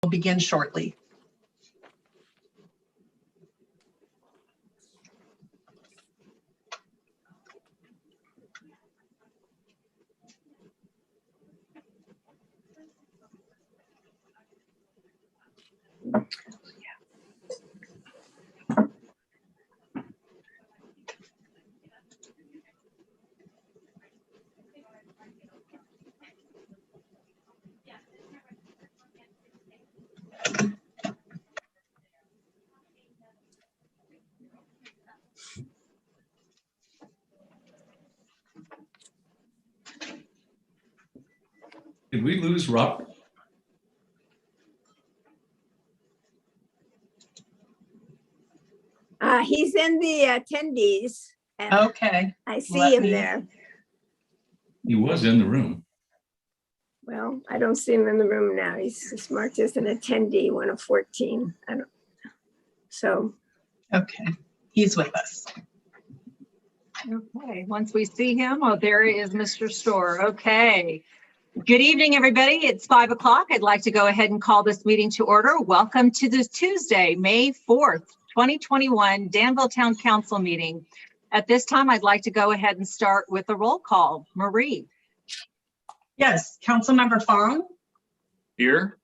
will begin shortly. Did we lose Rob? He's in the attendees. And Okay. I see him there. He was in the room. Well, I don't see him in the room now. He's marked as an attendee, 1 of 14. So. Okay, he's with us. Okay, once we see him, oh, there is Mr. Storr. Okay. Good evening, everybody. It's 5 o'clock. I'd like to go ahead and call this meeting to order. Welcome to the Tuesday, May 4th, 2021 Danville Town Council meeting. At this time, I'd like to go ahead and start with a roll call. Marie. Yes, Councilmember Fong, Here.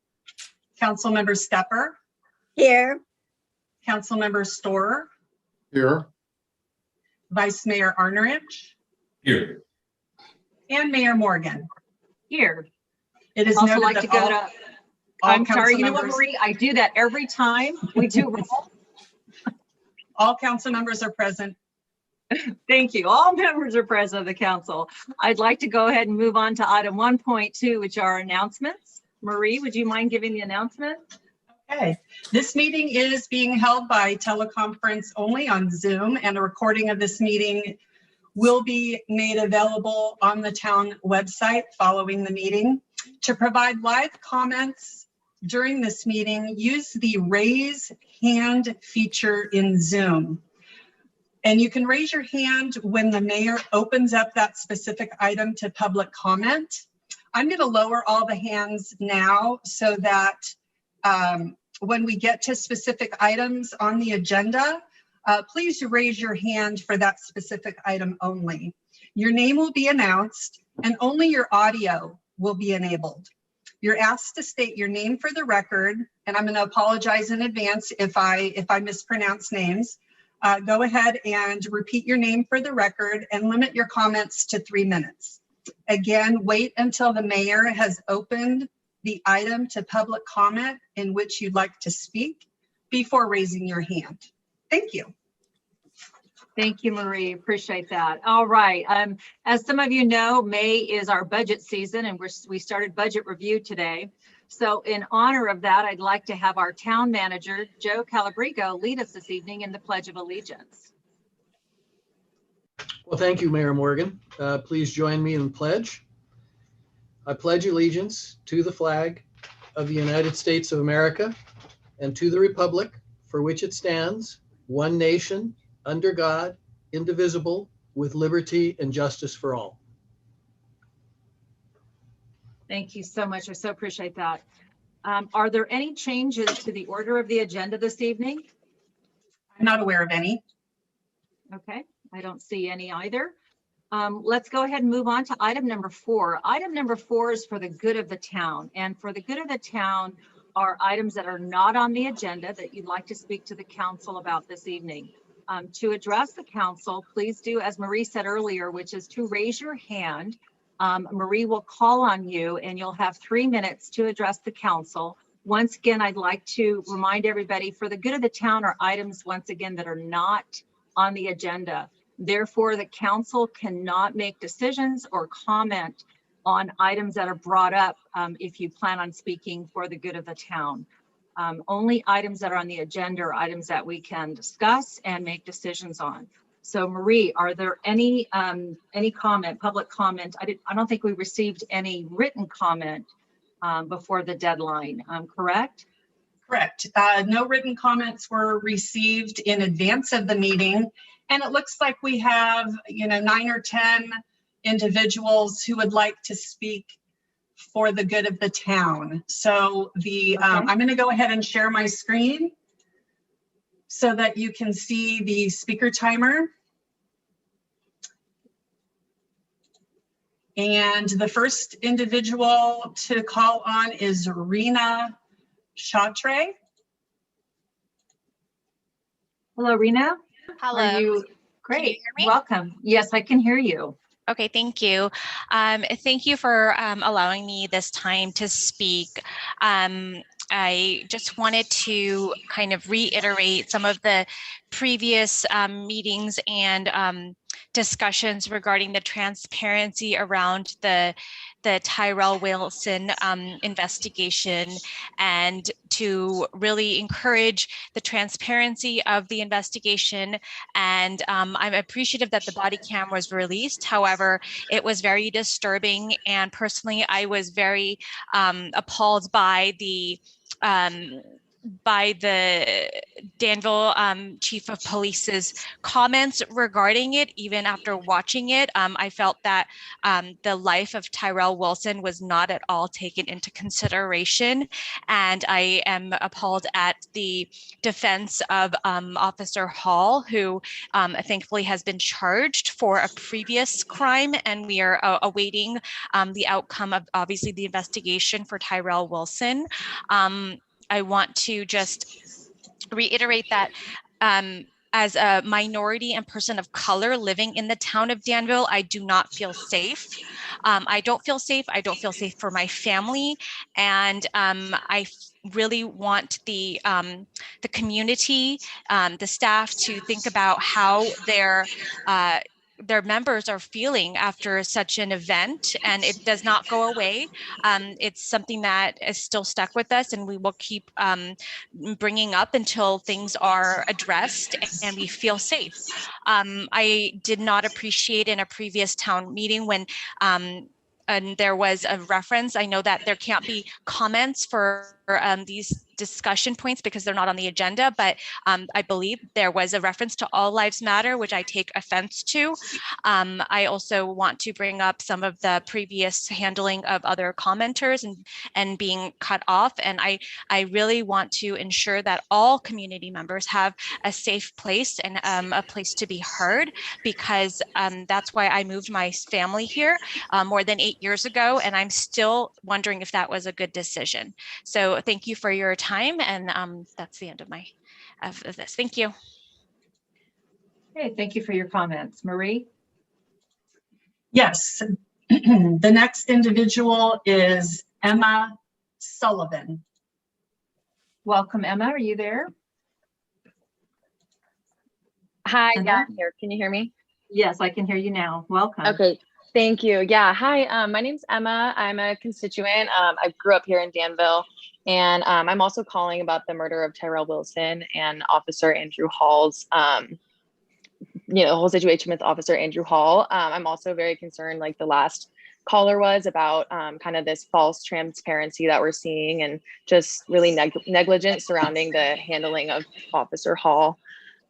Councilmember Stepper, Here. Councilmember Storr, Here. Vice Mayor Arnerich, Here. and Mayor Morgan. Here. It is Also noted like that to go to, all I'm council sorry, you know what, members- Marie? I do that every time we do roll. all council members are present. Thank you. All members are present of the council. I'd like to go ahead and move on to item 1.2, which are announcements. Marie, would you mind giving the announcement? Okay, this meeting is being held by teleconference only on Zoom, and a recording of this meeting will be made available on the town website following the meeting. To provide live comments during this meeting, use the raise hand feature in Zoom. And you can raise your hand when the mayor opens up that specific item to public comment. I'm going to lower all the hands now so that when we get to specific items on the agenda, please raise your hand for that specific item only. Your name will be announced and only your audio will be enabled. You're asked to state your name for the record, and I'm going to apologize in advance if I mispronounce names. Go ahead and repeat your name for the record and limit your comments to 3 minutes. Again, wait until the mayor has opened the item to public comment in which you'd like to speak before raising your hand. Thank you. Thank you, Marie. Appreciate that. All right. As some of you know, May is our budget season, and we started budget review today. So in honor of that, I'd like to have our town manager, Joe Calabrigo, lead us this evening in the Pledge of Allegiance. Well, thank you, Mayor Morgan. Please join me in pledge. I pledge allegiance to the flag of the United States of America and to the republic for which it stands, one nation, under God, indivisible, with liberty and justice for all. Thank you so much. I so appreciate that. Are there any changes to the order of the agenda this evening? I'm not aware of any. Okay, I don't see any either. Let's go ahead and move on to item number 4. Item number 4 is for the good of the town. And for the good of the town are items that are not on the agenda that you'd like to speak to the council about this evening. To address the council, please do as Marie said earlier, which is to raise your hand. Marie will call on you and you'll have 3 minutes to address the council. Once again, I'd like to remind everybody for the good of the town are items once again that are not on the agenda. Therefore, the council cannot make decisions or comment on items that are brought up if you plan on speaking for the good of the town. Only items that are on the agenda are items that we can discuss and make decisions on. So Marie, are there any comment, public comment? I don't think we received any written comment before the deadline, correct? Correct. No written comments were received in advance of the meeting. And it looks like we have, 9 or 10 individuals who would like to speak for the good of the town. So I'm going to go ahead and share my screen so that you can see the speaker timer. And the first individual to call on is Rena Chatre. Hello, Rena. Hello. Are you Can you great? hear me? Welcome. Yes, I can hear you. Okay, thank you. Thank you for allowing me this time to speak. I just wanted to kind of reiterate some of the previous meetings and discussions regarding the transparency around the Tyrell Wilson investigation, and to really encourage the transparency of the investigation. And I'm appreciative that the body cam was released. However, it was very disturbing, and personally, I was very appalled by the Danville Chief of Police's comments regarding it. Even after watching it, I felt that the life of Tyrell Wilson was not at all taken into consideration. And I am appalled at the defense of Officer Hall, who thankfully has been charged for a previous crime. And we are awaiting the outcome of, obviously, the investigation for Tyrell Wilson. I want to just reiterate that as a minority and person of color living in the town of Danville, I do not feel safe. I don't feel safe. I don't feel safe for my family. And I really want the community, the staff, to think about how their members are feeling after such an event, and it does not go away. It's something that is still stuck with us, and we will keep bringing up until things are addressed and we feel safe. I did not appreciate in a previous town meeting when and there was a reference. I know that there can't be comments for these discussion points because they're not on the agenda, but I believe there was a reference to All Lives Matter, which I take offense to. I also want to bring up some of the previous handling of other commenters and being cut off. And I really want to ensure that all community members have a safe place and a place to be heard, because that's why I moved my family here more than 8 years ago, and I'm still wondering if that was a good decision. So thank you for your time, and that's the end of this. Thank you. Okay, thank you for your comments. Marie? Yes, the next individual is Emma Sullivan. Welcome, Emma. Are you there? Hi, Emma? yeah, I'm here. Can you hear me? Yes, I can hear you now. Welcome. Okay, thank you. Yeah, hi, my name's Emma. I'm a constituent. I grew up here in Danville, and I'm also calling about the murder of Tyrell Wilson and Officer Andrew Hall's, the whole situation with Officer Andrew Hall. I'm also very concerned, like the last caller was, about kind of this false transparency that we're seeing, and just really negligence surrounding the handling of Officer Hall.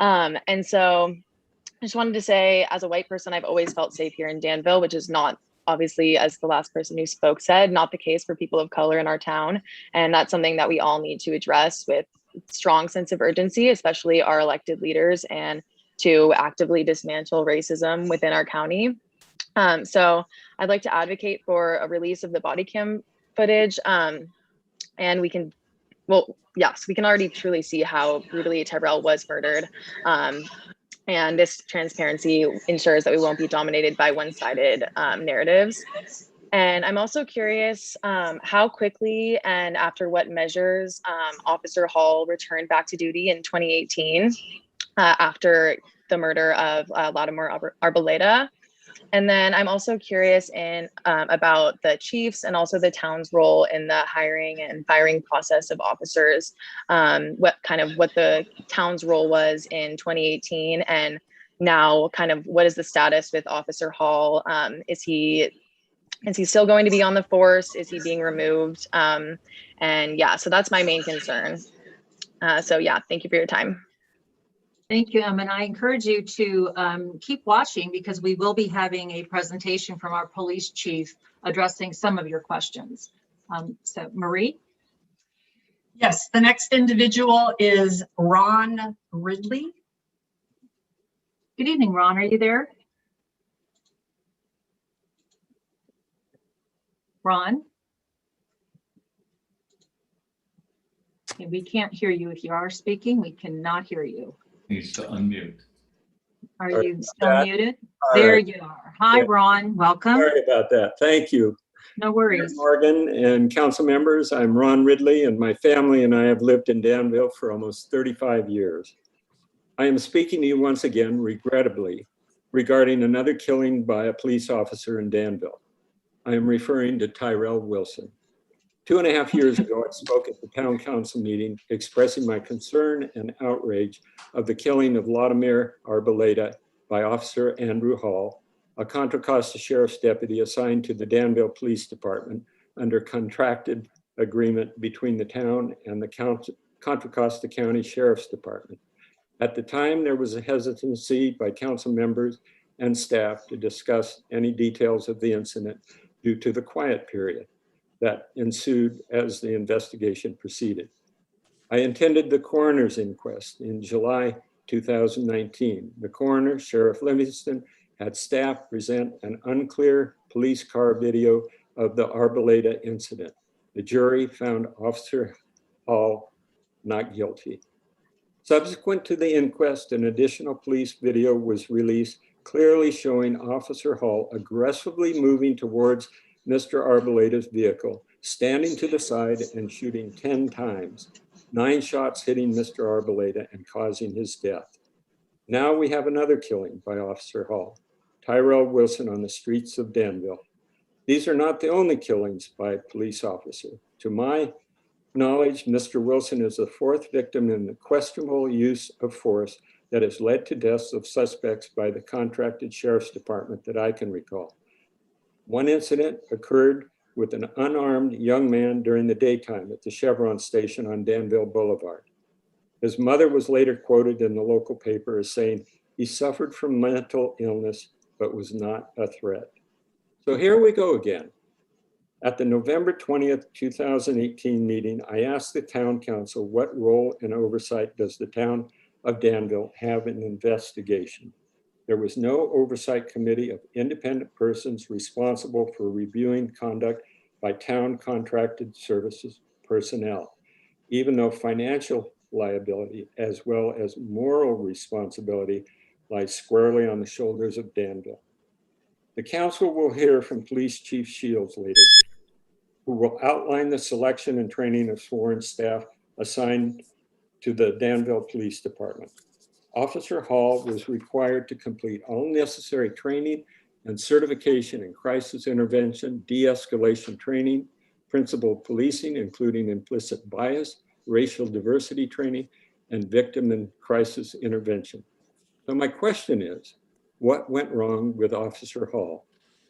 And so I just wanted to say, as a white person, I've always felt safe here in Danville, which is not, obviously, as the last person who spoke said, not the case for people of color in our town. And that's something that we all need to address with strong sense of urgency, especially our elected leaders, and to actively dismantle racism within our county. So I'd like to advocate for a release of the body cam footage. And we can, well, yes, we can already truly see how brutally Tyrell was murdered. And this transparency ensures that we won't be dominated by one-sided narratives. And I'm also curious how quickly and after what measures Officer Hall returned back to duty in 2018 after the murder of Latimer Arboleda. And then I'm also curious about the chiefs and also the town's role in the hiring and firing process of officers, what the town's role was in 2018, and now kind of what is the status with Officer Hall? Is he still going to be on the force? Is he being removed? And yeah, so that's my main concern. So yeah, thank you for your time. Thank you, Em, and I encourage you to keep watching because we will be having a presentation from our police chief addressing some of your questions. So Marie? Yes, the next individual is Ron Ridley. Good evening, Ron. Are you there? Ron? Okay, we can't hear you. If you are speaking, we cannot hear you. Needs to unmute. Are Sorry you about still that. muted? All There right. you are. Hi, Yeah. Ron. Welcome. Sorry about that. Thank you. No Mayor worries. Morgan and council members, I'm Ron Ridley, and my family and I have lived in Danville for almost 35 years. I am speaking to you once again, regrettably, regarding another killing by a police officer in Danville. I am referring to Tyrell Wilson. 2.5 years ago, I spoke at the town council meeting expressing my concern and outrage of the killing of Vladimir Arboleda by Officer Andrew Hall, a Contra Costa Sheriff's deputy assigned to the Danville Police Department under contracted agreement between the town and the Contra Costa County Sheriff's Department. At the time, there was a hesitancy by council members and staff to discuss any details of the incident due to the quiet period that ensued as the investigation proceeded. I attended the coroner's inquest in July 2019. The coroner, Sheriff Livingston, had staff present an unclear police car video of the Arboleda incident. The jury found Officer Hall not guilty. Subsequent to the inquest, an additional police video was released, clearly showing Officer Hall aggressively moving towards Mr. Arboleda's vehicle, standing to the side and shooting 10 times, 9 shots hitting Mr. Arboleda and causing his death. Now we have another killing by Officer Hall, Tyrell Wilson, on the streets of Danville. These are not the only killings by a police officer. To my knowledge, Mr. Wilson is the 4th victim in the questionable use of force that has led to deaths of suspects by the contracted sheriff's department that I can recall. One incident occurred with an unarmed young man during the daytime at the Chevron station on Danville Boulevard. His mother was later quoted in the local paper as saying he suffered from mental illness but was not a threat. So here we go again. At the November 20th, 2018 meeting, I asked the town council what role and oversight does the town of Danville have in the investigation. There was no oversight committee of independent persons responsible for reviewing conduct by town contracted services personnel, even though financial liability as well as moral responsibility lies squarely on the shoulders of Danville. The council will hear from Police Chief Shields later, who will outline the selection and training of sworn staff assigned to the Danville Police Department. Officer Hall was required to complete all necessary training and certification in crisis intervention, de-escalation training, principal policing, including implicit bias, racial diversity training, and victim and crisis intervention. So my question is, what went wrong with Officer Hall?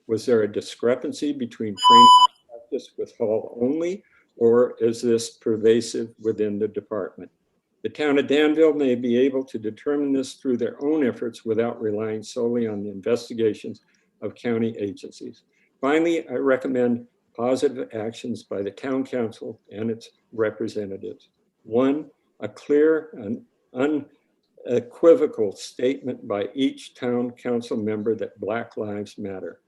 Was there a discrepancy between training and practice with Hall only, or is this pervasive within the department? The town of Danville may be able to determine this through their own efforts without relying solely on the investigations of county agencies. Finally, I recommend positive actions by the town council and its representatives. 1, a clear and unequivocal statement by each town council member that Black Lives Matter.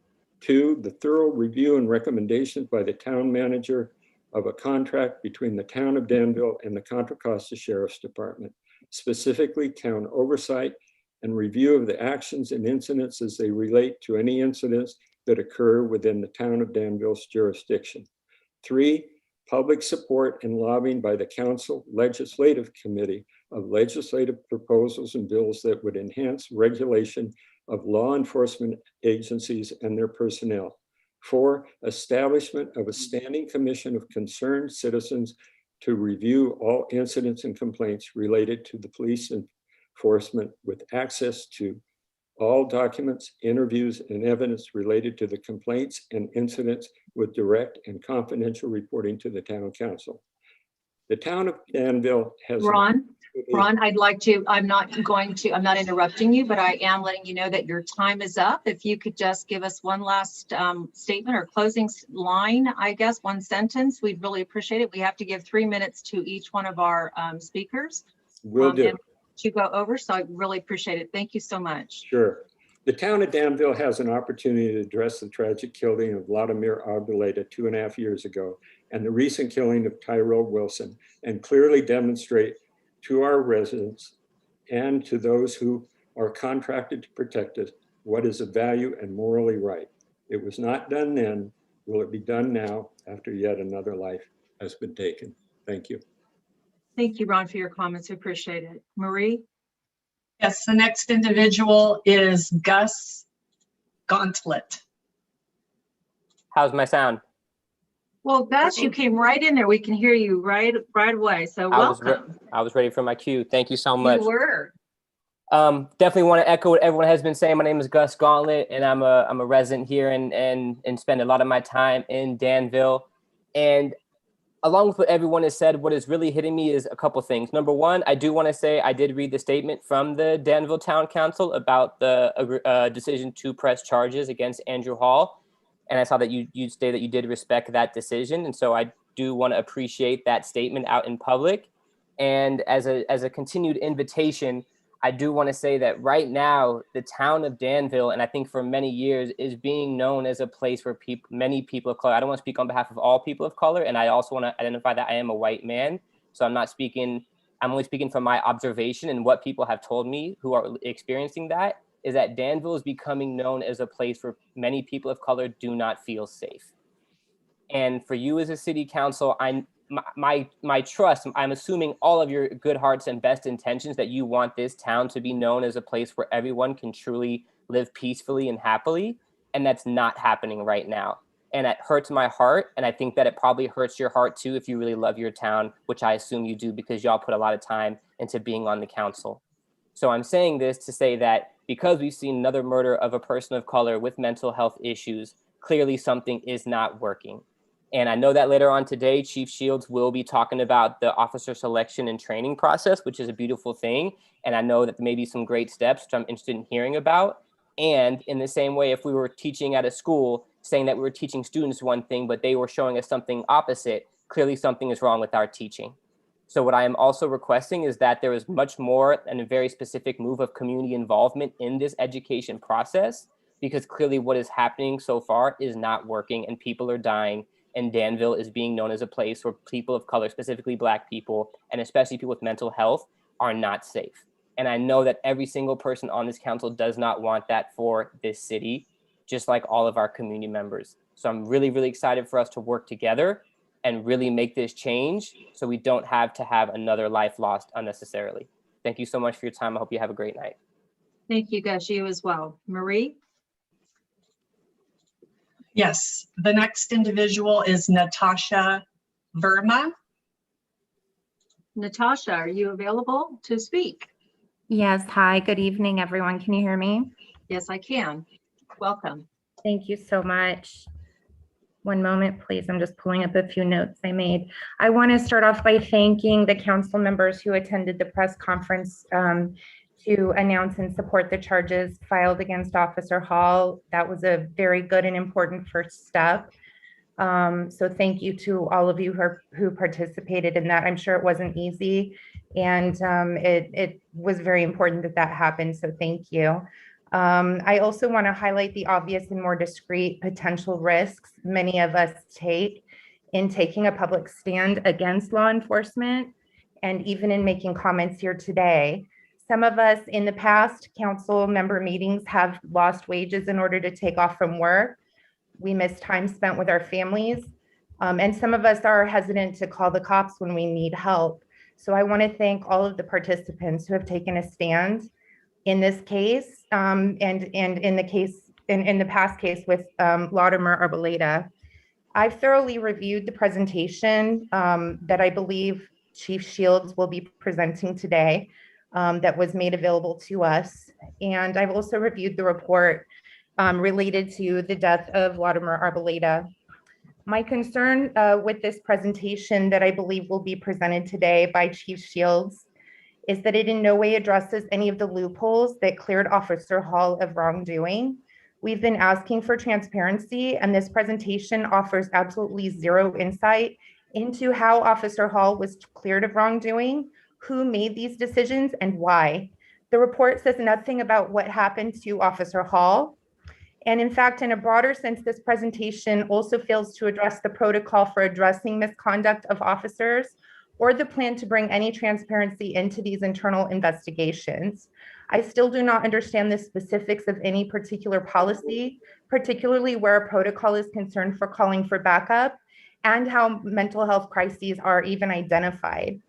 2, the thorough review and recommendations by the town manager of a contract between the town of Danville and the Contra Costa Sheriff's Department, specifically town oversight and review of the actions and incidents as they relate to any incidents that occur within the town of Danville's jurisdiction. 3, public support and lobbying by the council legislative committee of legislative proposals and bills that would enhance regulation of law enforcement agencies and their personnel. 4, establishment of a standing commission of concerned citizens to review all incidents and complaints related to the police enforcement with access to all documents, interviews, and evidence related to the complaints and incidents with direct and confidential reporting to the town council. The town of Danville has— Ron, Ron, I'm not interrupting you, but I am letting you know that your time is up. If you could just give us one last statement or closing line, I guess, one sentence, we'd really appreciate it. We have to give 3 minutes to each one of our speakers. Will do. And to go over, so I really appreciate it. Thank you so much. Sure. The town of Danville has an opportunity to address the tragic killing of Vladimir Arboleda 2.5 years ago and the recent killing of Tyrell Wilson, and clearly demonstrate to our residents and to those who are contracted to protect us what is of value and morally right. It was not done then. Will it be done now after yet another life has been taken? Thank you. Thank you, Ron, for your comments. I appreciate it. Marie? Yes, the next individual is Gus Gauntlet. How's my sound? Well, Gus, you came right in there. We can hear you right away. So welcome. I was ready for my cue. Thank you so much. You were. Definitely want to echo what everyone has been saying. My name is Gus Gauntlet, and I'm a resident here and spend a lot of my time in Danville. And along with what everyone has said, what is really hitting me is a couple things. Number one, I do want to say I did read the statement from the Danville Town Council about the decision to press charges against Andrew Hall. And I saw that you say that you did respect that decision. And so I do want to appreciate that statement out in public. And as a continued invitation, I do want to say that right now, the town of Danville, and I think for many years, is being known as a place where many people of color, I don't want to speak on behalf of all people of color, and I also want to identify that I am a white man. So I'm only speaking from my observation, and what people have told me who are experiencing that is that Danville is becoming known as a place where many people of color do not feel safe. And for you as a city council, my trust, I'm assuming all of your good hearts and best intentions that you want this town to be known as a place where everyone can truly live peacefully and happily. And that's not happening right now. And it hurts my heart. And I think that it probably hurts your heart too, if you really love your town, which I assume you do because y'all put a lot of time into being on the council. So I'm saying this to say that because we've seen another murder of a person of color with mental health issues, clearly something is not working. And I know that later on today, Chief Shields will be talking about the officer selection and training process, which is a beautiful thing. And I know that there may be some great steps, which I'm interested in hearing about. And in the same way, if we were teaching at a school, saying that we were teaching students one thing, but they were showing us something opposite, clearly something is wrong with our teaching. So what I am also requesting is that there is much more and a very specific move of community involvement in this education process, because clearly what is happening so far is not working and people are dying. And Danville is being known as a place where people of color, specifically Black people, and especially people with mental health, are not safe. And I know that every single person on this council does not want that for this city, just like all of our community members. So I'm really, really excited for us to work together and really make this change so we don't have to have another life lost unnecessarily. Thank you so much for your time. I hope you have a great night. Thank you, Gus. You as well. Marie? Yes, the next individual is Natasha Verma. Natasha, are you available to speak? Yes, hi, good evening, everyone. Can you hear me? Yes, I can. Welcome. Thank you so much. One moment, please. I'm just pulling up a few notes I made. I want to start off by thanking the council members who attended the press conference to announce and support the charges filed against Officer Hall. That was a very good and important first step. So thank you to all of you who participated in that. I'm sure it wasn't easy, and it was very important that that happened, so thank you. I also want to highlight the obvious and more discreet potential risks many of us take in taking a public stand against law enforcement, and even in making comments here today. Some of us in the past council member meetings have lost wages in order to take off from work. We miss time spent with our families. And some of us are hesitant to call the cops when we need help. So I want to thank all of the participants who have taken a stand in this case and in the past case with Latimer Arboleda. I've thoroughly reviewed the presentation that I believe Chief Shields will be presenting today. That was made available to us. And I've also reviewed the report related to the death of Latimer Arboleda. My concern with this presentation that I believe will be presented today by Chief Shields is that it in no way addresses any of the loopholes that cleared Officer Hall of wrongdoing. We've been asking for transparency, and this presentation offers absolutely zero insight into how Officer Hall was cleared of wrongdoing, who made these decisions, and why. The report says nothing about what happened to Officer Hall. And in fact, in a broader sense, this presentation also fails to address the protocol for addressing misconduct of officers or the plan to bring any transparency into these internal investigations. I still do not understand the specifics of any particular policy, particularly where a protocol is concerned for calling for backup and how mental health crises are even identified.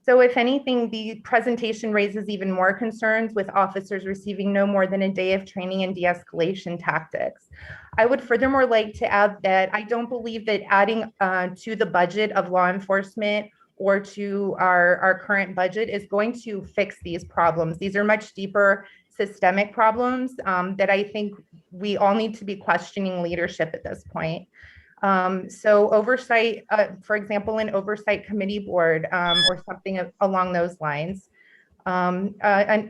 So if anything, the presentation raises even more concerns with officers receiving no more than a day of training in de-escalation tactics. I would furthermore like to add that I don't believe that adding to the budget of law enforcement or to our current budget is going to fix these problems. These are much deeper systemic problems that I think we all need to be questioning leadership at this point. So oversight, for example, an oversight committee board or something along those lines. And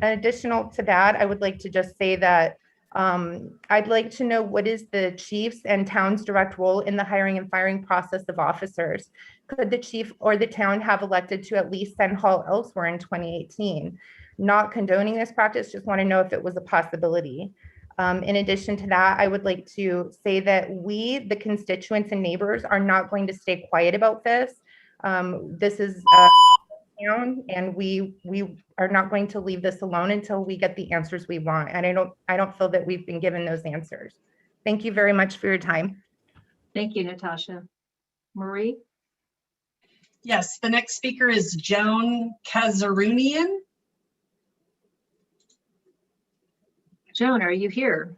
additional to that, I would like to just say that I'd like to know what is the chief's and town's direct role in the hiring and firing process of officers. Could the chief or the town have elected to at least send Hall elsewhere in 2018? Not condoning this practice, just want to know if it was a possibility. In addition to that, I would like to say that we, the constituents and neighbors, are not going to stay quiet about this. This is town, and we are not going to leave this alone until we get the answers we want. And I don't feel that we've been given those answers. Thank you very much for your time. Thank you, Natasha. Marie? Yes, the next speaker is Joan Kazarunian. Joan, are you here?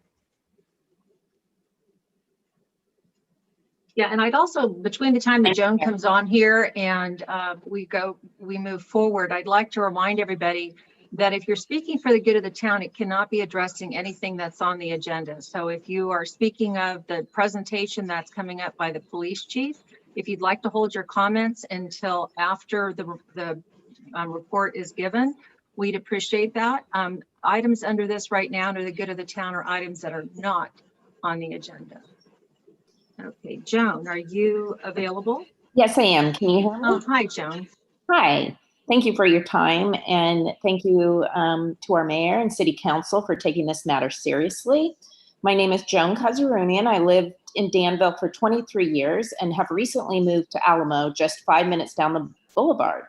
Yeah, and I'd also, between the time that Joan comes on here and we move forward, I'd like to remind everybody that if you're speaking for the good of the town, it cannot be addressing anything that's on the agenda. So if you are speaking of the presentation that's coming up by the police chief, if you'd like to hold your comments until after the report is given, we'd appreciate that. Items under this right now, under the good of the town, are items that are not on the agenda. Okay, Joan, are you available? Yes, I am. Can you hear me? Oh, hi, Joan. Hi. Thank you for your time, and thank you to our mayor and city council for taking this matter seriously. My name is Joan Kazarunian. I lived in Danville for 23 years and have recently moved to Alamo, just 5 minutes down the boulevard.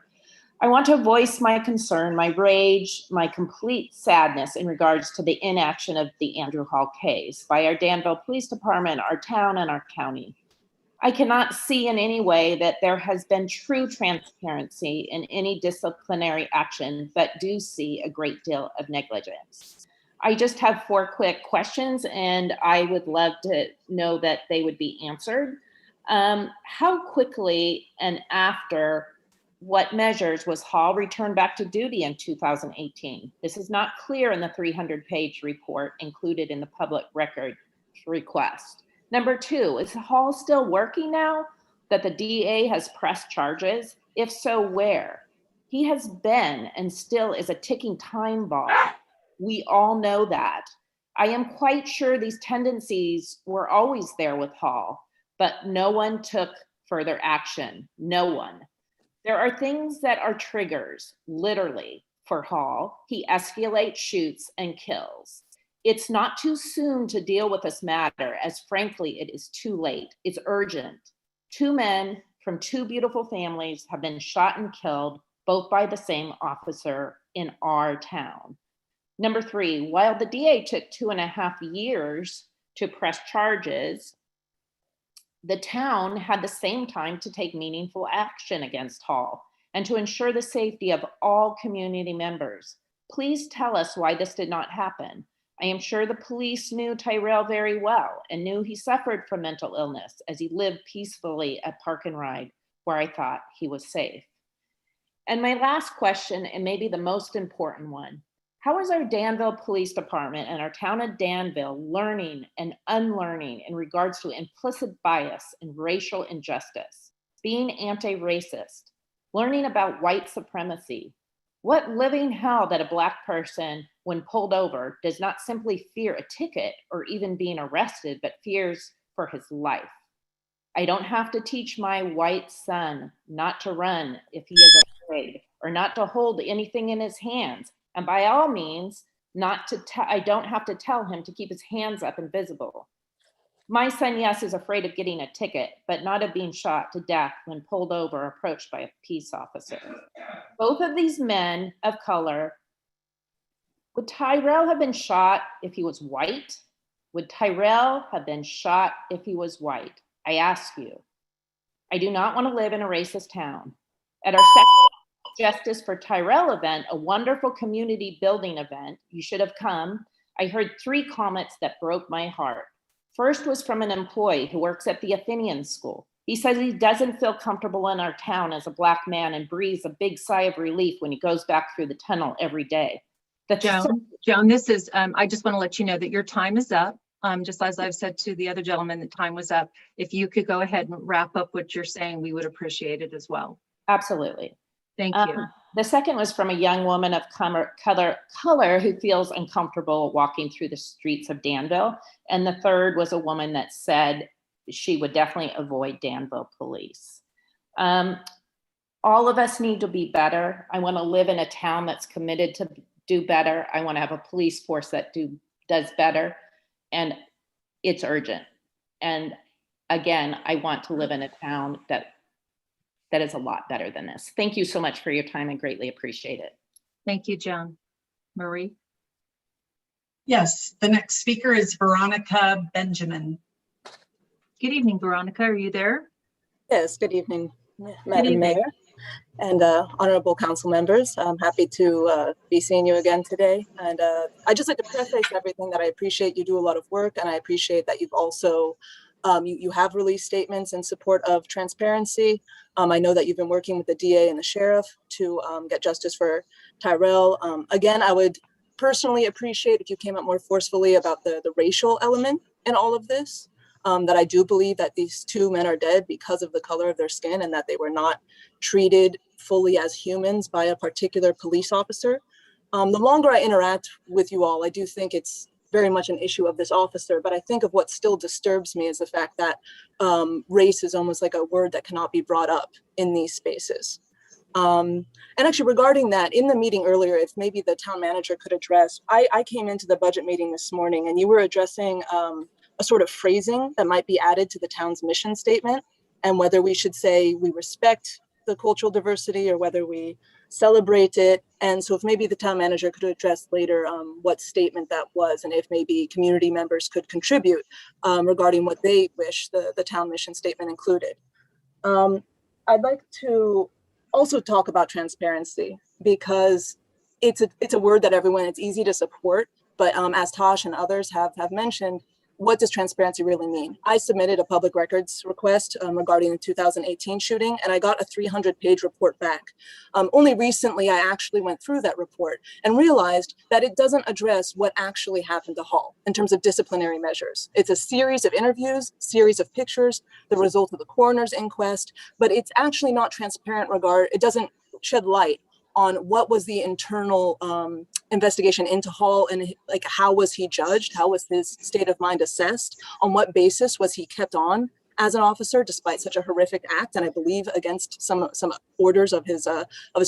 I want to voice my concern, my rage, my complete sadness in regards to the inaction of the Andrew Hall case by our Danville Police Department, our town, and our county. I cannot see in any way that there has been true transparency in any disciplinary action, but do see a great deal of negligence. I just have 4 quick questions, and I would love to know that they would be answered. How quickly and after what measures was Hall returned back to duty in 2018? This is not clear in the 300-page report included in the public record request. Number 2, is Hall still working now that the DA has pressed charges? If so, where? He has been and still is a ticking time bomb. We all know that. I am quite sure these tendencies were always there with Hall, but no one took further action. No one. There are things that are triggers, literally, for Hall. He escalates, shoots, and kills. It's not too soon to deal with this matter, as frankly, it is too late. It's urgent. 2 men from 2 beautiful families have been shot and killed, both by the same officer in our town. Number 3, while the DA took 2.5 years to press charges, the town had the same time to take meaningful action against Hall and to ensure the safety of all community members. Please tell us why this did not happen. I am sure the police knew Tyrell very well and knew he suffered from mental illness as he lived peacefully at Park and Ride, where I thought he was safe. And my last question, and maybe the most important one, how is our Danville Police Department and our town of Danville learning and unlearning in regards to implicit bias and racial injustice, being anti-racist, learning about white supremacy, What living hell that a Black person, when pulled over, does not simply fear a ticket or even being arrested, but fears for his life. I don't have to teach my white son not to run if he is afraid, or not to hold anything in his hands. And by all means, I don't have to tell him to keep his hands up and visible. My son, yes, is afraid of getting a ticket, but not of being shot to death when pulled over or approached by a peace officer. Both of these men of color, would Tyrell have been shot if he was white? Would Tyrell have been shot if he was white? I ask you. I do not want to live in a racist town. At our second Justice for Tyrell event, a wonderful community building event, you should have come, I heard 3 comments that broke my heart. First was from an employee who works at the Athenian School. He says he doesn't feel comfortable in our town as a Black man and breathes a big sigh of relief when he goes back through the tunnel every day. Joan, this is, I just want to let you know that your time is up. Just as I've said to the other gentleman, the time was up. If you could go ahead and wrap up what you're saying, we would appreciate it as well. Absolutely. Thank you. The second was from a young woman of color who feels uncomfortable walking through the streets of Danville. And the third was a woman that said she would definitely avoid Danville police. All of us need to be better. I want to live in a town that's committed to do better. I want to have a police force that does better. And it's urgent. And again, I want to live in a town that is a lot better than this. Thank you so much for your time. I greatly appreciate it. Thank you, Joan. Marie? Yes, the next speaker is Veronica Benjamin. Good evening, Veronica. Are you there? Yes, good evening, Madam Mayor and honorable council members. I'm happy to be seeing you again today. And I'd just like to preface everything that I appreciate you do a lot of work, and I appreciate that you've also you have released statements in support of transparency. I know that you've been working with the DA and the sheriff to get justice for Tyrell. Again, I would personally appreciate if you came up more forcefully about the racial element in all of this. That I do believe that these 2 men are dead because of the color of their skin and that they were not treated fully as humans by a particular police officer. The longer I interact with you all, I do think it's very much an issue of this officer, but I think of what still disturbs me is the fact that race is almost like a word that cannot be brought up in these spaces. And actually regarding that, in the meeting earlier, if maybe the town manager could address, I came into the budget meeting this morning and you were addressing a sort of phrasing that might be added to the town's mission statement, and whether we should say we respect the cultural diversity or whether we celebrate it. And so if maybe the town manager could address later what statement that was, and if maybe community members could contribute regarding what they wish the town mission statement included. I'd like to also talk about transparency, because it's a word that it's easy to support, but as Tosh and others have mentioned, what does transparency really mean? I submitted a public records request regarding the 2018 shooting, and I got a 300-page report back. Only recently, I actually went through that report and realized that it doesn't address what actually happened to Hall in terms of disciplinary measures. It's a series of interviews, series of pictures, the result of the coroner's inquest, but it's actually not transparent it doesn't shed light on what was the internal investigation into Hall, and like how was he judged? How was his state of mind assessed? On what basis was he kept on as an officer despite such a horrific act, and I believe against some orders of his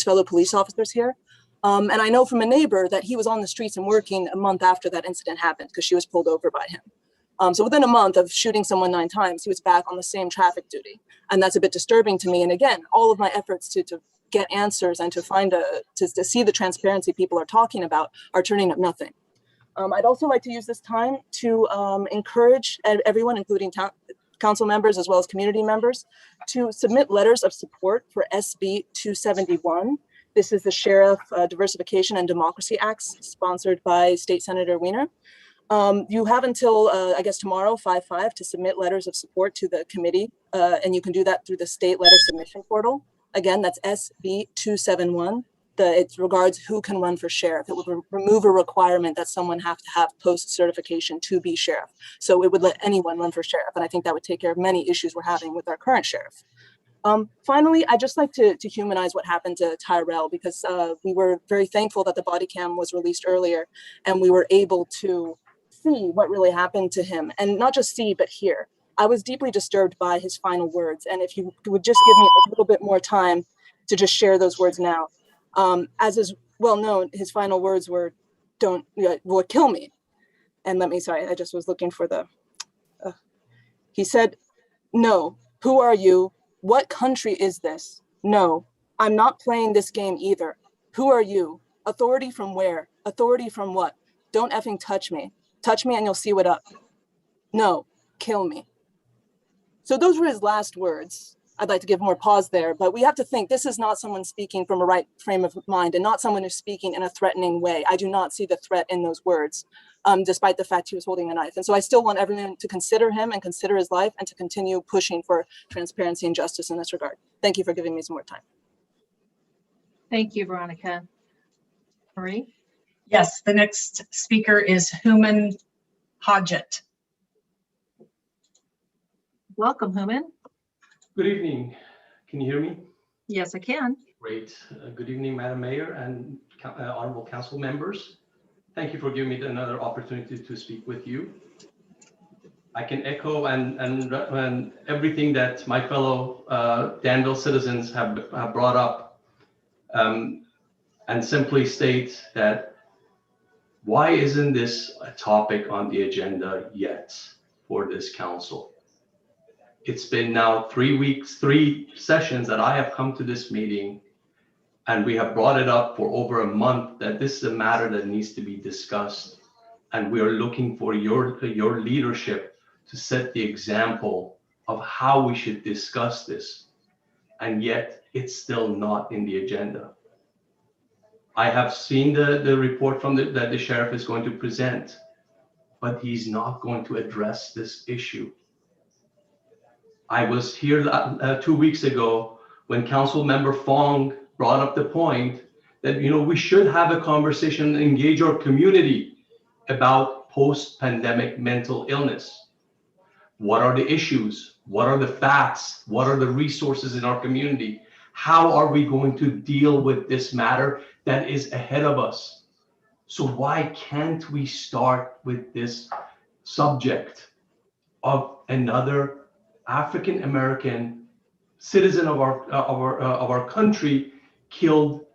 fellow police officers here? And I know from a neighbor that he was on the streets and working a month after that incident happened because she was pulled over by him. So within a month of shooting someone 9 times, he was back on the same traffic duty, and that's a bit disturbing to me. And again, all of my efforts to get answers and to find to see the transparency people are talking about are turning up nothing. I'd also like to use this time to encourage everyone, including council members as well as community members, to submit letters of support for SB 271. This is the Sheriff Diversification and Democracy Acts, sponsored by State Senator Wiener. You have until, I guess, tomorrow, 5/5, to submit letters of support to the committee, and you can do that through the state letter submission portal. Again, that's SB 271. It regards who can run for sheriff. It would remove a requirement that someone have to have post-certification to be sheriff. So it would let anyone run for sheriff. And I think that would take care of many issues we're having with our current sheriff. Finally, I'd just like to humanize what happened to Tyrell, because we were very thankful that the body cam was released earlier and we were able to see what really happened to him, and not just see, but hear. I was deeply disturbed by his final words. And if you would just give me a little bit more time to just share those words now. As is well known, his final words were, will kill me. And sorry, I just was looking for he said, no, who are you? What country is this? No, I'm not playing this game either. Who are you? Authority from where? Authority from what? Don't effing touch me. Touch me and you'll see what up. No, kill me. So those were his last words. I'd like to give more pause there, but we have to think this is not someone speaking from a right frame of mind and not someone who's speaking in a threatening way. I do not see the threat in those words, despite the fact he was holding a knife. And so I still want everyone to consider him and consider his life and to continue pushing for transparency and justice in this regard. Thank you for giving me some more time. Thank you, Veronica. Marie? Yes, the next speaker is Human Hodgett. Welcome, Human. Good evening. Can you hear me? Yes, I can. Great. Good evening, Madam Mayor and honorable council members. Thank you for giving me another opportunity to speak with you. I can echo and everything that my fellow Danville citizens have brought up, and simply state that why isn't this a topic on the agenda yet for this council? It's been now 3 weeks, 3 sessions that I have come to this meeting, and we have brought it up for over a month that this is a matter that needs to be discussed. And we are looking for your leadership to set the example of how we should discuss this. And yet it's still not in the agenda. I have seen the report from that the sheriff is going to present, but he's not going to address this issue. I was here 2 weeks ago when Council Member Fong brought up the point that we should have a conversation and engage our community about post-pandemic mental illness. What are the issues? What are the facts? What are the resources in our community? How are we going to deal with this matter that is ahead of us? So why can't we start with this subject of another African American citizen of our country killed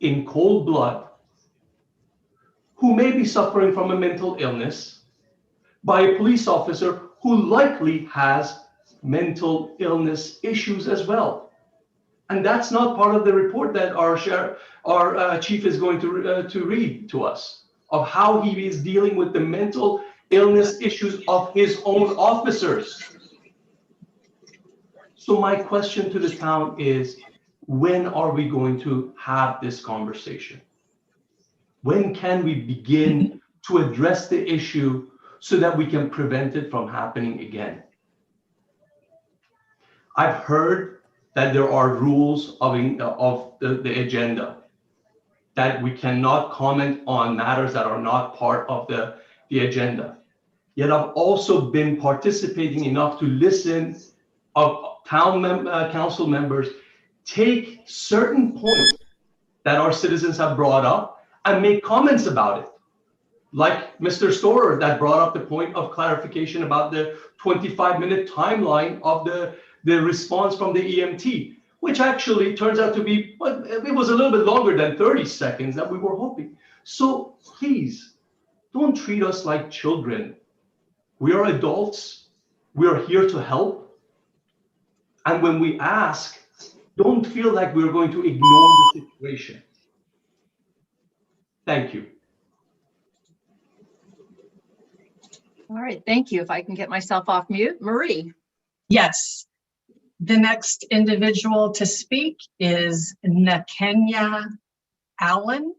in cold blood, who may be suffering from a mental illness by a police officer who likely has mental illness issues as well. And that's not part of the report that our chief is going to read to us, of how he is dealing with the mental illness issues of his own officers. So my question to the town is, when are we going to have this conversation? When can we begin to address the issue so that we can prevent it from happening again? I've heard that there are rules of the agenda, that we cannot comment on matters that are not part of the agenda. Yet I've also been participating enough to listen of council members take certain points that our citizens have brought up and make comments about it. Like Mr. Storer that brought up the point of clarification about the 25-minute timeline of the response from the EMT, which actually turns out to be, it was a little bit longer than 30 seconds that we were hoping. So please, don't treat us like children. We are adults. We are here to help. And when we ask, don't feel like we're going to ignore the situation. Thank you. All right, thank you. If I can get myself off mute. Marie. Yes. The next individual to speak is Nakenya Allen.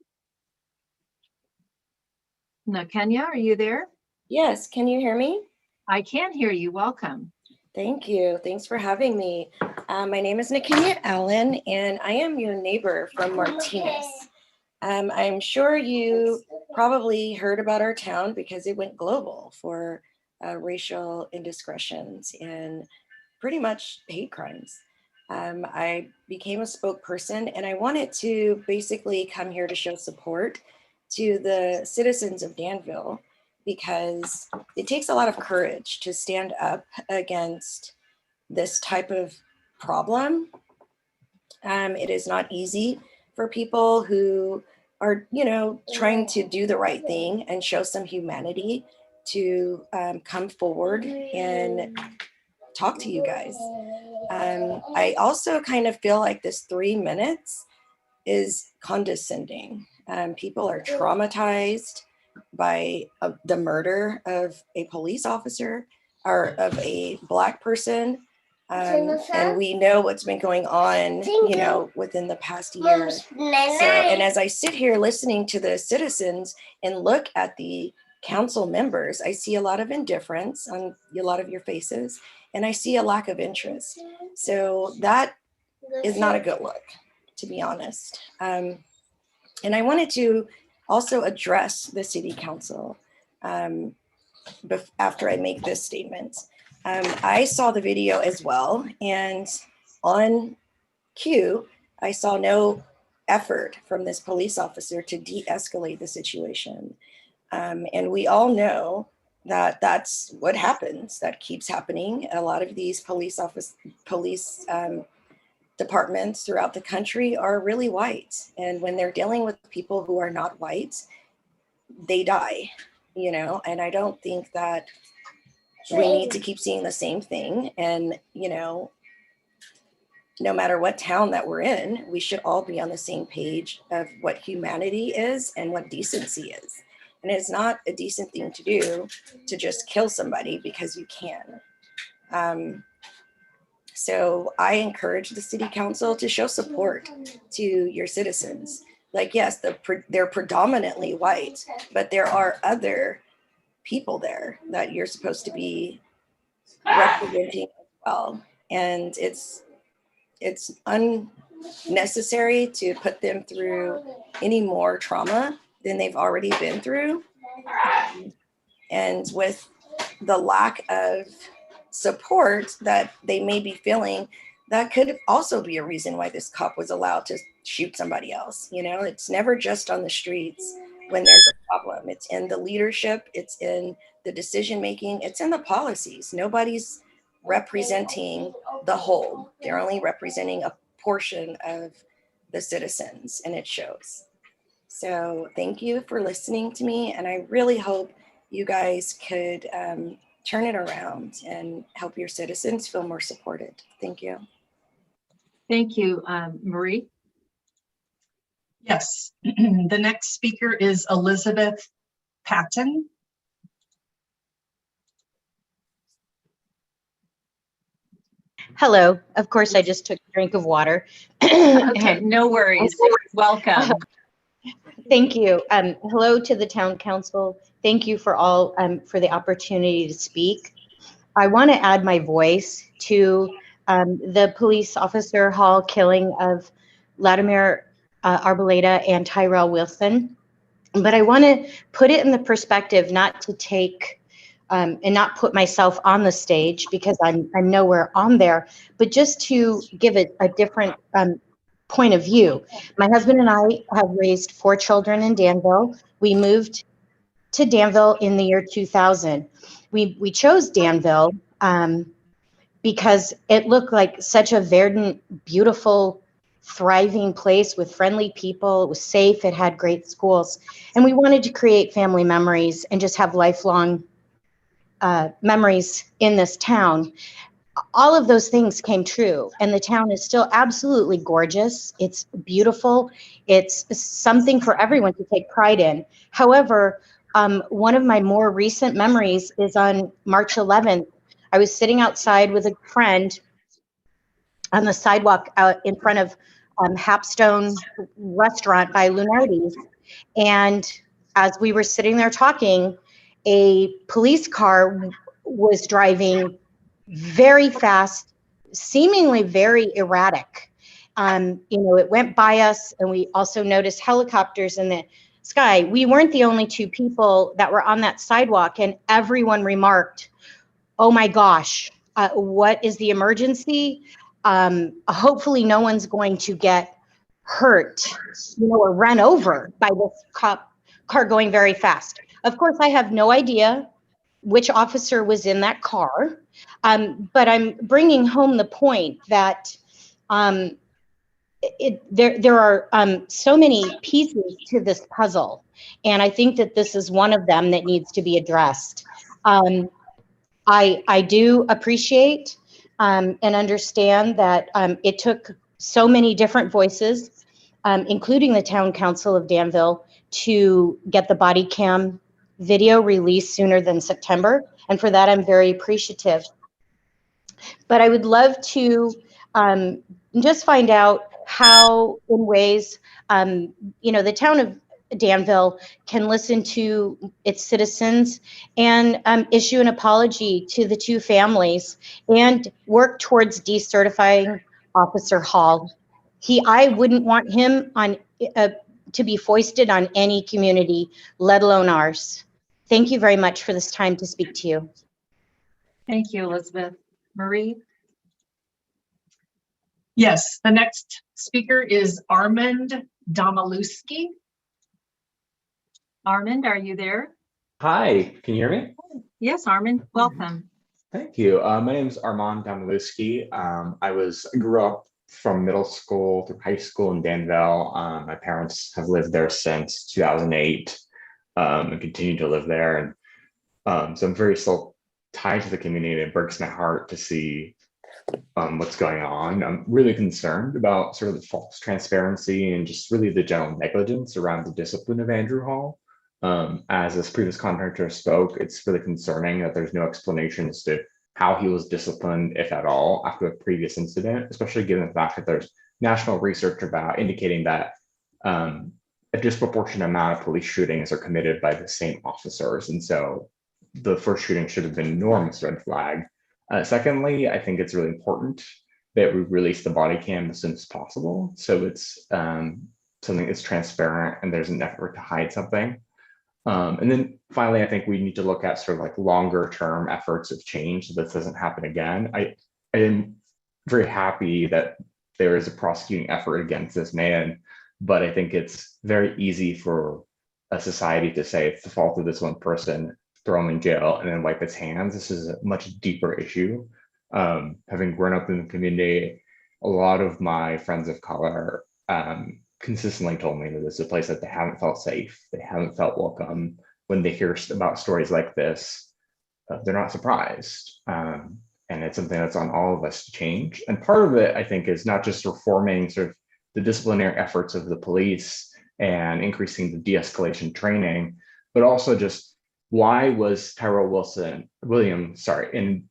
Nakenya, are you there? Yes, can you hear me? I can hear you. Welcome. Thank you. Thanks for having me. My name is Nakenya Allen, and I am your neighbor from Martinez. I'm sure you probably heard about our town because it went global for racial indiscretions and pretty much hate crimes. I became a spokesperson, and I wanted to basically come here to show support to the citizens of Danville, because it takes a lot of courage to stand up against this type of problem. It is not easy for people who are, trying to do the right thing and show some humanity to come forward and talk to you guys. I also kind of feel like this 3 minutes is condescending. People are traumatized by the murder of a police officer or of a Black person. And we know what's been going on, within the past year. So, and as I sit here listening to the citizens and look at the council members, I see a lot of indifference on a lot of your faces, and I see a lack of interest. So that is not a good look, to be honest. And I wanted to also address the city council after I make this statement. I saw the video as well, and on cue, I saw no effort from this police officer to de-escalate the situation. And we all know that that's what happens. That keeps happening. A lot of these police departments throughout the country are really white. And when they're dealing with people who are not white, they die, and I don't think that we need to keep seeing the same thing. And, no matter what town that we're in, we should all be on the same page of what humanity is and what decency is. And it's not a decent thing to do to just kill somebody because you can. So I encourage the city council to show support to your citizens. Like, yes, they're predominantly white, but there are other people there that you're supposed to be representing as well. And it's unnecessary to put them through any more trauma than they've already been through. And with the lack of support that they may be feeling, that could also be a reason why this cop was allowed to shoot somebody else. It's never just on the streets when there's a problem. It's in the leadership, it's in the decision making, it's in the policies. Nobody's representing the whole. They're only representing a portion of the citizens, and it shows. So thank you for listening to me, and I really hope you guys could turn it around and help your citizens feel more supported. Thank you. Thank you, Marie. Yes, the next speaker is Elizabeth Patton. Hello. Of course, I just took a drink of water. Okay, no worries. Welcome. Thank you. Hello to the town council. Thank you for all for the opportunity to speak. I want to add my voice to the police officer Hall killing of Latimer Arboleda and Tyrell Wilson. But I want to put it in the perspective, not to take and not put myself on the stage because I'm nowhere on there, but just to give it a different point of view. My husband and I have raised 4 children in Danville. We moved to Danville in the year 2000. We chose Danville because it looked like such a verdant, beautiful, thriving place with friendly people. It was safe. It had great schools. And we wanted to create family memories and just have lifelong memories in this town. All of those things came true, and the town is still absolutely gorgeous. It's beautiful. It's something for everyone to take pride in. However, one of my more recent memories is on March 11th. I was sitting outside with a friend on the sidewalk out in front of Hapstone restaurant by Lunardi's. And as we were sitting there talking, a police car was driving very fast, seemingly very erratic. It went by us, and we also noticed helicopters in the sky. We weren't the only 2 people that were on that sidewalk, and everyone remarked, "Oh my gosh, what is the emergency?" hopefully no one's going to get hurt, or run over by this car going very fast. Of course, I have no idea which officer was in that car, but I'm bringing home the point that there are so many pieces to this puzzle, and I think that this is one of them that needs to be addressed. I do appreciate and understand that it took so many different voices, including the Town Council of Danville, to get the body cam video released sooner than September. And for that, I'm very appreciative. But I would love to just find out how, in ways, the town of Danville can listen to its citizens and issue an apology to the two families and work towards decertifying Officer Hall. I wouldn't want him on to be foisted on any community, let alone ours. Thank you very much for this time to speak to you. Thank you, Elizabeth. Marie? Yes, the next speaker is Armand Domalewski. Armand, are you there? Hi, can you hear me? Yes, Armand, welcome. Thank you. My name is Armand Domalewski. I grew up from middle school through high school in Danville. My parents have lived there since 2008 and continue to live there. And so I'm very still tied to the community. It breaks my heart to see what's going on. I'm really concerned about sort of the false transparency and just really the general negligence around the discipline of Andrew Hall. As this previous contractor spoke, it's really concerning that there's no explanation as to how he was disciplined, if at all, after a previous incident, especially given the fact that there's national research about indicating that a disproportionate amount of police shootings are committed by the same officers. And so the first shooting should have been an enormous red flag. Secondly, I think it's really important that we release the body cam as soon as possible. So it's something that's transparent and there's an effort to hide something. And then finally, I think we need to look at sort of like longer term efforts of change so this doesn't happen again. I am very happy that there is a prosecuting effort against this man, but I think it's very easy for a society to say it's the fault of this one person, throw him in jail, and then wipe its hands. This is a much deeper issue. Having grown up in the community, a lot of my friends of color consistently told me that this is a place that they haven't felt safe, they haven't felt welcome. When they hear about stories like this, they're not surprised. And it's something that's on all of us to change. And part of it, I think, is not just reforming sort of the disciplinary efforts of the police and increasing the de-escalation training, but also just why was Tyrell Williams in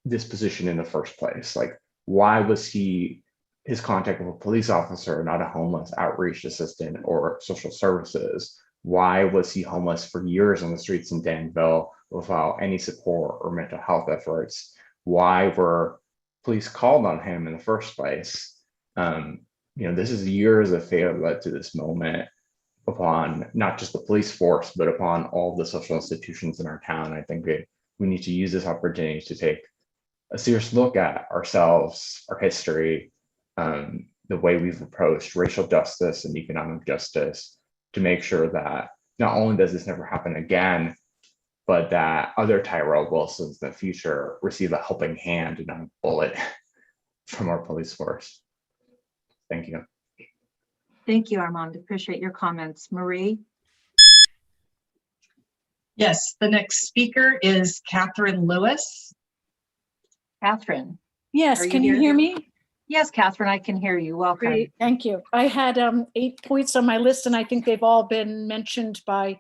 this position in the first place? Like, why was his contact with a police officer, not a homeless outreach assistant or social services? Why was he homeless for years on the streets in Danville without any support or mental health efforts? Why were police called on him in the first place? This is years of failure led to this moment upon not just the police force, but upon all the social institutions in our town. I think we need to use this opportunity to take a serious look at ourselves, our history, the way we've approached racial justice and economic justice, to make sure that not only does this never happen again, but that other Tyrell Wilsons in the future receive a helping hand and not a bullet from our police force. Thank you. Thank you, Armand. Appreciate your comments. Marie? Yes, the next speaker is Catherine Lewis. Catherine? Yes, can you hear me? Yes, Catherine, I can hear you. Welcome. Great, thank you. I had 8 points on my list, and I think they've all been mentioned by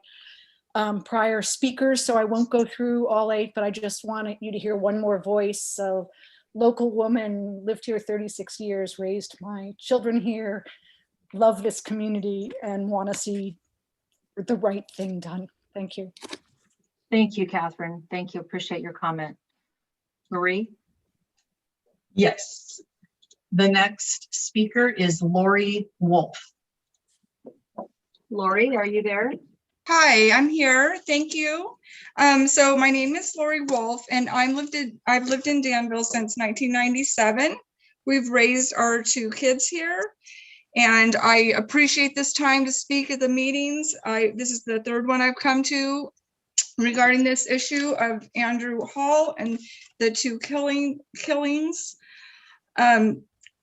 prior speakers, so I won't go through all 8, but I just wanted you to hear one more voice. So, local woman, lived here 36 years, raised my children here, love this community, and want to see the right thing done. Thank you. Thank you, Catherine. Thank you. Appreciate your comment. Marie? Yes. The next speaker is Lori Wolf. Lori, are you there? Hi, I'm here. Thank you. So my name is Lori Wolf, and I've lived in Danville since 1997. We've raised our 2 kids here, and I appreciate this time to speak at the meetings. This is the 3rd one I've come to regarding this issue of Andrew Hall and the 2 killings.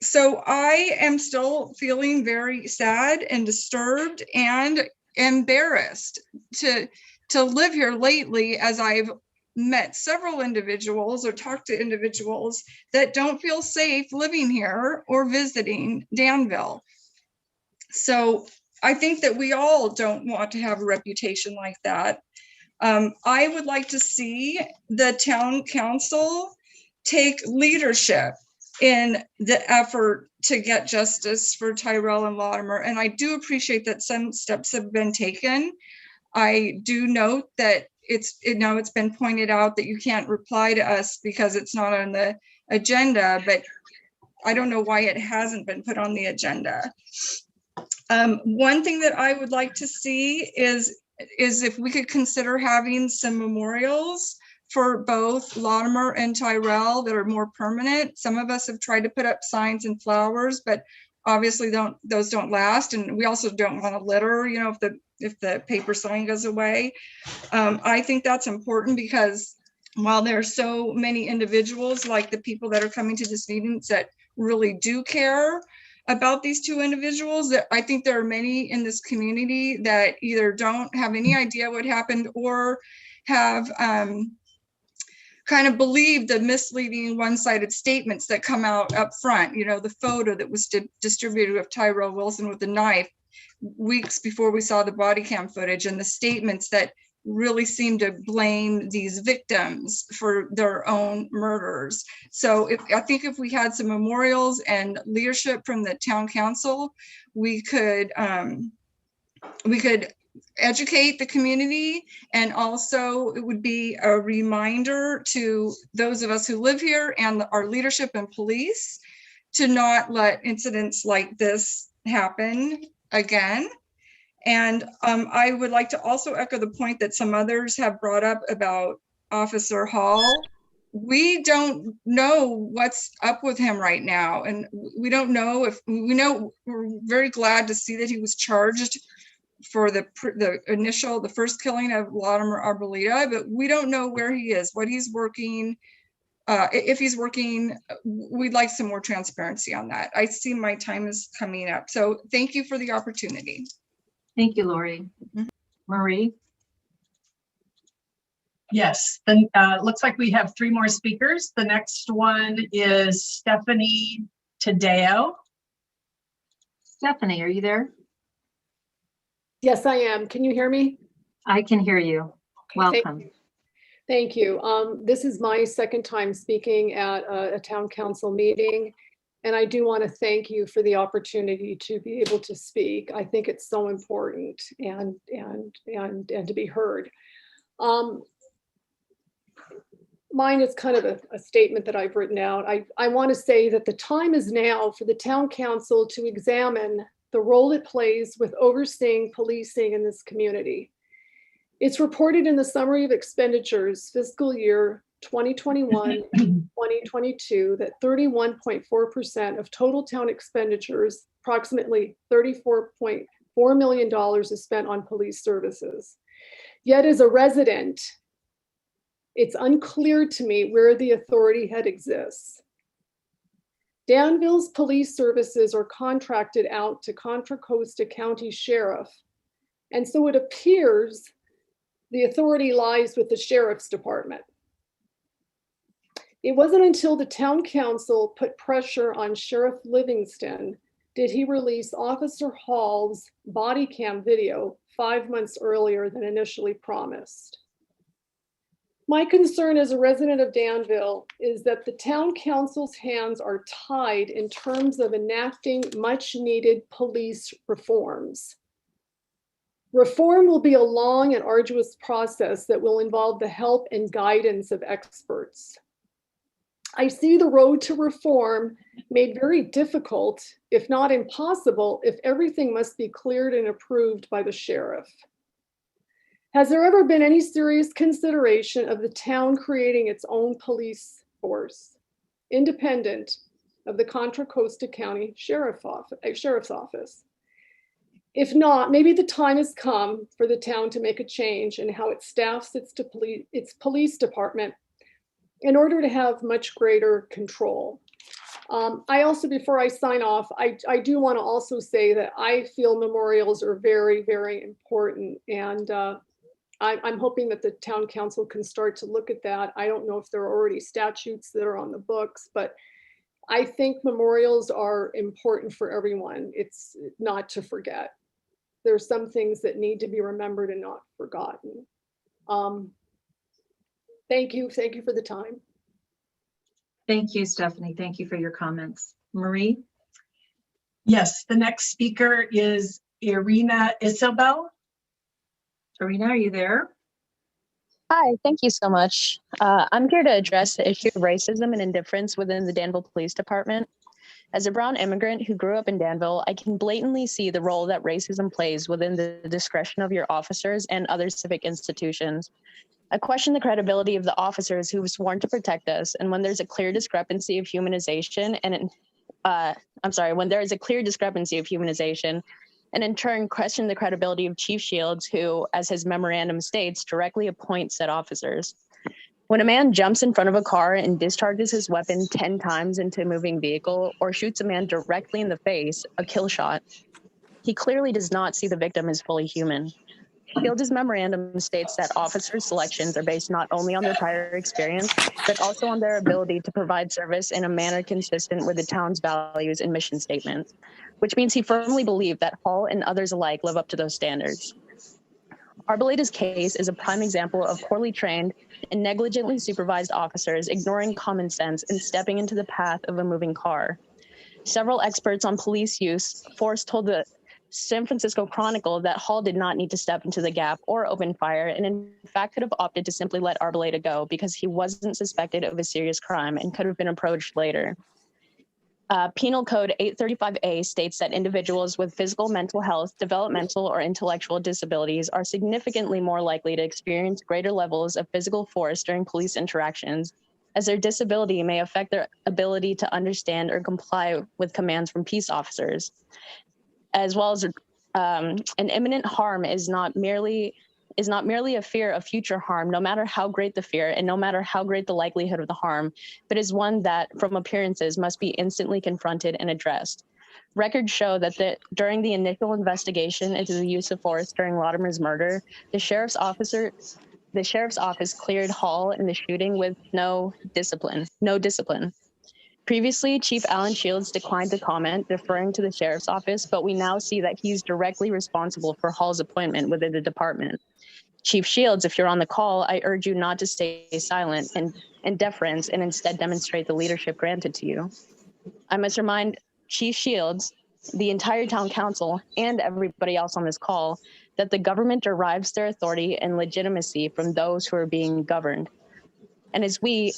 So I am still feeling very sad and disturbed and embarrassed to live here lately, as I've met several individuals or talked to individuals that don't feel safe living here or visiting Danville. So I think that we all don't want to have a reputation like that. I would like to see the town council take leadership in the effort to get justice for Tyrell and Latimer. And I do appreciate that some steps have been taken. I do note that it's been pointed out that you can't reply to us because it's not on the agenda, but I don't know why it hasn't been put on the agenda. One thing that I would like to see is if we could consider having some memorials for both Latimer and Tyrell that are more permanent. Some of us have tried to put up signs and flowers, but obviously those don't last. And we also don't want to litter, you know, if the paper sign goes away. I think that's important because while there are so many individuals like the people that are coming to this meeting that really do care about these 2 individuals, that I think there are many in this community that either don't have any idea what happened or have kind of believed the misleading one-sided statements that come out up front. You know, the photo that was distributed of Tyrell Wilson with the knife weeks before we saw the body cam footage, and the statements that really seem to blame these victims for their own murders. So I think if we had some memorials and leadership from the town council, we could educate the community, and also it would be a reminder to those of us who live here and our leadership and police to not let incidents like this happen again. And I would like to also echo the point that some others have brought up about Officer Hall. We don't know what's up with him right now. And we don't know we're very glad to see that he was charged for the first killing of Latimer Arboleda, but we don't know where he is, what he's working. If he's working, we'd like some more transparency on that. I see my time is coming up. So thank you for the opportunity. Thank you, Lori. Marie? Yes, then looks like we have 3 more speakers. The next one is Stephanie Tadeo. Stephanie, are you there? Yes, I am. Can you hear me? I can hear you. Okay, Welcome. Thank you. This is my 2nd time speaking at a town council meeting. And I do want to thank you for the opportunity to be able to speak. I think it's so important and to be heard. Mine is kind of a statement that I've written out. I want to say that the time is now for the town council to examine the role it plays with overseeing policing in this community. It's reported in the summary of expenditures fiscal year 2021-2022 that 31.4% of total town expenditures, approximately $34.4 million, is spent on police services. Yet as a resident, it's unclear to me where the authority head exists. Danville's police services are contracted out to Contra Costa County Sheriff, and so it appears the authority lies with the Sheriff's Department. It wasn't until the town council put pressure on Sheriff Livingston did he release Officer Hall's body cam video 5 months earlier than initially promised. My concern as a resident of Danville is that the town council's hands are tied in terms of enacting much needed police reforms. Reform will be a long and arduous process that will involve the help and guidance of experts. I see the road to reform made very difficult, if not impossible, if everything must be cleared and approved by the sheriff. Has there ever been any serious consideration of the town creating its own police force, independent, of the Contra Costa County Sheriff's Office. If not, maybe the time has come for the town to make a change in how it staffs its police department in order to have much greater control. I also, before I sign off, I do want to also say that I feel memorials are very, very important. And I'm hoping that the town council can start to look at that. I don't know if there are already statutes that are on the books, but I think memorials are important for everyone. It's not to forget. There's some things that need to be remembered and not forgotten. Thank you. Thank you for the time. Thank you, Stephanie. Thank you for your comments. Marie? Yes, the next speaker is Irina Isabel. Irina, are you there? Hi, thank you so much. I'm here to address the issue of racism and indifference within the Danville Police Department. As a brown immigrant who grew up in Danville, I can blatantly see the role that racism plays within the discretion of your officers and other civic institutions. I question the credibility of the officers who were sworn to protect us, and when there's a clear discrepancy of humanization, and in turn question the credibility of Chief Shields, who, as his memorandum states, directly appoints said officers. When a man jumps in front of a car and discharges his weapon 10 times into a moving vehicle or shoots a man directly in the face, a kill shot, he clearly does not see the victim as fully human. Shields' memorandum states that officers' selections are based not only on their prior experience, but also on their ability to provide service in a manner consistent with the town's values and mission statements, which means he firmly believed that Hall and others alike live up to those standards. Arbelat's case is a prime example of poorly trained and negligently supervised officers ignoring common sense and stepping into the path of a moving car. Several experts on police use force told the San Francisco Chronicle that Hall did not need to step into the gap or open fire, and in fact could have opted to simply let Arboleda go because he wasn't suspected of a serious crime and could have been approached later. Penal Code 835A states that individuals with physical, mental health, developmental, or intellectual disabilities are significantly more likely to experience greater levels of physical force during police interactions, as their disability may affect their ability to understand or comply with commands from peace officers, as well as an imminent harm is not merely a fear of future harm, no matter how great the fear and no matter how great the likelihood of the harm, but is one that, from appearances, must be instantly confronted and addressed. Records show that during the initial investigation into the use of force during Latimer's murder, the sheriff's office cleared Hall in the shooting with no discipline. Previously, Chief Alan Shields declined to comment, deferring to the sheriff's office, but we now see that he's directly responsible for Hall's appointment within the department. Chief Shields, if you're on the call, I urge you not to stay silent and deference and instead demonstrate the leadership granted to you. I must remind Chief Shields, the entire town council, and everybody else on this call that the government derives their authority and legitimacy from those who are being governed. And we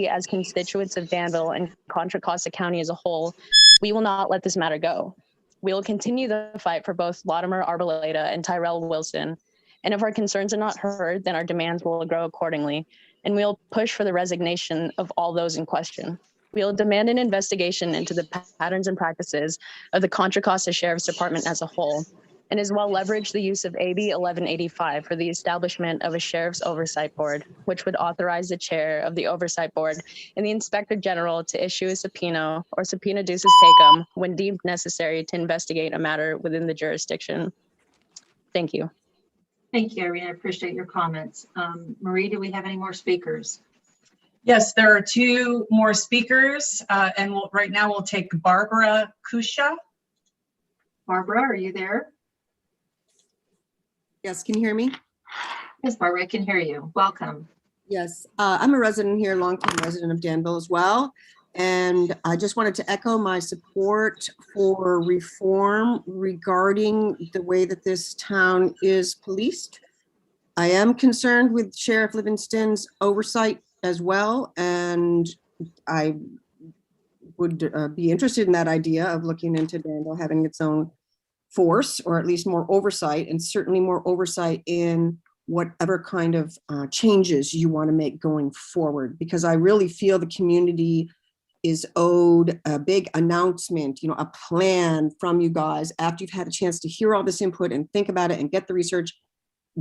as constituents of Danville and Contra Costa County as a whole, we will not let this matter go. We will continue the fight for both Latimer Arboleda and Tyrell Wilson. And if our concerns are not heard, then our demands will grow accordingly. And we'll push for the resignation of all those in question. We'll demand an investigation into the patterns and practices of the Contra Costa Sheriff's Department as a whole, and as well leverage the use of AB 1185 for the establishment of a Sheriff's Oversight Board, which would authorize the chair of the Oversight Board and the Inspector General to issue a subpoena or subpoena duces tecum when deemed necessary to investigate a matter within the jurisdiction. Thank you. Thank you, Irene. I appreciate your comments. Marie, do we have any more speakers? Yes, there are two more speakers, and right now we'll take Barbara Kusha. Barbara, are you there? Yes, can you hear me? Yes, Barbara, I can hear you. Welcome. Yes, I'm a resident here, longtime resident of Danville as well. And I just wanted to echo my support for reform regarding the way that this town is policed. I am concerned with Sheriff Livingston's oversight as well. And I would be interested in that idea of looking into Danville having its own force, or at least more oversight, and certainly more oversight in whatever kind of changes you want to make going forward, because I really feel the community is owed a big announcement, a plan from you guys after you've had a chance to hear all this input and think about it and get the research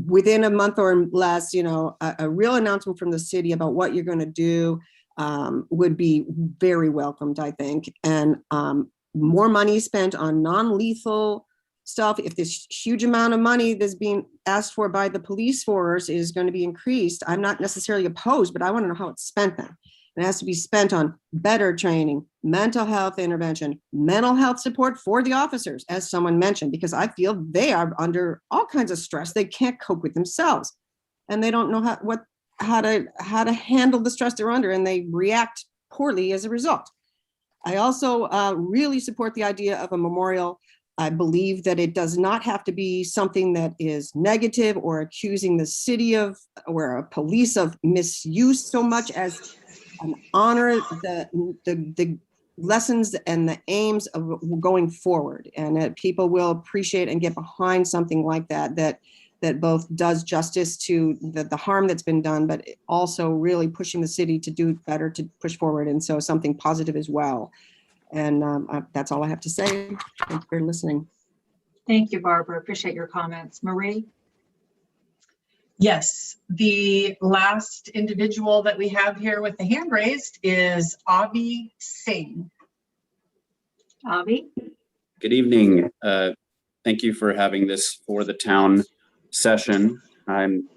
within a month or less, a real announcement from the city about what you're going to do would be very welcomed, I think. And more money spent on non-lethal stuff. If this huge amount of money that's being asked for by the police force is going to be increased, I'm not necessarily opposed, but I want to know how it's spent then. It has to be spent on better training, mental health intervention, mental health support for the officers, as someone mentioned, because I feel they are under all kinds of stress. They can't cope with themselves, and they don't know how to handle the stress they're under, and they react poorly as a result. I also really support the idea of a memorial. I believe that it does not have to be something that is negative or accusing the city of or police of misuse so much as honor the lessons and the aims of going forward, and that people will appreciate and get behind something like that both does justice to the harm that's been done, but also really pushing the city to do better, to push forward, and so something positive as well. And that's all I have to say. Thank you for listening. Thank you, Barbara. Appreciate your comments. Marie? Yes, the last individual that we have here with the hand raised is Avi Singh. Avi? Good evening. Thank you for having this for the town session. I'm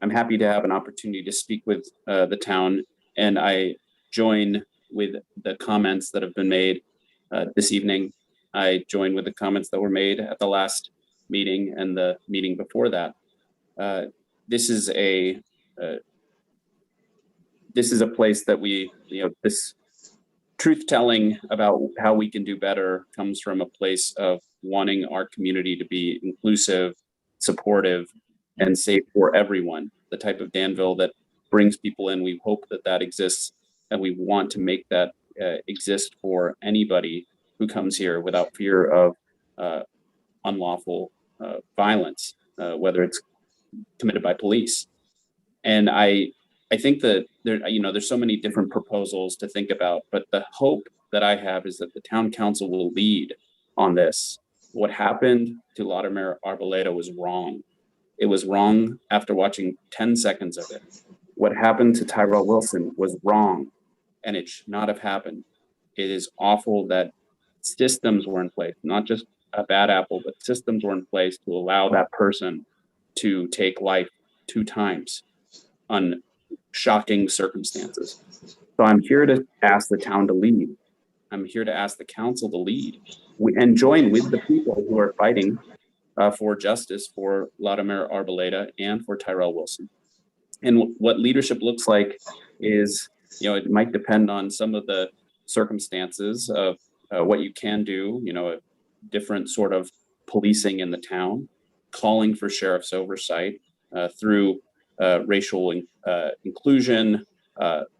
happy to have an opportunity to speak with the town, and I join with the comments that have been made this evening. I join with the comments that were made at the last meeting and the meeting before that. This is a place that we, this truth telling about how we can do better comes from a place of wanting our community to be inclusive, supportive, and safe for everyone. The type of Danville that brings people in, we hope that exists, and we want to make that exist for anybody who comes here without fear of unlawful violence, whether it's committed by police. And I think that there's so many different proposals to think about, but the hope that I have is that the town council will lead on this. What happened to Latimer Arboleda was wrong. It was wrong after watching 10 seconds of it. What happened to Tyrell Wilson was wrong, and it should not have happened. It is awful that systems were in place, not just a bad apple, but systems were in place to allow that person to take life 2 times on shocking circumstances. So I'm here to ask the town to lead. I'm here to ask the council to lead and join with the people who are fighting for justice for Latimer Arboleda and for Tyrell Wilson. And what leadership looks like is, it might depend on some of the circumstances of what you can do, a different sort of policing in the town, calling for sheriff's oversight through racial inclusion,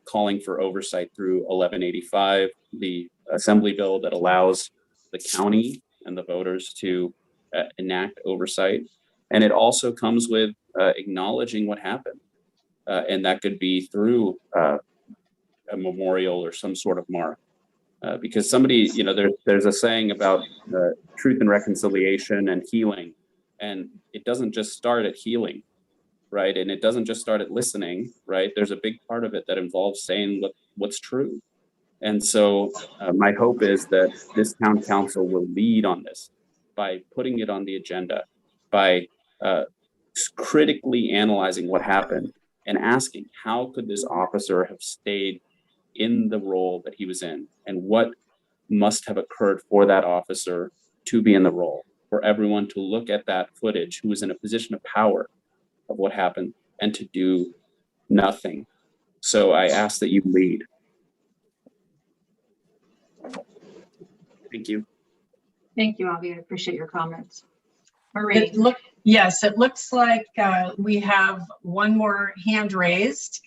calling for oversight through 1185, the assembly bill that allows the county and the voters to enact oversight. And it also comes with acknowledging what happened. And that could be through a memorial or some sort of mark. Because somebody, there's a saying about truth and reconciliation and healing. And it doesn't just start at healing, right? And it doesn't just start at listening, right? There's a big part of it that involves saying what's true. And so my hope is that this town council will lead on this by putting it on the agenda, by critically analyzing what happened and asking, how could this officer have stayed in the role that he was in, and what must have occurred for that officer to be in the role, for everyone to look at that footage who was in a position of power of what happened and to do nothing. So I ask that you lead. Thank you. Thank you, Avi. I appreciate your comments. Marie? Yes, it looks like we have one more hand raised.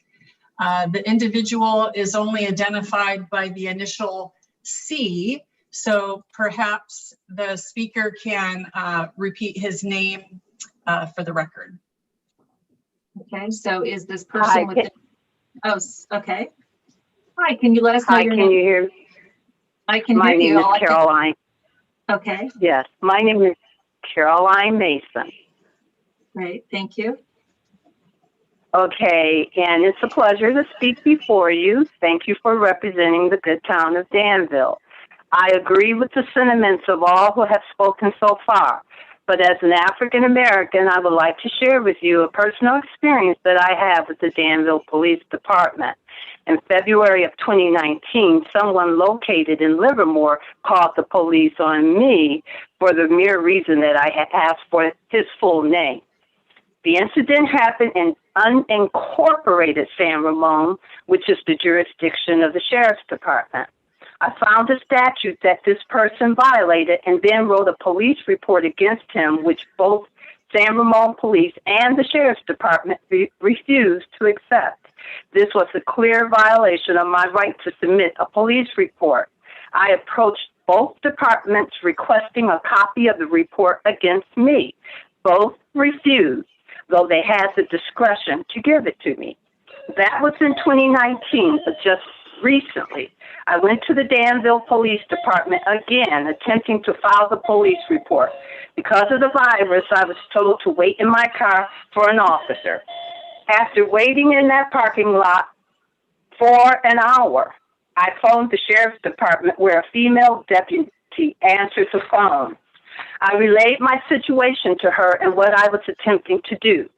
The individual is only identified by the initial C, so perhaps the speaker can repeat his name for the record. Okay, so is this person with Oh, okay. Hi, can you let us know Hi, your can name? you hear me? I can My hear name you. is All I can- Caroline. Okay, Yes, my name is Caroline Mason. great. Thank you. Okay, and it's a pleasure to speak before you. Thank you for representing the good town of Danville. I agree with the sentiments of all who have spoken so far, but as an African American, I would like to share with you a personal experience that I have with the Danville Police Department. In February of 2019, someone located in Livermore called the police on me for the mere reason that I had asked for his full name. The incident happened in unincorporated San Ramon, which is the jurisdiction of the Sheriff's Department. I found a statute that this person violated and then wrote a police report against him, which both San Ramon Police and the Sheriff's Department refused to accept. This was a clear violation of my right to submit a police report. I approached both departments requesting a copy of the report against me. Both refused, though they had the discretion to give it to me. That was in 2019, but just recently, I went to the Danville Police Department again, attempting to file the police report. Because of the virus, I was told to wait in my car for an officer. After waiting in that parking lot for an hour, I phoned the Sheriff's Department where a female deputy answered the phone. I relayed my situation to her and what I was attempting to do.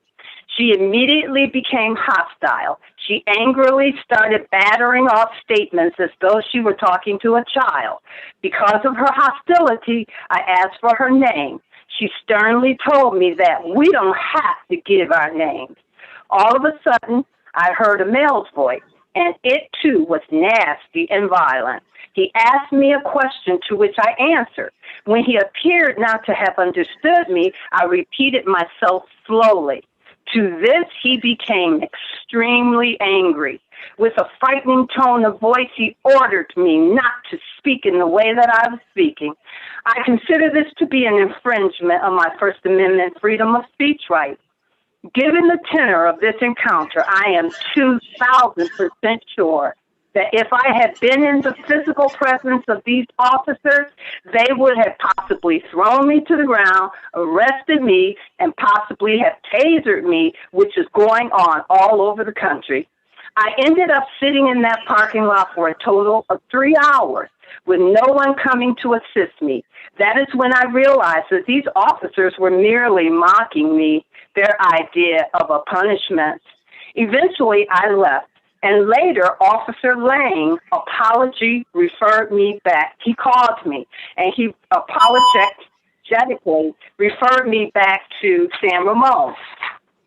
She immediately became hostile. She angrily started battering off statements as though she were talking to a child. Because of her hostility, I asked for her name. She sternly told me that we don't have to give our names. All of a sudden, I heard a male's voice, and it too was nasty and violent. He asked me a question to which I answered. When he appeared not to have understood me, I repeated myself slowly. To this, he became extremely angry. With a frightening tone of voice, he ordered me not to speak in the way that I was speaking. I consider this to be an infringement of my First Amendment freedom of speech rights. Given the tenor of this encounter, I am 2,000% sure that if I had been in the physical presence of these officers, they would have possibly thrown me to the ground, arrested me, and possibly have tasered me, which is going on all over the country. I ended up sitting in that parking lot for a total of 3 hours with no one coming to assist me. That is when I realized that these officers were merely mocking me, their idea of a punishment. Eventually, I left. And later, Officer Lang referred me back. He called me, and he apologetically referred me back to San Ramon.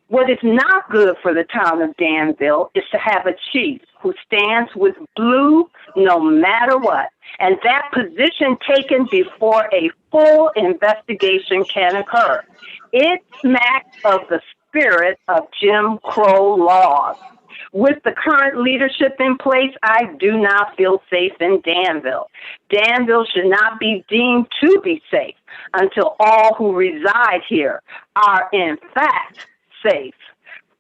What is not good for the town of Danville is to have a chief who stands with blue no matter what, and that position taken before a full investigation can occur. It smacks of the spirit of Jim Crow laws. With the current leadership in place, I do not feel safe in Danville. Danville should not be deemed to be safe until all who reside here are in fact safe.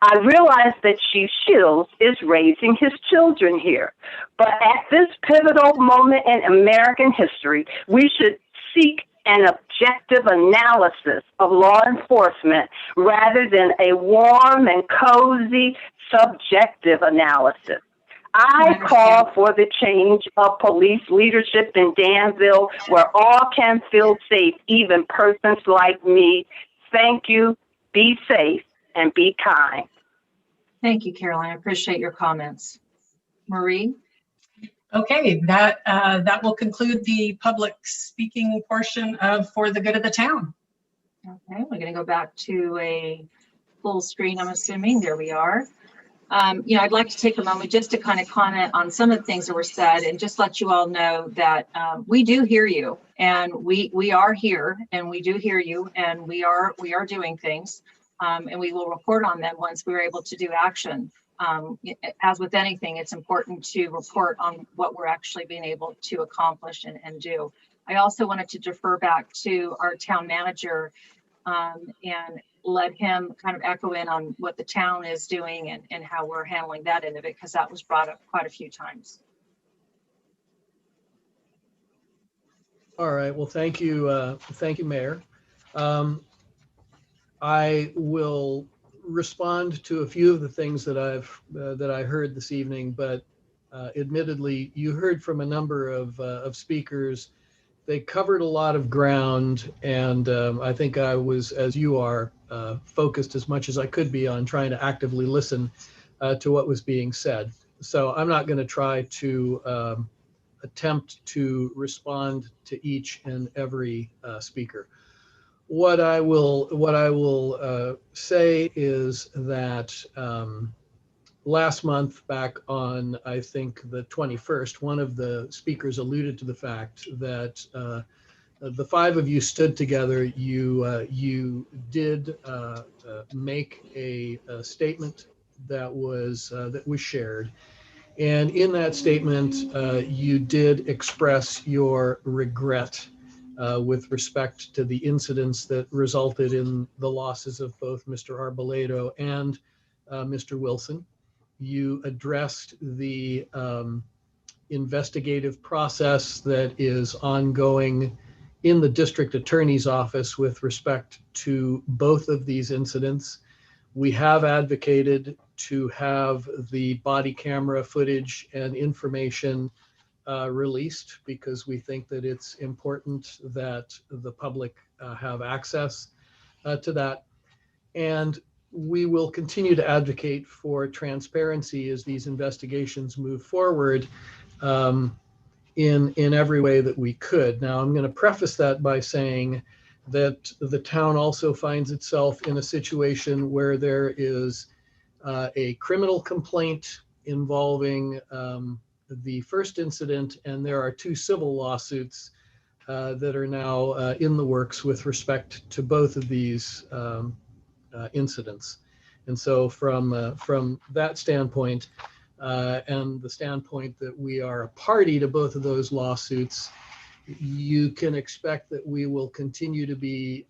I realize that Chief Shields is raising his children here, but at this pivotal moment in American history, we should seek an objective analysis of law enforcement rather than a warm and cozy subjective analysis. I call for the change of police leadership in Danville where all can feel safe, even persons like me. Thank you. Be safe and be kind. Thank you, Caroline. I appreciate your comments. Marie? Okay, that will conclude the public speaking portion of For the Good of the Town. Okay, we're going to go back to a full screen, I'm assuming. There we are. I'd like to take a moment just to kind of comment on some of the things that were said and just let you all know that we do hear you, and we are here, and we do hear you, and we are doing things, and we will report on them once we're able to do action. As with anything, it's important to report on what we're actually being able to accomplish and do. I also wanted to defer back to our town manager and let him kind of echo in on what the town is doing and how we're handling that end of it, because that was brought up quite a few times. All right, well, thank you, Mayor. I will respond to a few of the things that I heard this evening, but admittedly, you heard from a number of speakers. They covered a lot of ground, and I think I was, as you are, focused as much as I could be on trying to actively listen to what was being said. So I'm not going to try to attempt to respond to each and every speaker. What I will say is that last month, back on, I think, the 21st, one of the speakers alluded to the fact that the five of you stood together. You did make a statement that was shared. And in that statement, you did express your regret with respect to the incidents that resulted in the losses of both Mr. Arboledo and Mr. Wilson. You addressed the investigative process that is ongoing in the district attorney's office with respect to both of these incidents. We have advocated to have the body camera footage and information released because we think that it's important that the public have access to that. And we will continue to advocate for transparency as these investigations move forward in every way that we could. Now, I'm going to preface that by saying that the town also finds itself in a situation where there is a criminal complaint involving the first incident, and there are two civil lawsuits that are now in the works with respect to both of these incidents. And so from that standpoint, and the standpoint that we are a party to both of those lawsuits, you can expect that we will continue to be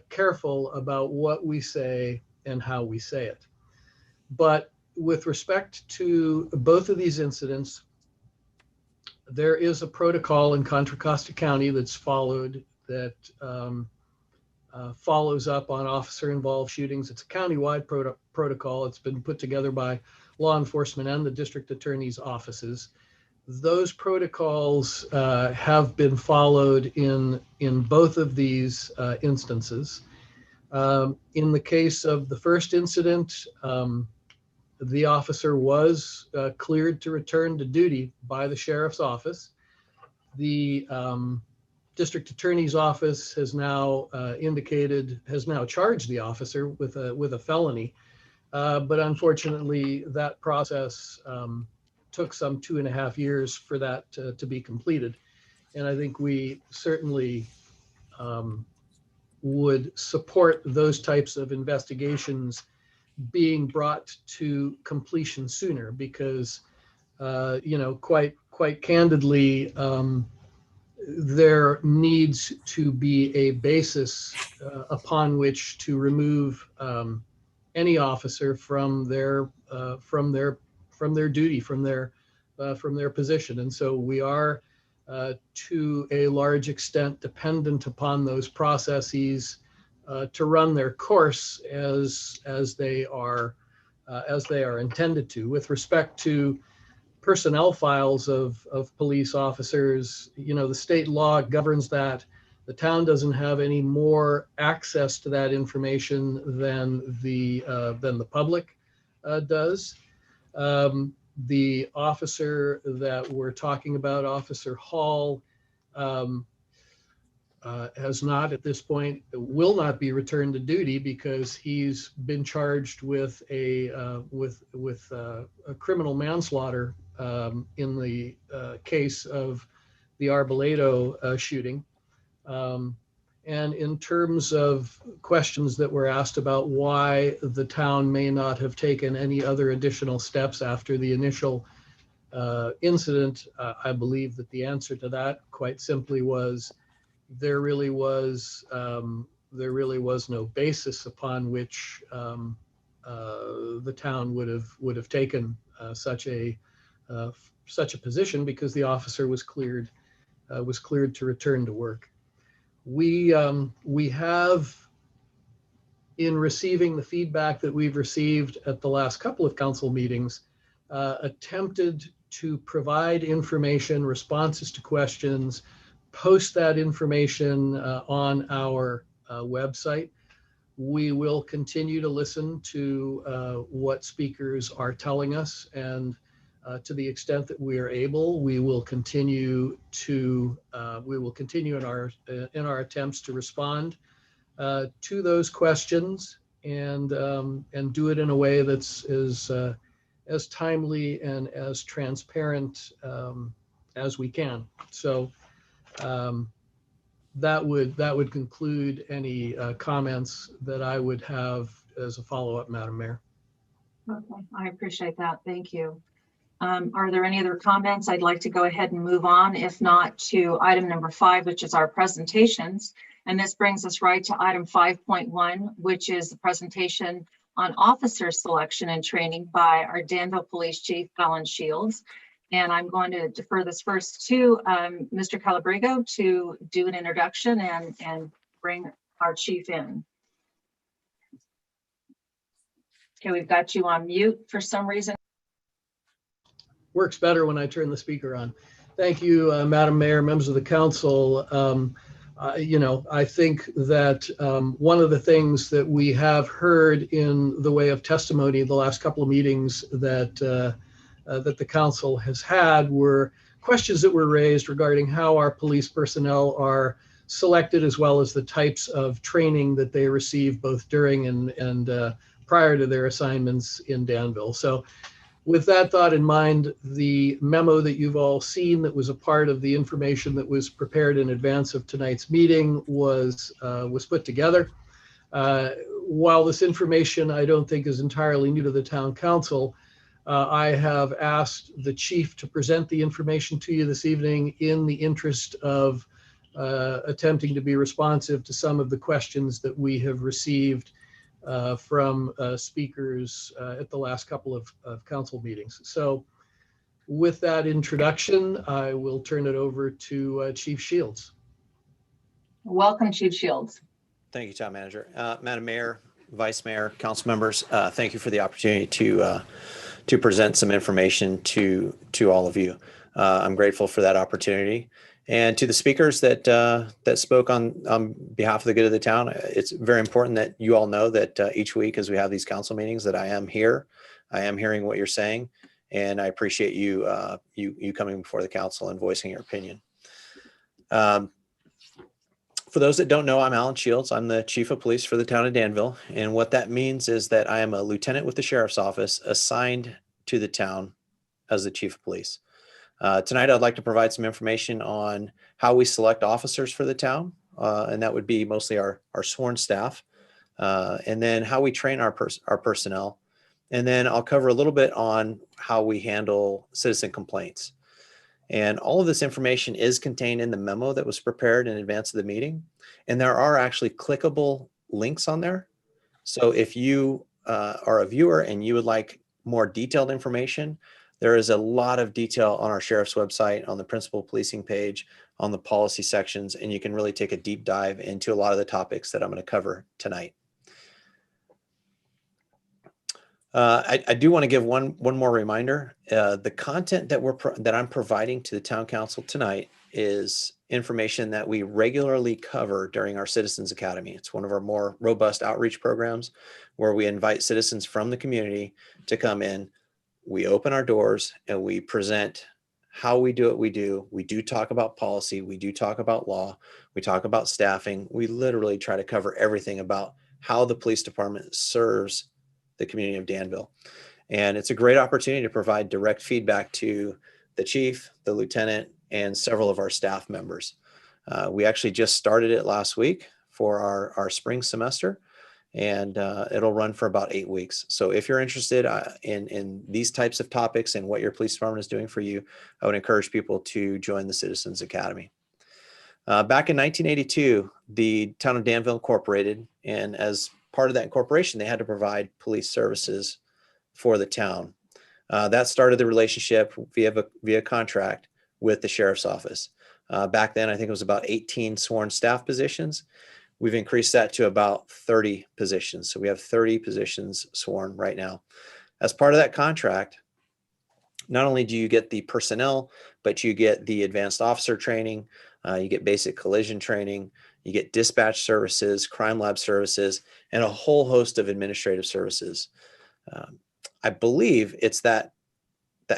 careful about what we say and how we say it. But with respect to both of these incidents, there is a protocol in Contra Costa County that's followed that follows up on officer-involved shootings. It's a countywide protocol. It's been put together by law enforcement and the district attorney's offices. Those protocols have been followed in both of these instances. In the case of the first incident, the officer was cleared to return to duty by the sheriff's office. The district attorney's office has now charged the officer with a felony. But unfortunately, that process took some 2.5 years for that to be completed. And I think we certainly would support those types of investigations being brought to completion sooner because, quite candidly, there needs to be a basis upon which to remove any officer from their duty, from their position. And so we are to a large extent dependent upon those processes to run their course as they are intended to. With respect to personnel files of police officers, the state law governs that. The town doesn't have any more access to that information than the public does. The officer that we're talking about, Officer Hall, has not at this point, will not be returned to duty because he's been charged with a criminal manslaughter in the case of the Arboledo shooting. And in terms of questions that were asked about why the town may not have taken any other additional steps after the initial incident, I believe that the answer to that quite simply was there really was there really was no basis upon which the town would have taken such a position, because the officer was cleared to return to work. We have, in receiving the feedback that we've received at the last couple of council meetings, attempted to provide information, responses to questions, post that information on our website. We will continue to listen to what speakers are telling us, and to the extent that we are able, we will continue in our attempts to respond to those questions, and do it in a way that's as timely and as transparent as we can. So that would conclude any comments that I would have as a follow-up, Madam Mayor. Okay, I appreciate that. Thank you. Are there any other comments? I'd like to go ahead and move on, if not to item number 5, which is our presentations. And this brings us right to item 5.1, which is the presentation on officer selection and training by our Danville Police Chief, Alan Shields. And I'm going to defer this first to Mr. Calabrigo to do an introduction and bring our chief in. Okay, we've got you on mute for some reason. Works better when I turn the speaker on. Thank you, Madam Mayor, members of the council. I think that one of the things that we have heard in the way of testimony the last couple of meetings that the council has had were questions that were raised regarding how our police personnel are selected, as well as the types of training that they receive both during and prior to their assignments in Danville. So with that thought in mind, the memo that you've all seen that was a part of the information that was prepared in advance of tonight's meeting was put together. While this information I don't think is entirely new to the town council, I have asked the chief to present the information to you this evening in the interest of attempting to be responsive to some of the questions that we have received from speakers at the last couple of council meetings. So with that introduction, I will turn it over to Chief Shields. Welcome, Chief Shields. Thank you, Town Manager. Madam Mayor, Vice Mayor, council members, thank you for the opportunity to present some information to all of you. I'm grateful for that opportunity. And to the speakers that spoke on behalf of the good of the town, it's very important that you all know that each week as we have these council meetings that I am here, I am hearing what you're saying, and I appreciate you coming before the council and voicing your opinion. For those that don't know, I'm Alan Shields. I'm the Chief of Police for the town of Danville, and what that means is that I am a lieutenant with the Sheriff's Office assigned to the town as the Chief of Police. Tonight, I'd like to provide some information on how we select officers for the town, and that would be mostly our sworn staff, and then how we train our personnel. And then I'll cover a little bit on how we handle citizen complaints. And all of this information is contained in the memo that was prepared in advance of the meeting. And there are actually clickable links on there. So if you are a viewer and you would like more detailed information, there is a lot of detail on our sheriff's website, on the principal policing page, on the policy sections, and you can really take a deep dive into a lot of the topics that I'm going to cover tonight. I do want to give one more reminder. The content that I'm providing to the town council tonight is information that we regularly cover during our Citizens Academy. It's one of our more robust outreach programs where we invite citizens from the community to come in. We open our doors and we present how we do what we do. We do talk about policy. We do talk about law. We talk about staffing. We literally try to cover everything about how the police department serves the community of Danville. And it's a great opportunity to provide direct feedback to the chief, the lieutenant, and several of our staff members. We actually just started it last week for our spring semester, and it'll run for about 8 weeks. So if you're interested in these types of topics and what your police department is doing for you, I would encourage people to join the Citizens Academy. Back in 1982, the town of Danville incorporated, and as part of that incorporation, they had to provide police services for the town. That started the relationship via contract with the sheriff's office. Back then, I think it was about 18 sworn staff positions. We've increased that to about 30 positions. So we have 30 positions sworn right now. As part of that contract, not only do you get the personnel, but you get the advanced officer training, you get basic collision training, you get dispatch services, crime lab services, and a whole host of administrative services. I believe it's that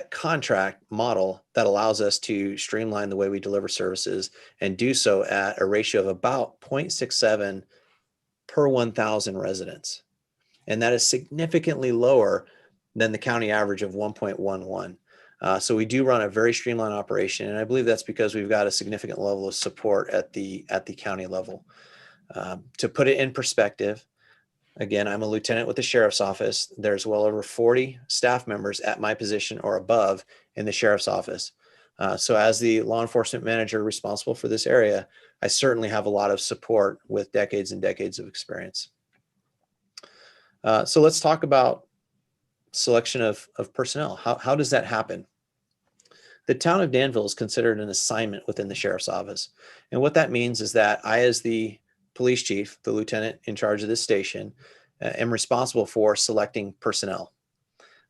contract model that allows us to streamline the way we deliver services and do so at a ratio of about 0.67 per 1,000 residents. And that is significantly lower than the county average of 1.11. So we do run a very streamlined operation, and I believe that's because we've got a significant level of support at the county level. To put it in perspective, again, I'm a lieutenant with the sheriff's office. There's well over 40 staff members at my position or above in the sheriff's office. So as the law enforcement manager responsible for this area, I certainly have a lot of support with decades and decades of experience. So let's talk about selection of personnel. How does that happen? The town of Danville is considered an assignment within the sheriff's office. And what that means is that I, as the police chief, the lieutenant in charge of this station, am responsible for selecting personnel.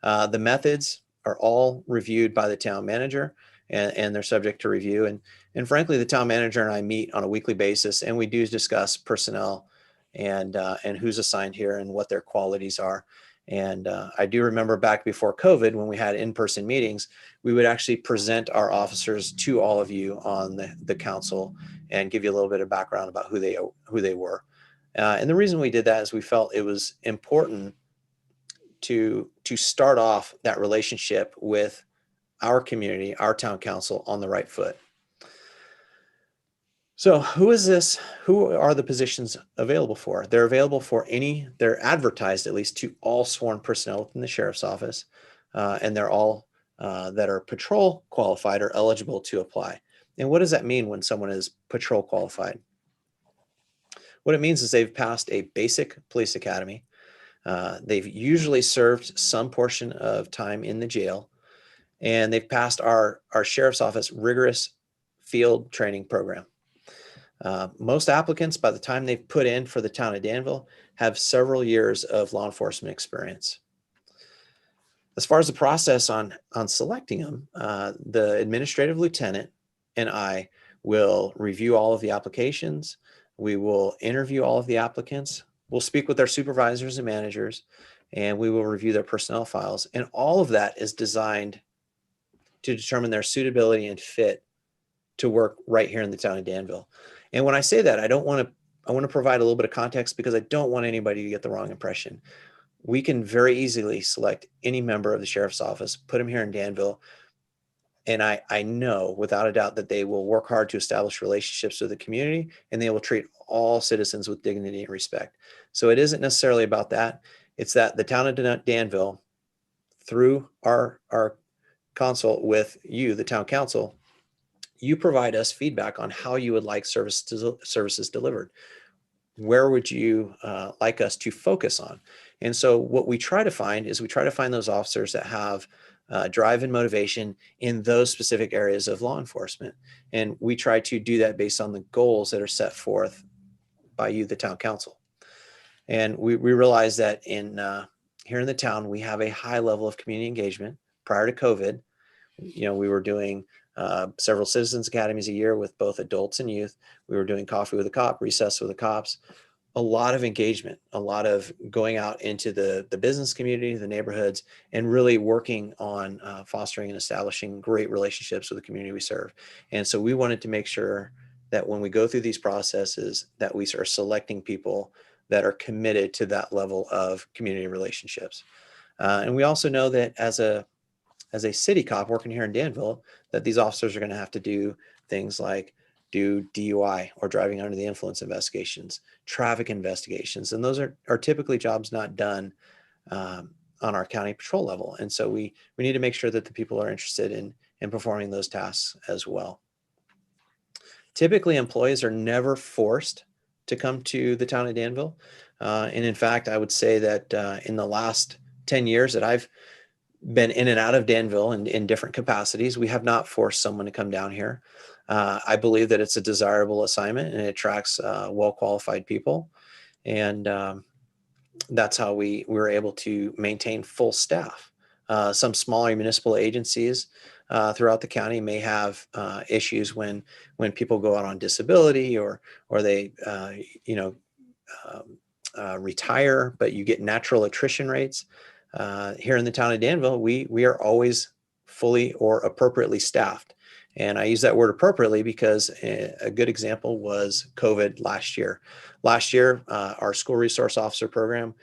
The methods are all reviewed by the town manager, and they're subject to review. And frankly, the town manager and I meet on a weekly basis, and we do discuss personnel and who's assigned here and what their qualities are. And I do remember back before COVID, when we had in-person meetings, we would actually present our officers to all of you on the council and give you a little bit of background about who they were. And the reason we did that is we felt it was important to start off that relationship with our community, our town council, on the right foot. So who is this? Who are the positions available for? They're available for they're advertised at least to all sworn personnel within the sheriff's office, and they're all that are patrol qualified are eligible to apply. And what does that mean when someone is patrol qualified? What it means is they've passed a basic police academy. They've usually served some portion of time in the jail, and they've passed our sheriff's office rigorous field training program. Most applicants, by the time they've put in for the town of Danville, have several years of law enforcement experience. As far as the process on selecting them, the administrative lieutenant and I will review all of the applications. We will interview all of the applicants. We'll speak with their supervisors and managers, and we will review their personnel files. And all of that is designed to determine their suitability and fit to work right here in the town of Danville. And when I say that, I want to provide a little bit of context because I don't want anybody to get the wrong impression. We can very easily select any member of the sheriff's office, put them here in Danville, and I know without a doubt that they will work hard to establish relationships with the community, and they will treat all citizens with dignity and respect. So it isn't necessarily about that. It's that the town of Danville, through our consult with you, the town council, you provide us feedback on how you would like services delivered. Where would you like us to focus on? And so what we try to find is those officers that have drive and motivation in those specific areas of law enforcement. And we try to do that based on the goals that are set forth by you, the town council. And we realize that here in the town, we have a high level of community engagement. Prior to COVID, we were doing several citizens academies a year with both adults and youth. We were doing coffee with a cop, recess with the cops, a lot of engagement, a lot of going out into the business community, the neighborhoods, and really working on fostering and establishing great relationships with the community we serve. And so we wanted to make sure that when we go through these processes, that we are selecting people that are committed to that level of community relationships. And we also know that as a city cop working here in Danville, that these officers are going to have to do things like do DUI or driving under the influence investigations, traffic investigations. And those are typically jobs not done on our county patrol level. And so we need to make sure that the people are interested in performing those tasks as well. Typically, employees are never forced to come to the town of Danville. And in fact, I would say that in the last 10 years that I've been in and out of Danville in different capacities, we have not forced someone to come down here. I believe that it's a desirable assignment and it attracts well-qualified people. And that's how we were able to maintain full staff. Some smaller municipal agencies throughout the county may have issues when people go out on disability or they retire, but you get natural attrition rates. Here in the town of Danville, we are always fully or appropriately staffed. And I use that word appropriately because a good example was COVID last year. Last year, our school resource officer program,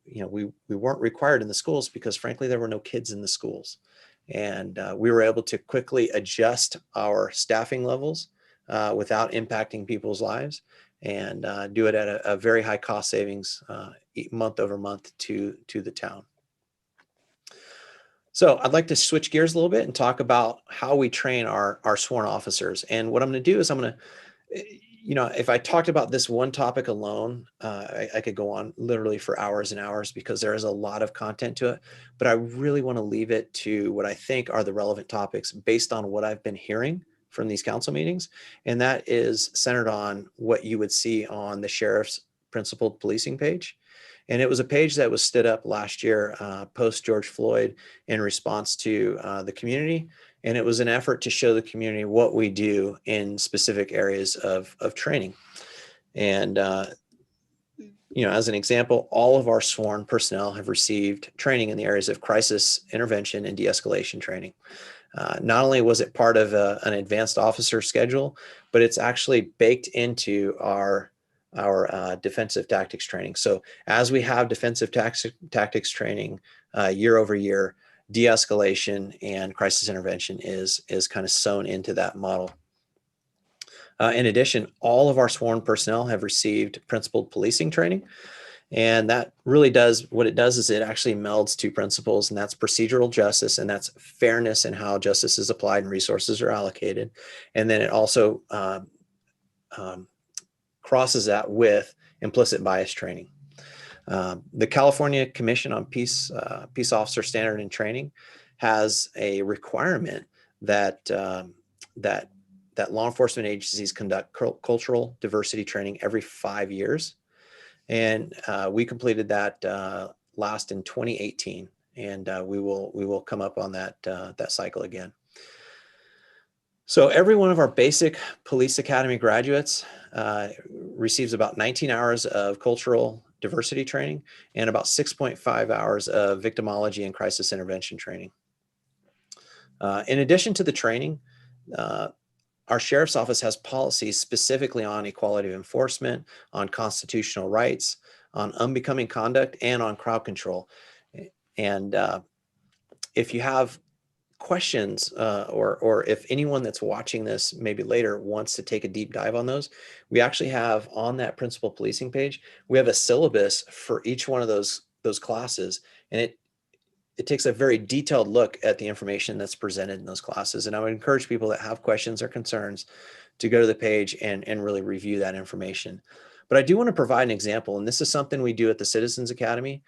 we weren't required in the schools because frankly, there were no kids in the schools. And we were able to quickly adjust our staffing levels without impacting people's lives and do it at a very high cost savings month over month to the town. So I'd like to switch gears a little bit and talk about how we train our sworn officers. And what I'm going to do is I'm going to, if I talked about this one topic alone, I could go on literally for hours and hours because there is a lot of content to it. But I really want to leave it to what I think are the relevant topics based on what I've been hearing from these council meetings. And that is centered on what you would see on the sheriff's principled policing page. And it was a page that was stood up last year post George Floyd in response to the community. And it was an effort to show the community what we do in specific areas of training. And, as an example, all of our sworn personnel have received training in the areas of crisis intervention and de-escalation training. Not only was it part of an advanced officer schedule, but it's actually baked into our defensive tactics training. So as we have defensive tactics training year over year, de-escalation and crisis intervention is kind of sewn into that model. In addition, all of our sworn personnel have received principled policing training. And that really does, what it does is it actually melds two principles, and that's procedural justice, and that's fairness in how justice is applied and resources are allocated. And then it also crosses that with implicit bias training. The California Commission on Peace Officer Standard and Training has a requirement that law enforcement agencies conduct cultural diversity training every 5 years. And we completed that last in 2018, and we will come up on that cycle again. So every one of our basic police academy graduates receives about 19 hours of cultural diversity training and about 6.5 hours of victimology and crisis intervention training. In addition to the training, our sheriff's office has policies specifically on equality of enforcement, on constitutional rights, on unbecoming conduct, and on crowd control. And if you have questions or if anyone that's watching this maybe later wants to take a deep dive on those, we actually have on that principal policing page, we have a syllabus for each one of those classes. And it takes a very detailed look at the information that's presented in those classes. And I would encourage people that have questions or concerns to go to the page and really review that information. But I do want to provide an example, and this is something we do at the Citizens Academy.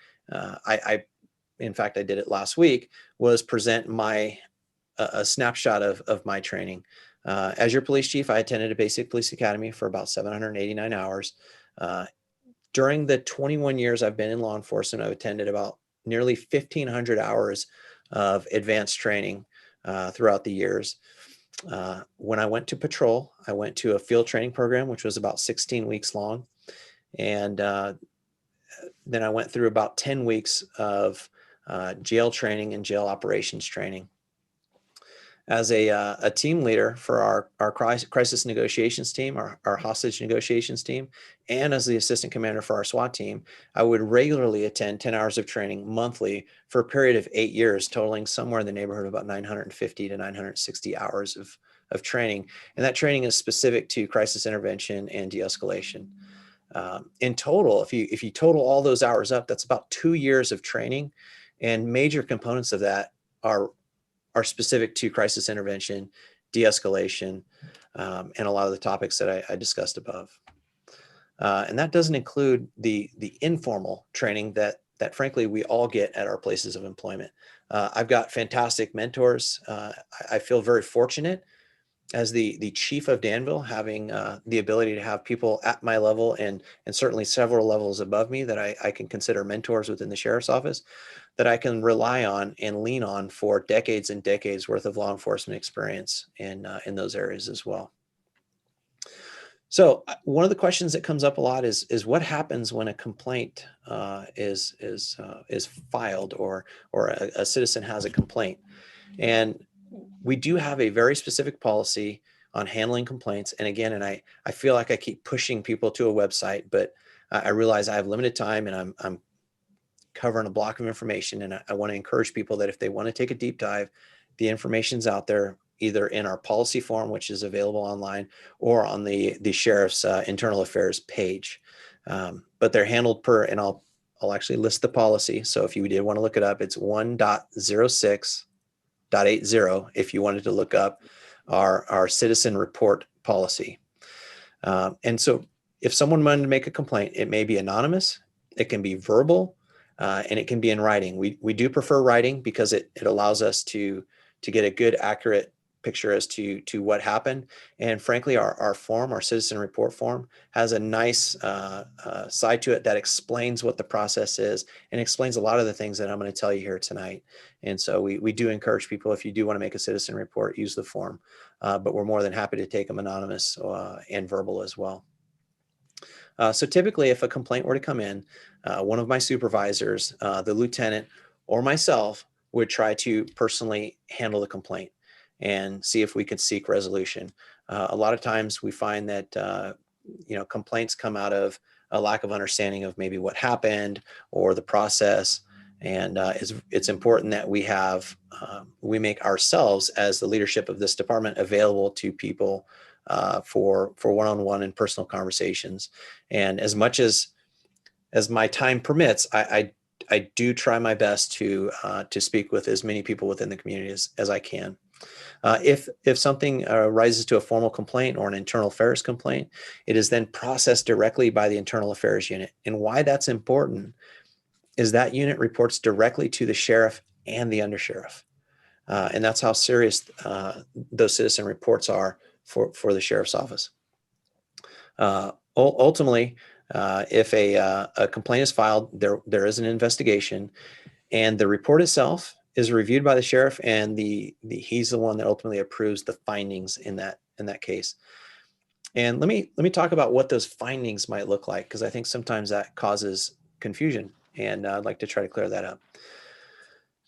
In fact, I did it last week, was present a snapshot of my training. As your police chief, I attended a basic police academy for about 789 hours. During the 21 years I've been in law enforcement, I've attended about nearly 1,500 hours of advanced training throughout the years. When I went to patrol, I went to a field training program, which was about 16 weeks long. And then I went through about 10 weeks of jail training and jail operations training. As a team leader for our crisis negotiations team, our hostage negotiations team, and as the assistant commander for our SWAT team, I would regularly attend 10 hours of training monthly for a period of 8 years, totaling somewhere in the neighborhood of about 950 to 960 hours of training. And that training is specific to crisis intervention and de-escalation. In total, if you total all those hours up, that's about 2 years of training, and major components of that are specific to crisis intervention, de-escalation, and a lot of the topics that I discussed above. And that doesn't include the informal training that frankly we all get at our places of employment. I've got fantastic mentors. I feel very fortunate as the chief of Danville, having the ability to have people at my level and certainly several levels above me that I can consider mentors within the sheriff's office, that I can rely on and lean on for decades and decades worth of law enforcement experience in those areas as well. So one of the questions that comes up a lot is what happens when a complaint is filed or a citizen has a complaint. And we do have a very specific policy on handling complaints. And again, I feel like I keep pushing people to a website, but I realize I have limited time and I'm covering a block of information. And I want to encourage people that if they want to take a deep dive, the information's out there, either in our policy form, which is available online, or on the sheriff's internal affairs page. But they're handled per, and I'll actually list the policy. So if you did want to look it up, it's 1.06.80 if you wanted to look up our citizen report policy. And so if someone wanted to make a complaint, it may be anonymous, it can be verbal, and it can be in writing. We do prefer writing because it allows us to get a good, accurate picture as to what happened. And frankly, our form, our citizen report form, has a nice side to it that explains what the process is and explains a lot of the things that I'm going to tell you here tonight. And so we do encourage people, if you do want to make a citizen report, use the form, but we're more than happy to take them anonymous and verbal as well. So typically, if a complaint were to come in, one of my supervisors, the lieutenant, or myself would try to personally handle the complaint and see if we could seek resolution. A lot of times we find that complaints come out of a lack of understanding of maybe what happened or the process. And it's important that we make ourselves, as the leadership of this department, available to people for one-on-one and personal conversations. And as much as my time permits, I do try my best to speak with as many people within the community as I can. If something rises to a formal complaint or an internal affairs complaint, it is then processed directly by the internal affairs unit. And why that's important is that unit reports directly to the sheriff and the undersheriff. And that's how serious those citizen reports are for the sheriff's office. Ultimately, if a complaint is filed, there is an investigation, and the report itself is reviewed by the sheriff, and he's the one that ultimately approves the findings in that case. And let me talk about what those findings might look like, because I think sometimes that causes confusion, and I'd like to try to clear that up.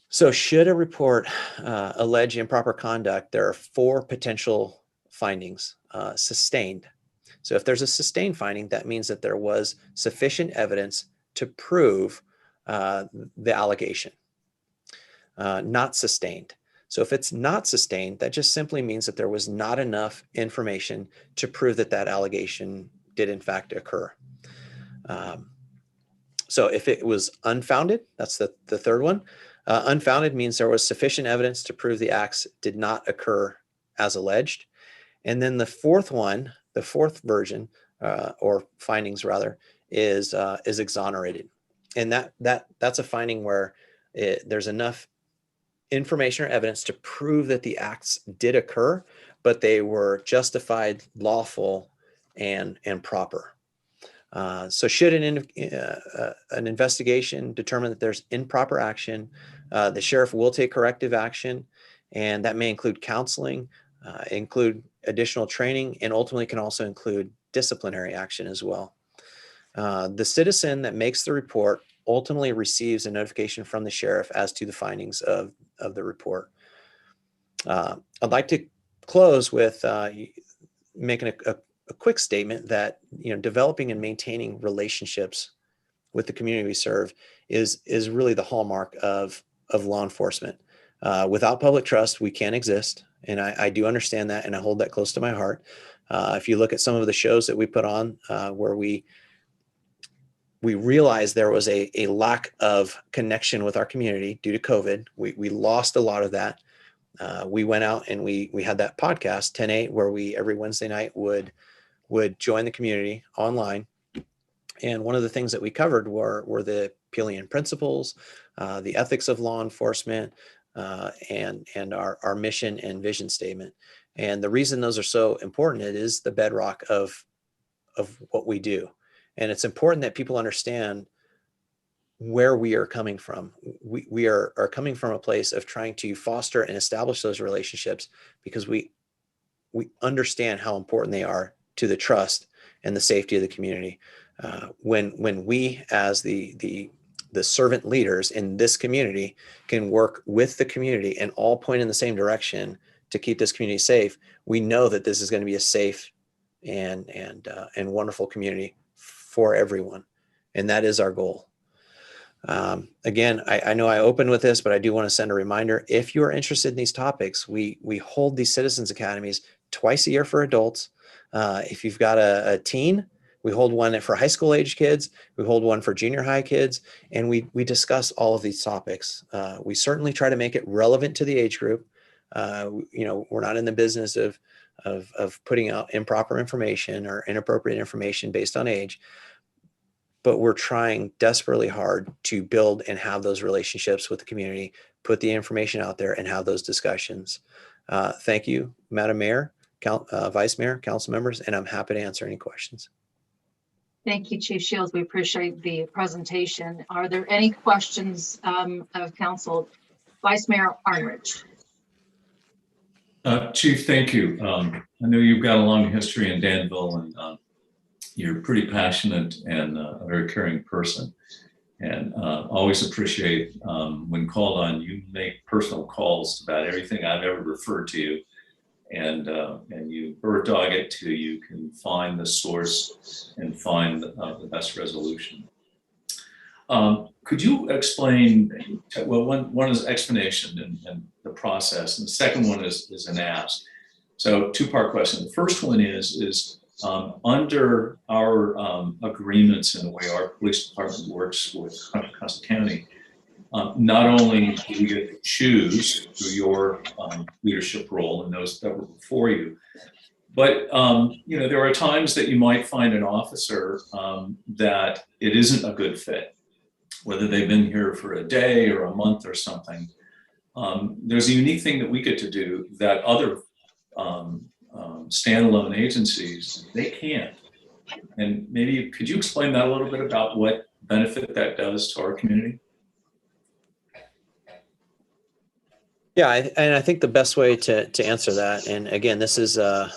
So should a report allege improper conduct, there are 4 potential findings. Sustained. So if there's a sustained finding, that means that there was sufficient evidence to prove the allegation. Not sustained. So if it's not sustained, that just simply means that there was not enough information to prove that allegation did in fact occur. So if it was unfounded, that's the third one. Unfounded means there was sufficient evidence to prove the acts did not occur as alleged. And then the fourth one, the fourth version, or findings rather, is exonerated. And that's a finding where there's enough information or evidence to prove that the acts did occur, but they were justified, lawful, and proper. So should an investigation determine that there's improper action, the sheriff will take corrective action, and that may include counseling, include additional training, and ultimately can also include disciplinary action as well. The citizen that makes the report ultimately receives a notification from the sheriff as to the findings of the report. I'd like to close with making a quick statement that developing and maintaining relationships with the community we serve is really the hallmark of law enforcement. Without public trust, we can't exist, and I do understand that, and I hold that close to my heart. If you look at some of the shows that we put on where we realized there was a lack of connection with our community due to COVID. We lost a lot of that. we went out and we had that podcast 10/8 where we every Wednesday night would join the community online. And one of the things that we covered were the Pelian principles, the ethics of law enforcement, and our mission and vision statement. And the reason those are so important, it is the bedrock of what we do. And it's important that people understand where we are coming from. We are coming from a place of trying to foster and establish those relationships because we understand how important they are to the trust and the safety of the community. When we, as the servant leaders in this community, can work with the community and all point in the same direction to keep this community safe, we know that this is going to be a safe and wonderful community for everyone, and that is our goal. Again, I know I opened with this, but I do want to send a reminder. If you are interested in these topics, we hold these citizens academies twice a year for adults. If you've got a teen, we hold one for high school age kids. We hold one for junior high kids, and we discuss all of these topics. We certainly try to make it relevant to the age group. We're not in the business of putting out improper information or inappropriate information based on age, but we're trying desperately hard to build and have those relationships with the community, put the information out there and have those discussions. Thank you, Madam Mayor, Vice Mayor, council members, and I'm happy to answer any questions. Thank you, Chief Shields. We appreciate the presentation. Are there any questions of council? Vice Mayor Arnrich. Chief, thank you. I know you've got a long history in Danville, and you're pretty passionate and a very caring person. And always appreciate when called on, you make personal calls about everything I've ever referred to you. And you bird dog it till you can find the source and find the best resolution. Could you explain, well, one is explanation and the process, and the second one is an ask. So two-part question. The first one is under our agreements and the way our police department works with Contra Costa County, not only do you get to choose through your leadership role and those that were before you, but there are times that you might find an officer that it isn't a good fit, whether they've been here for a day or a month or something. There's a unique thing that we get to do that other standalone agencies, they can't. And maybe could you explain that a little bit about what benefit that does to our community? Yeah, and I think the best way to answer that, and again, this is a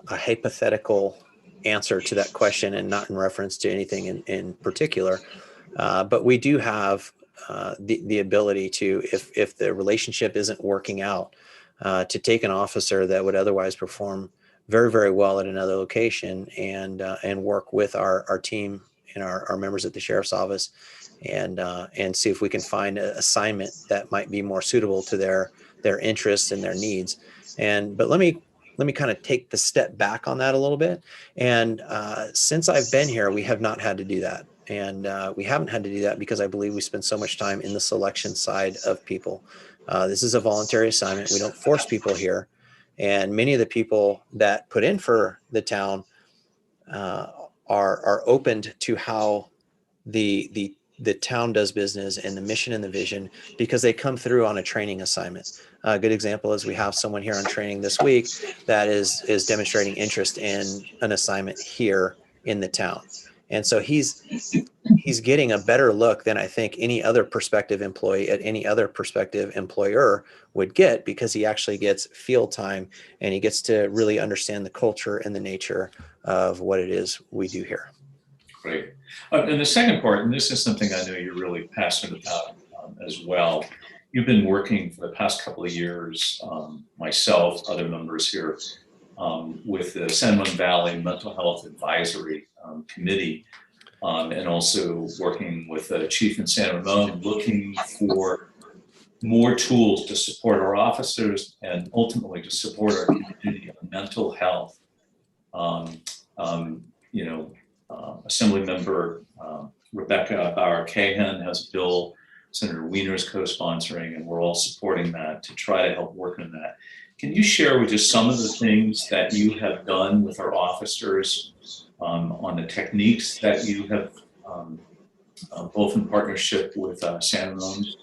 hypothetical answer to that question and not in reference to anything in particular, but we do have the ability to, if the relationship isn't working out, to take an officer that would otherwise perform very, very well at another location and work with our team and our members at the sheriff's office and see if we can find an assignment that might be more suitable to their interests and their needs. But let me kind of take the step back on that a little bit. And since I've been here, we have not had to do that. And we haven't had to do that because I believe we spend so much time in the selection side of people. This is a voluntary assignment. We don't force people here. And many of the people that put in for the town are opened to how the town does business and the mission and the vision because they come through on a training assignment. A good example is we have someone here on training this week that is demonstrating interest in an assignment here in the town. And so he's getting a better look than I think any other prospective employee at any other prospective employer would get, because he actually gets field time and he gets to really understand the culture and the nature of what it is we do here. Great. And the second part, and this is something I know you're really passionate about as well. You've been working for the past couple of years, myself, other members here, with the San Juan Valley Mental Health Advisory Committee, and also working with the chief in San Ramon, looking for more tools to support our officers and ultimately to support our community on mental health. Assembly member Rebecca Bauer-Cahan has a bill Senator Wiener is co-sponsoring, and we're all supporting that to try to help work on that. Can you share with us some of the things that you have done with our officers on the techniques that you have, both in partnership with San Ramon's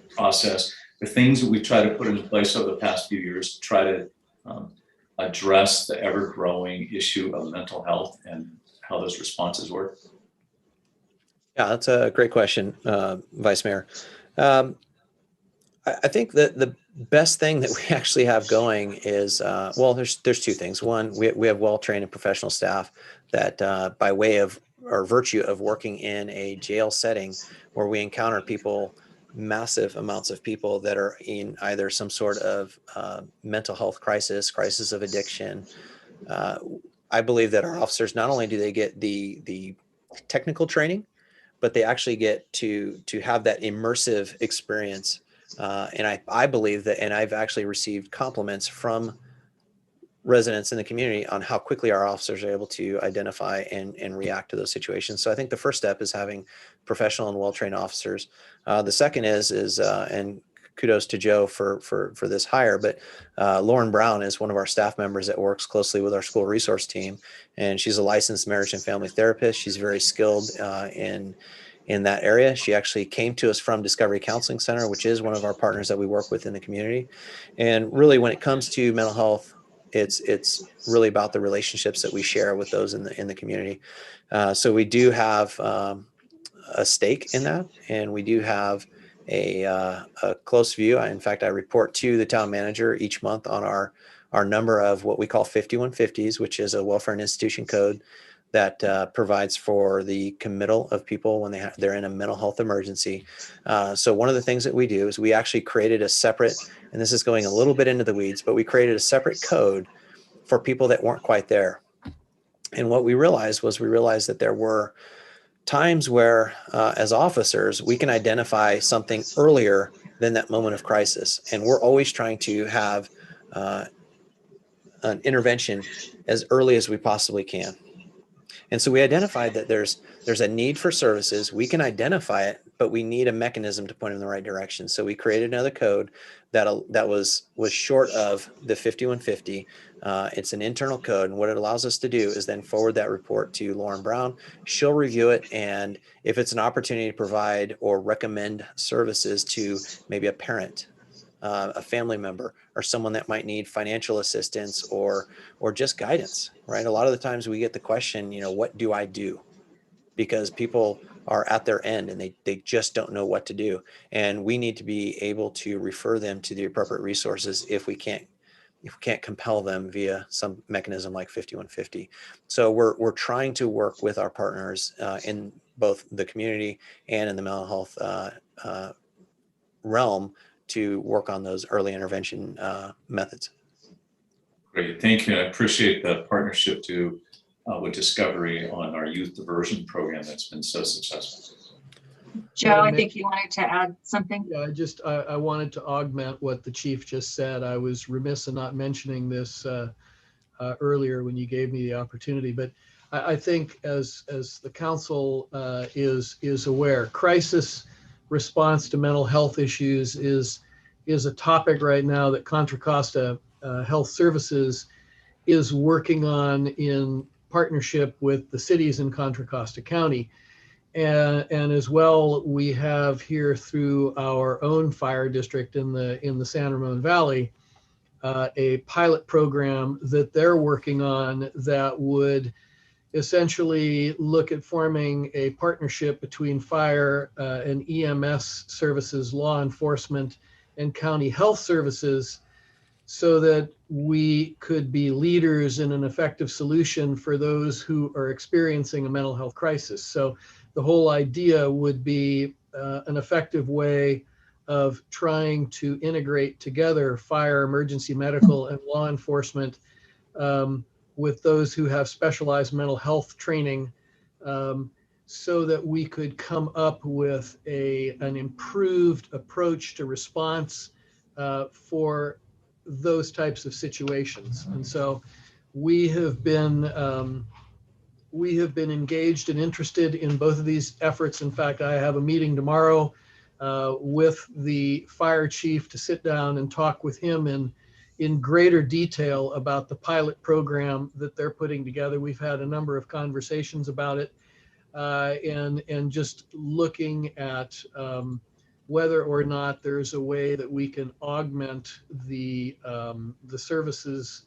process, the things that we try to put into place over the past few years to try to address the ever-growing issue of mental health and how those responses work? Yeah, that's a great question, Vice Mayor. I think that the best thing that we actually have going is, well, there's two things. One, we have well-trained and professional staff that by way of or virtue of working in a jail setting where we encounter people, massive amounts of people that are in either some sort of mental health crisis of addiction. I believe that our officers, not only do they get the technical training, but they actually get to have that immersive experience. And I believe that, and I've actually received compliments from residents in the community on how quickly our officers are able to identify and react to those situations. So I think the first step is having professional and well-trained officers. The second is and kudos to Joe for this hire, but Lauren Brown is one of our staff members that works closely with our school resource team, and she's a licensed marriage and family therapist. She's very skilled in that area. She actually came to us from Discovery Counseling Center, which is one of our partners that we work with in the community. And really, when it comes to mental health, it's really about the relationships that we share with those in the community. So we do have a stake in that, and we do have a close view. In fact, I report to the town manager each month on our number of what we call 5150s, which is a welfare and institution code that provides for the committal of people when they're in a mental health emergency. So one of the things that we do is we actually created a separate, and this is going a little bit into the weeds, but we created a separate code for people that weren't quite there. And what we realized that there were times where, as officers, we can identify something earlier than that moment of crisis. And we're always trying to have an intervention as early as we possibly can. And so we identified that there's a need for services. We can identify it, but we need a mechanism to point in the right direction. So we created another code that was short of the 5150. It's an internal code, and what it allows us to do is then forward that report to Lauren Brown. She'll review it, and if it's an opportunity to provide or recommend services to maybe a parent, a family member, or someone that might need financial assistance or just guidance, right? A lot of the times we get the question, what do I do? Because people are at their end and they just don't know what to do. And we need to be able to refer them to the appropriate resources if we can't compel them via some mechanism like 5150. So we're trying to work with our partners in both the community and in the mental health realm to work on those early intervention methods. Great, thank you. I appreciate the partnership too with Discovery on our youth diversion program that's been so successful. Joe, I think you wanted to add something. Yeah, I wanted to augment what the chief just said. I was remiss in not mentioning this earlier when you gave me the opportunity, but I think as the council is aware, crisis response to mental health issues is a topic right now that Contra Costa Health Services is working on in partnership with the cities in Contra Costa County. And as well, we have here through our own fire district in the San Ramon Valley, a pilot program that they're working on that would essentially look at forming a partnership between fire and EMS services, law enforcement, and county health services, so that we could be leaders in an effective solution for those who are experiencing a mental health crisis. So the whole idea would be an effective way of trying to integrate together fire, emergency medical, and law enforcement with those who have specialized mental health training, so that we could come up with an improved approach to response for those types of situations. And so we have been we have been engaged and interested in both of these efforts. In fact, I have a meeting tomorrow with the fire chief to sit down and talk with him in greater detail about the pilot program that they're putting together. We've had a number of conversations about it, and just looking at whether or not there's a way that we can augment the services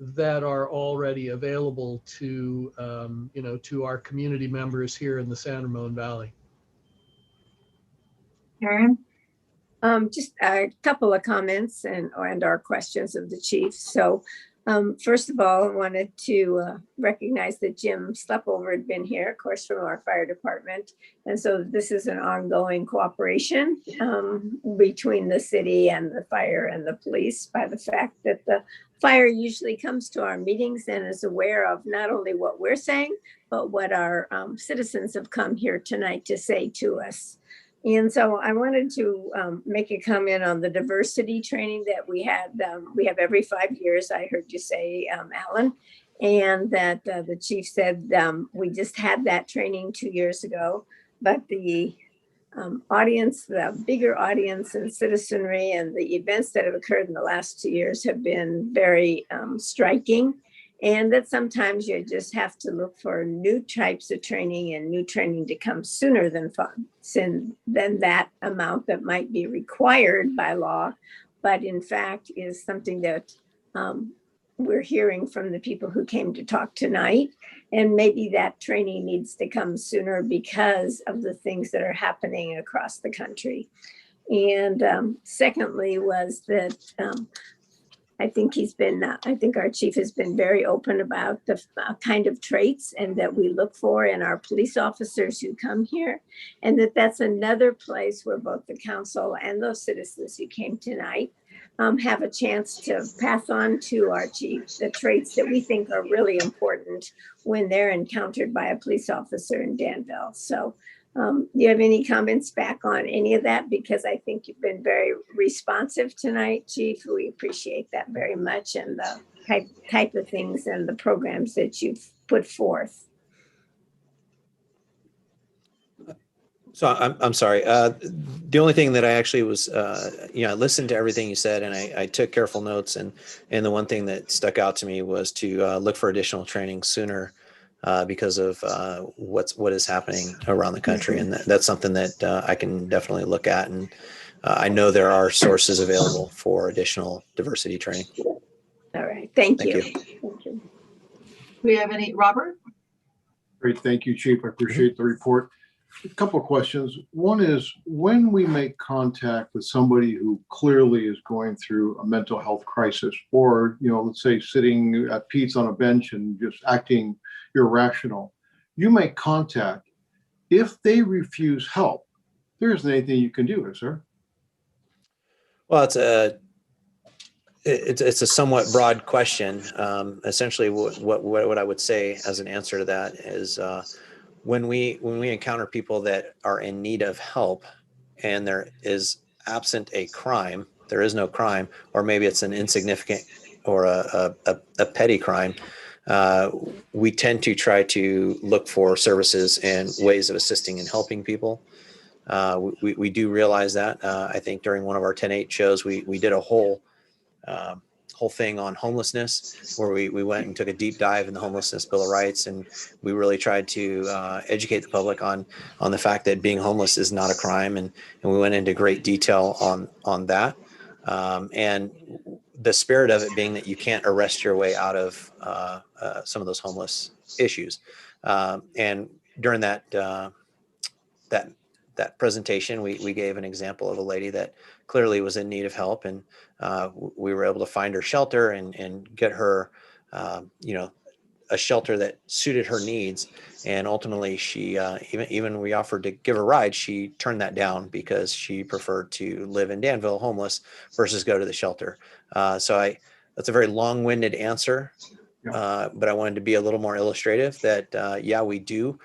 that are already available to to our community members here in the San Ramon Valley. Karen? Just a couple of comments and our questions of the chief. So first of all, I wanted to recognize that Jim Slepover had been here, of course, from our fire department. And so this is an ongoing cooperation between the city and the fire and the police, by the fact that the fire usually comes to our meetings and is aware of not only what we're saying, but what our citizens have come here tonight to say to us. And so I wanted to make a comment on the diversity training that we had. We have every 5 years, I heard you say, Alan, and that the chief said we just had that training 2 years ago, but the audience, the bigger audience and citizenry and the events that have occurred in the last 2 years have been very striking. And that sometimes you just have to look for new types of training and new training to come sooner than that amount that might be required by law, but in fact is something that we're hearing from the people who came to talk tonight. And maybe that training needs to come sooner because of the things that are happening across the country. And secondly was that I think our chief has been very open about the kind of traits and that we look for in our police officers who come here. And that's another place where both the council and those citizens who came tonight have a chance to pass on to our chief the traits that we think are really important when they're encountered by a police officer in Danville. So do you have any comments back on any of that? Because I think you've been very responsive tonight, Chief. We appreciate that very much, and the type of things and the programs that you've put forth. So I'm sorry. The only thing that I actually was, I listened to everything you said, and I took careful notes. And the one thing that stuck out to me was to look for additional training sooner. Because of what is happening around the country, and that's something that I can definitely look at, and I know there are sources available for additional diversity training. All right, thank you. Do we have any, Robert? Great, thank you, Chief. I appreciate the report. A couple of questions. One is, when we make contact with somebody who clearly is going through a mental health crisis, or let's say sitting at Pete's on a bench and just acting irrational, you make contact. If they refuse help, there isn't anything you can do, is there? Well, it's a somewhat broad question. Essentially, what I would say as an answer to that is, when we encounter people that are in need of help, and there is absent a crime, there is no crime, or maybe it's an insignificant or a petty crime, we tend to try to look for services and ways of assisting and helping people. We do realize that. I think during one of our 10-8 shows, we did a whole thing on homelessness, where we went and took a deep dive in the Homelessness Bill of Rights, and we really tried to educate the public on the fact that being homeless is not a crime, and we went into great detail on that. And the spirit of it being that you can't arrest your way out of some of those homeless issues. And during that presentation, we gave an example of a lady that clearly was in need of help, and we were able to find her shelter and get her, a shelter that suited her needs. And ultimately, she even we offered to give her a ride, she turned that down because she preferred to live in Danville homeless versus go to the shelter. That's a very long-winded answer, but I wanted to be a little more illustrative that we do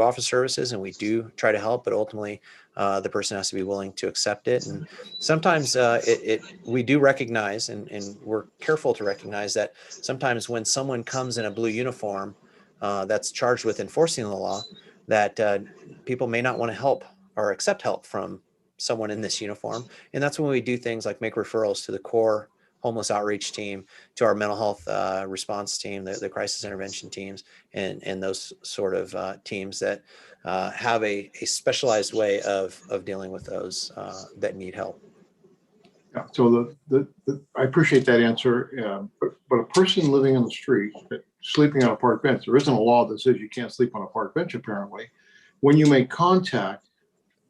offer services and we do try to help, but ultimately the person has to be willing to accept it. And sometimes we do recognize, and we're careful to recognize that sometimes when someone comes in a blue uniform, that's charged with enforcing the law, that people may not want to help or accept help from someone in this uniform. And that's when we do things like make referrals to the core homeless outreach team, to our mental health response team, the crisis intervention teams, and those sort of teams that have a specialized way of dealing with those that need help. Yeah, so I appreciate that answer. But a person living on the street, sleeping on a park bench, there isn't a law that says you can't sleep on a park bench, apparently. When you make contact,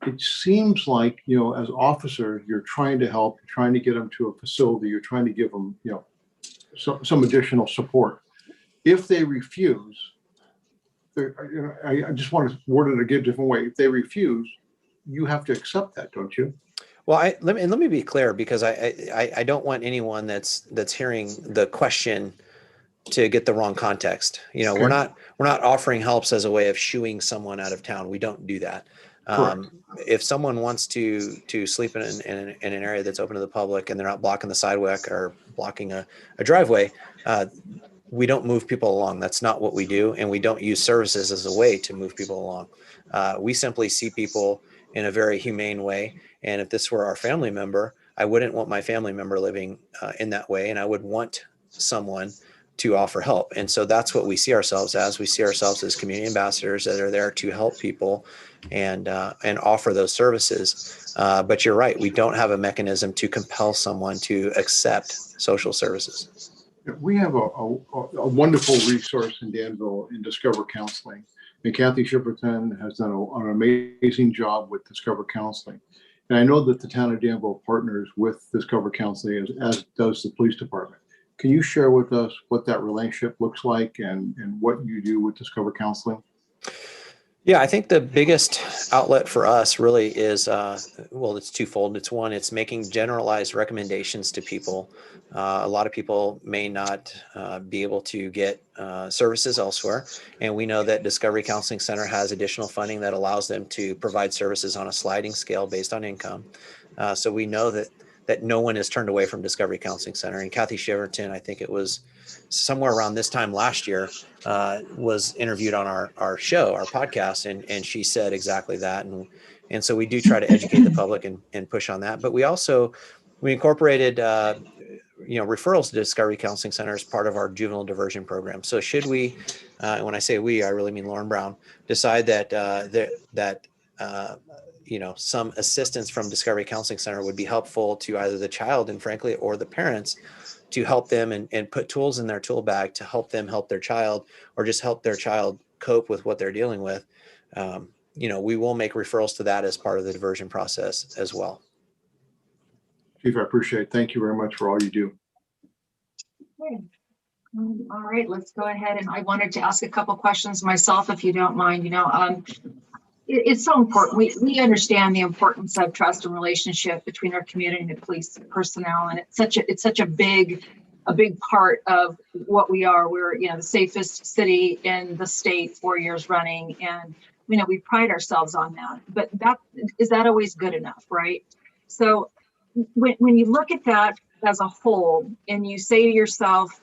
it seems like, as officers, you're trying to help, you're trying to get them to a facility, you're trying to give them, some additional support. If they refuse, I just want to word it a different way. If they refuse, you have to accept that, don't you? Well, let me be clear, because I don't want anyone that's hearing the question to get the wrong context. Okay. We're not offering helps as a way of shooing someone out of town. We don't do that. If someone wants to sleep in an area that's open to the public and they're not blocking the sidewalk or blocking a driveway, we don't move people along. That's not what we do. And we don't use services as a way to move people along. We simply see people in a very humane way. And if this were our family member, I wouldn't want my family member living in that way. And I would want someone to offer help. And so that's what we see ourselves as. We see ourselves as community ambassadors that are there to help people and offer those services. But you're right, we don't have a mechanism to compel someone to accept social services. We have a wonderful resource in Danville in Discover Counseling. And Kathy Shipperton has done an amazing job with Discover Counseling. And I know that the town of Danville partners with Discover Counseling as does the police department. Can you share with us what that relationship looks like and what you do with Discover Counseling? Yeah, I think the biggest outlet for us really is, it's twofold. It's one, it's making generalized recommendations to people. A lot of people may not be able to get services elsewhere. And we know that Discovery Counseling Center has additional funding that allows them to provide services on a sliding scale based on income. So we know that no one is turned away from Discovery Counseling Center. And Kathy Shiverton, I think it was somewhere around this time last year, was interviewed on our show, our podcast, and she said exactly that. And so we do try to educate the public and push on that. But we incorporated referrals to Discovery Counseling Center as part of our juvenile diversion program. So should we, and when I say we, I really mean Lauren Brown, decide that some assistance from Discovery Counseling Center would be helpful to either the child and frankly, or the parents, to help them and put tools in their tool bag to help them help their child, or just help their child cope with what they're dealing with. We will make referrals to that as part of the diversion process as well. Chief, I appreciate it. Thank you very much for all you do. Okay. All right, let's go ahead. And I wanted to ask a couple questions myself, if you don't mind. It's so important. We understand the importance of trust and relationship between our community and the police personnel, and it's such a big part of what we are. We're the safest city in the state 4 years running, and we pride ourselves on that. But is that always good enough, right? So when you look at that as a whole, and you say to yourself,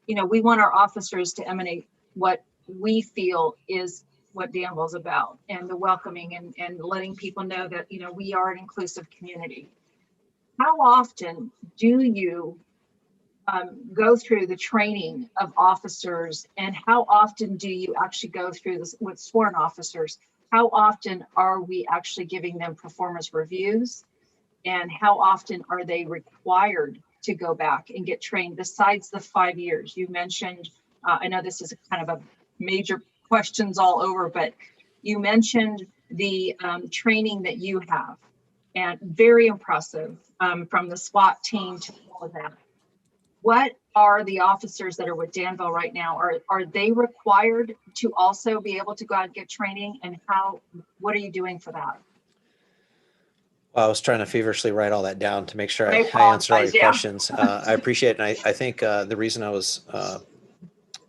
we want our officers to emanate what we feel is what Danville's about, and the welcoming and letting people know that, we are an inclusive community. How often do you go through the training of officers, and how often do you actually go through this with sworn officers? How often are we actually giving them performance reviews? And how often are they required to go back and get trained besides the 5 years? You mentioned, I know this is kind of a major questions all over, but you mentioned the training that you have, and very impressive, from the SWAT team to all of that. What are the officers that are with Danville right now? Are they required to also be able to go out and get training? And what are you doing for that? Well, I was trying to feverishly write all that down to make sure I answer all your questions. I appreciate it. And I think the reason I was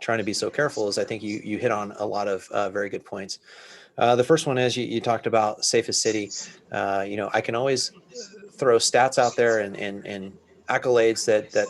trying to be so careful is I think you hit on a lot of very good points. The first one is you talked about safest city. I can always throw stats out there and accolades that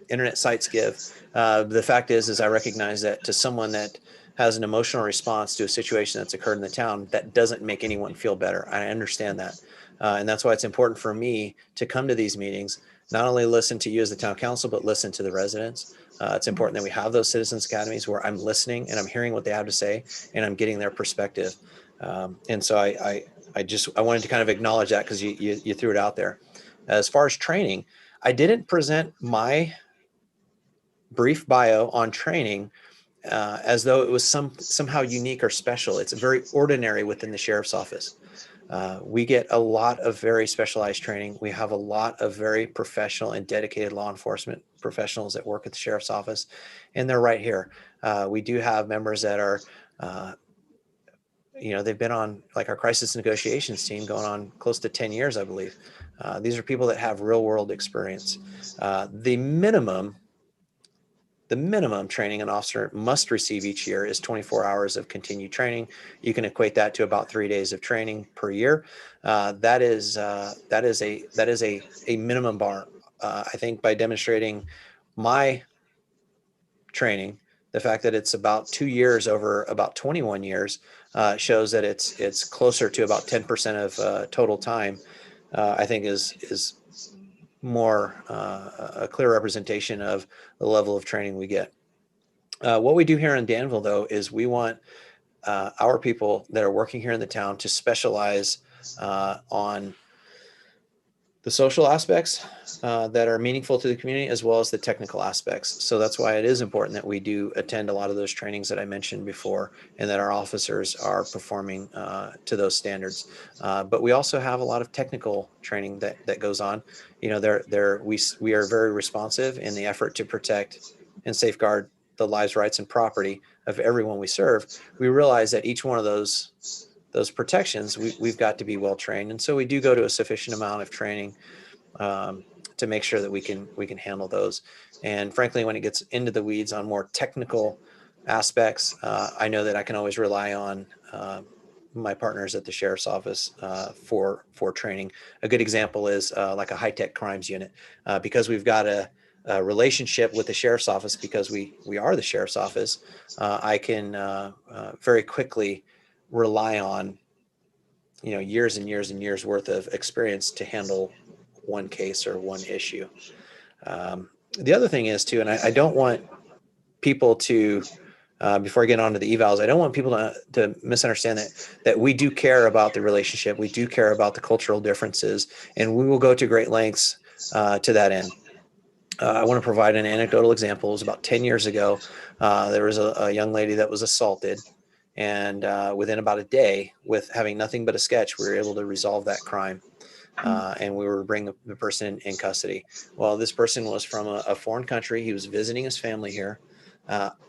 internet sites give. The fact is I recognize that to someone that has an emotional response to a situation that's occurred in the town, that doesn't make anyone feel better. I understand that. And that's why it's important for me to come to these meetings, not only listen to you as the town council, but listen to the residents. It's important that we have those citizens academies where I'm listening and I'm hearing what they have to say and I'm getting their perspective. And so I wanted to kind of acknowledge that because you threw it out there. As far as training, I didn't present my brief bio on training as though it was somehow unique or special. It's very ordinary within the sheriff's office. We get a lot of very specialized training. We have a lot of very professional and dedicated law enforcement professionals that work at the sheriff's office, and they're right here. We do have members that are, they've been on like our crisis negotiations team going on close to 10 years, I believe. These are people that have real world experience. The minimum training an officer must receive each year is 24 hours of continued training. You can equate that to about 3 days of training per year. That is a minimum bar. I think by demonstrating my training, the fact that it's about 2 years over about 21 years shows that it's closer to about 10% of total time. I think is more a clear representation of the level of training we get. What we do here in Danville, though, is we want our people that are working here in the town to specialize on the social aspects that are meaningful to the community, as well as the technical aspects. So that's why it is important that we do attend a lot of those trainings that I mentioned before, and that our officers are performing to those standards. But we also have a lot of technical training that goes on. We are very responsive in the effort to protect and safeguard the lives, rights, and property of everyone we serve. We realize that each one of those protections, we've got to be well trained, and so we do go to a sufficient amount of training to make sure that we can handle those. And frankly, when it gets into the weeds on more technical aspects, I know that I can always rely on my partners at the sheriff's office for training. A good example is like a high-tech crimes unit, because we've got a relationship with the sheriff's office, because we are the sheriff's office. I can very quickly rely on years and years and years worth of experience to handle one case or one issue. The other thing is too, and I don't want people to before I get on to the evals, I don't want people to misunderstand that we do care about the relationship. We do care about the cultural differences, and we will go to great lengths to that end. I want to provide an anecdotal example. It was about 10 years ago. There was a young lady that was assaulted, and within about a day, with having nothing but a sketch, we were able to resolve that crime. And we were bringing the person in custody. Well, this person was from a foreign country. He was visiting his family here.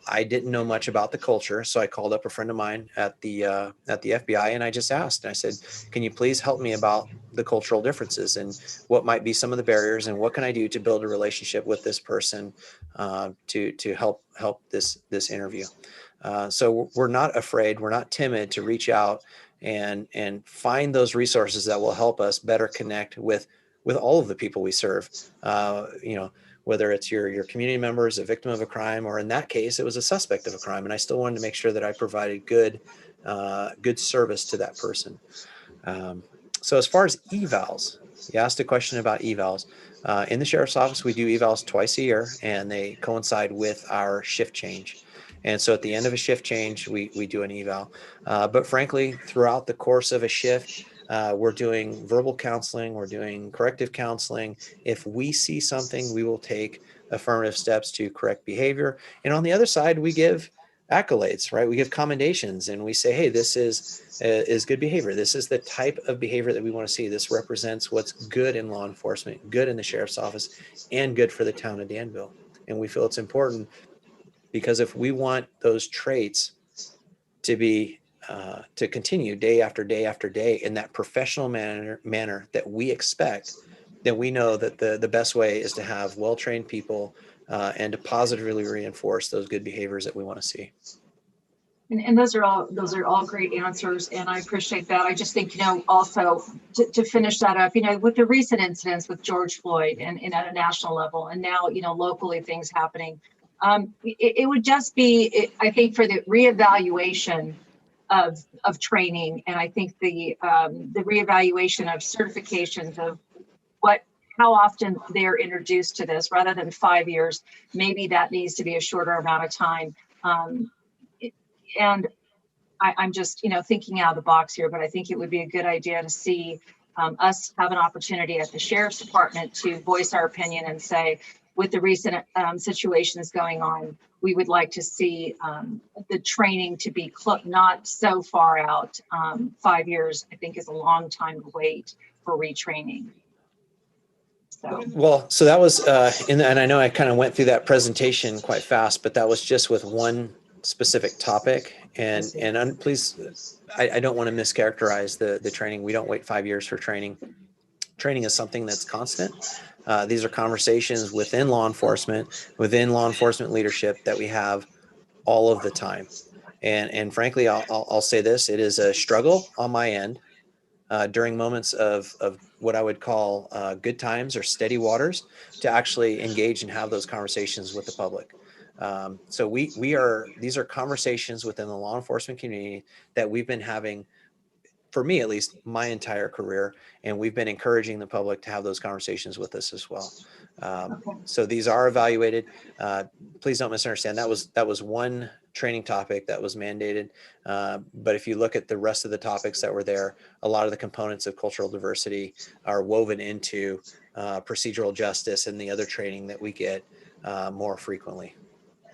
I didn't know much about the culture, so I called up a friend of mine at the FBI, and I just asked. And I said, "Can you please help me about the cultural differences and what might be some of the barriers, and what can I do to build a relationship with this person to help this interview?" So we're not afraid, we're not timid to reach out and find those resources that will help us better connect with all of the people we serve. Whether it's your community members, a victim of a crime, or in that case, it was a suspect of a crime. And I still wanted to make sure that I provided good service to that person. So as far as evals, you asked a question about evals. In the sheriff's office, we do evals twice a year, and they coincide with our shift change. And so at the end of a shift change, we do an eval. But frankly, throughout the course of a shift, we're doing verbal counseling, we're doing corrective counseling. If we see something, we will take affirmative steps to correct behavior. And on the other side, we give accolades, right? We give commendations, and we say, hey, this is good behavior. This is the type of behavior that we want to see. This represents what's good in law enforcement, good in the sheriff's office, and good for the town of Danville. And we feel it's important, because if we want those traits to be to continue day after day after day in that professional manner that we expect, then we know that the best way is to have well-trained people and to positively reinforce those good behaviors that we want to see. And those are all great answers, and I appreciate that. I just think, also to finish that up, with the recent incidents with George Floyd and at a national level, and now, locally things happening, It would just be, I think, for the reevaluation of training, and I think the reevaluation of certifications of how often they're introduced to this, rather than 5 years, maybe that needs to be a shorter amount of time. And I'm just, thinking out of the box here, but I think it would be a good idea to see us have an opportunity at the Sheriff's Department to voice our opinion and say, with the recent situations going on, we would like to see the training to be not so far out. 5 years, I think, is a long time to wait for retraining. Well, so that was, and I know I kind of went through that presentation quite fast, but that was just with one specific topic. And please, I don't want to mischaracterize the training. We don't wait 5 years for training. Training is something that's constant. These are conversations within law enforcement leadership that we have all of the time. And frankly, I'll say this, it is a struggle on my end during moments of what I would call good times or steady waters to actually engage and have those conversations with the public. So these are conversations within the law enforcement community that we've been having, for me at least, my entire career, and we've been encouraging the public to have those conversations with us as well. So these are evaluated. Please don't misunderstand. That was one training topic that was mandated. But if you look at the rest of the topics that were there, a lot of the components of cultural diversity are woven into procedural justice and the other training that we get more frequently.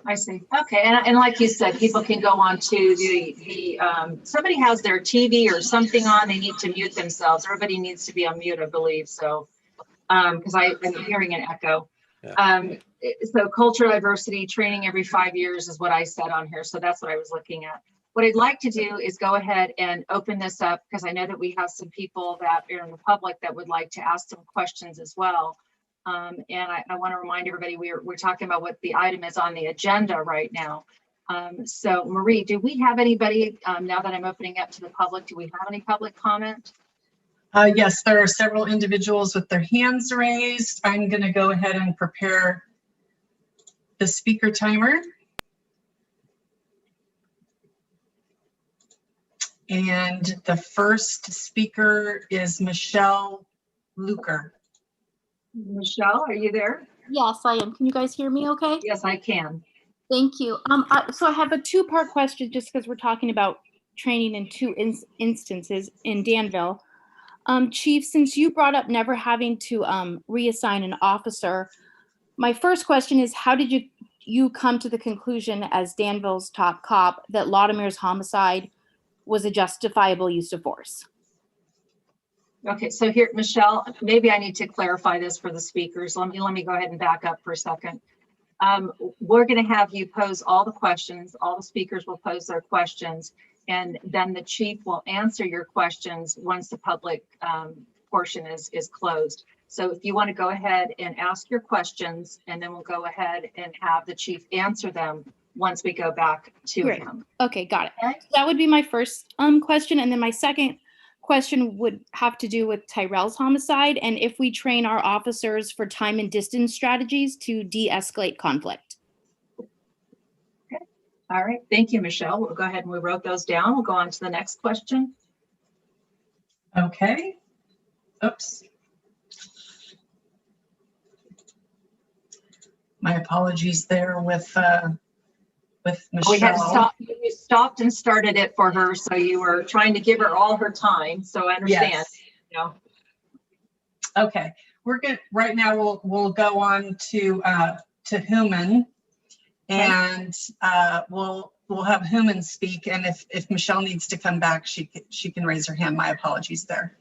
I see. Okay, and like you said, people can go on to the somebody has their TV or something on, they need to mute themselves. Everybody needs to be on mute, I believe. So, because I'm hearing an echo. Yeah. So cultural diversity training every 5 years is what I said on here. So that's what I was looking at. What I'd like to do is go ahead and open this up, because I know that we have some people that are in the public that would like to ask some questions as well. And I want to remind everybody we're talking about what the item is on the agenda right now. So Marie, do we have anybody, now that I'm opening up to the public, do we have any public comment? Yes, there are several individuals with their hands raised. I'm going to go ahead and prepare the speaker timer. And the first speaker is Michelle Luker. Michelle, are you there? Yes, I am. Can you guys hear me okay? Yes, I can. Thank you. So I have a two-part question, just because we're talking about training in two instances in Danville. Chief, since you brought up never having to reassign an officer, my first question is, how did you come to the conclusion as Danville's top cop that Lautimer's homicide was a justifiable use of force? Okay, so here, Michelle, maybe I need to clarify this for the speakers. Let me go ahead and back up for a second. We're going to have you pose all the questions. All the speakers will pose their questions, and then the chief will answer your questions once the public portion is closed. So if you want to go ahead and ask your questions, and then we'll go ahead and have the chief answer them once we go back to him. Okay, got it. Okay. That would be my first question, and then my second question would have to do with Tyrell's homicide, and if we train our officers for time and distance strategies to de-escalate conflict. Okay. All right. Thank you, Michelle. We'll go ahead and we wrote those down. We'll go on to the next question. Okay. Oops. My apologies there with Michelle. We had to stop. You stopped and started it for her, so you were trying to give her all her time. So I understand. Yes. You know. Okay, we're good. Right now, we'll go on to Human, and we'll have Human speak. And if Michelle needs to come back, she can raise her hand. My apologies there.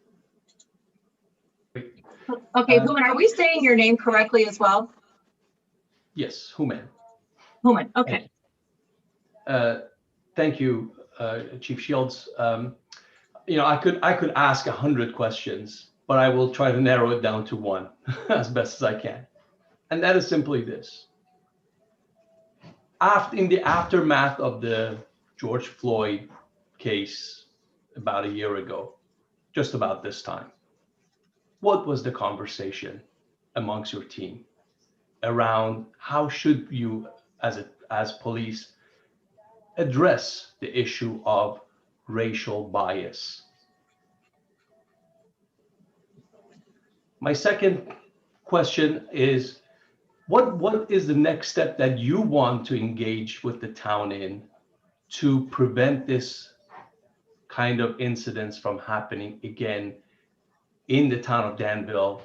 Okay, Human, are we saying your name correctly as well? Yes, Human. Human. Okay. Thank you, Chief Shields. I could ask 100 questions, but I will try to narrow it down to one as best as I can. And that is simply this. In the aftermath of the George Floyd case about a year ago, just about this time, what was the conversation amongst your team around how should you as police address the issue of racial bias. My second question is, what is the next step that you want to engage with the town in to prevent this kind of incidents from happening again in the town of Danville,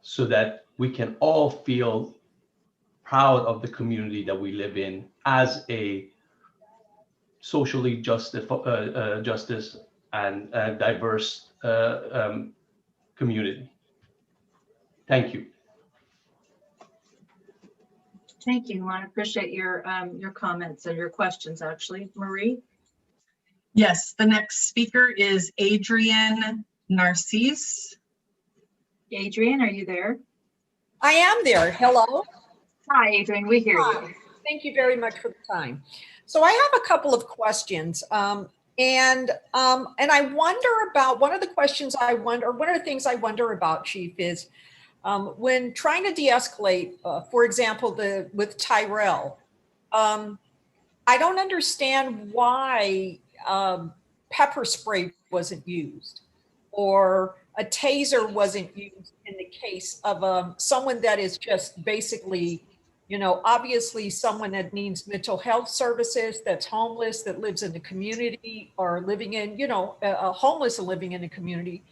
so that we can all feel proud of the community that we live in as a socially justice and diverse community? Thank you. Thank you, I appreciate your comments and your questions, actually. Marie? Yes, the next speaker is Adrienne Narcisse. Adrienne, are you there? I am there. Hello. Hi, Adrienne, we hear Hi. you. Thank you very much for the time. So I have a couple of questions. And I wonder about, one of the things I wonder about, Chief, is when trying to de-escalate, for example, with Tyrell, I don't understand why pepper spray wasn't used, or a taser wasn't used in the case of someone that is just basically, obviously someone that needs mental health services, that's homeless, that lives in the community, or living in, homeless and living in the community.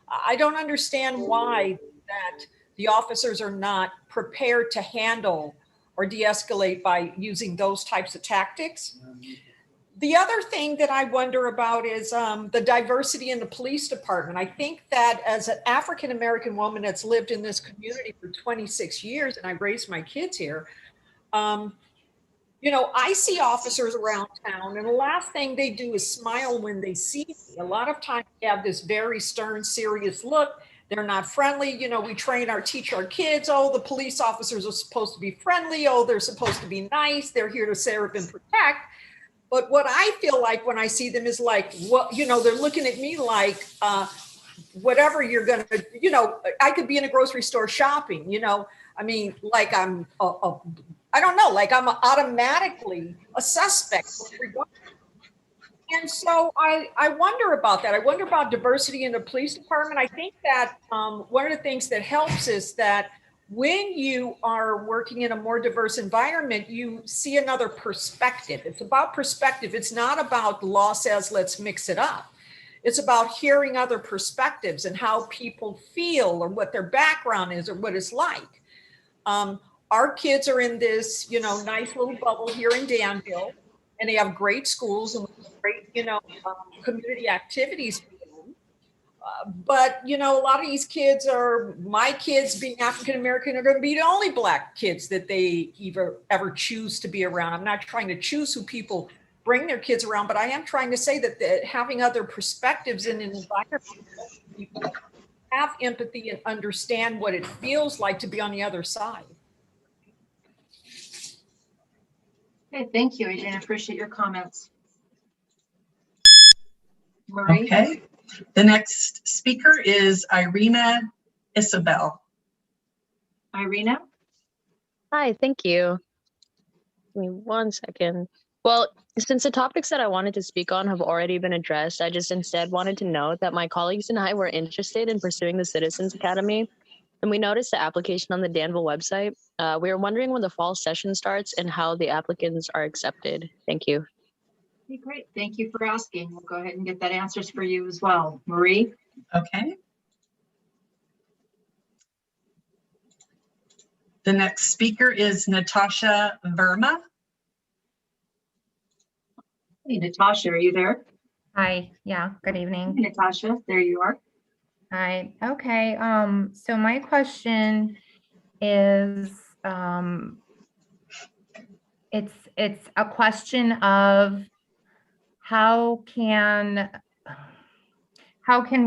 I don't understand why that the officers are not prepared to handle or de-escalate by using those types of tactics. The other thing that I wonder about is the diversity in the police department. I think that as an African-American woman that's lived in this community for 26 years, and I raised my kids here, I see officers around town, and the last thing they do is smile when they see me. A lot of times they have this very stern, serious look. They're not friendly. We teach our kids, oh, the police officers are supposed to be friendly. Oh, they're supposed to be nice. They're here to serve and protect. But what I feel like when I see them is like, they're looking at me like, whatever you're going to, I could be in a grocery store shopping, like I'm, I don't know, like I'm automatically a suspect. And so I wonder about that. I wonder about diversity in the police department. I think that one of the things that helps is that when you are working in a more diverse environment, you see another perspective. It's about perspective. It's not about law says, let's mix it up. It's about hearing other perspectives and how people feel, or what their background is, or what it's like. Our kids are in this, nice little bubble here in Danville, and they have great schools and great, community activities. But, a lot of these kids my kids being African-American are going to be the only Black kids that they ever choose to be around. I'm not trying to choose who people bring their kids around, but I am trying to say that having other perspectives in an environment, people have empathy and understand what it feels like to be on the other side. Okay, thank you, Adrienne. I appreciate your comments. Marie? Okay. The next speaker is Irina Isabel. Irina? Hi, thank you. Give me 1 second. Well, since the topics that I wanted to speak on have already been addressed, I just instead wanted to note that my colleagues and I were interested in pursuing the Citizens Academy, and we noticed the application on the Danville website. We are wondering when the fall session starts and how the applicants are accepted. Thank you. Okay, great. Thank you for asking. We'll go ahead and get that answers for you as well. Marie? Okay. The next speaker is Natasha Verma. Hey, Natasha, are you there? Hi, yeah, good evening. Hey, Natasha, there you are. Hi, okay, so my question is, it's a question of how can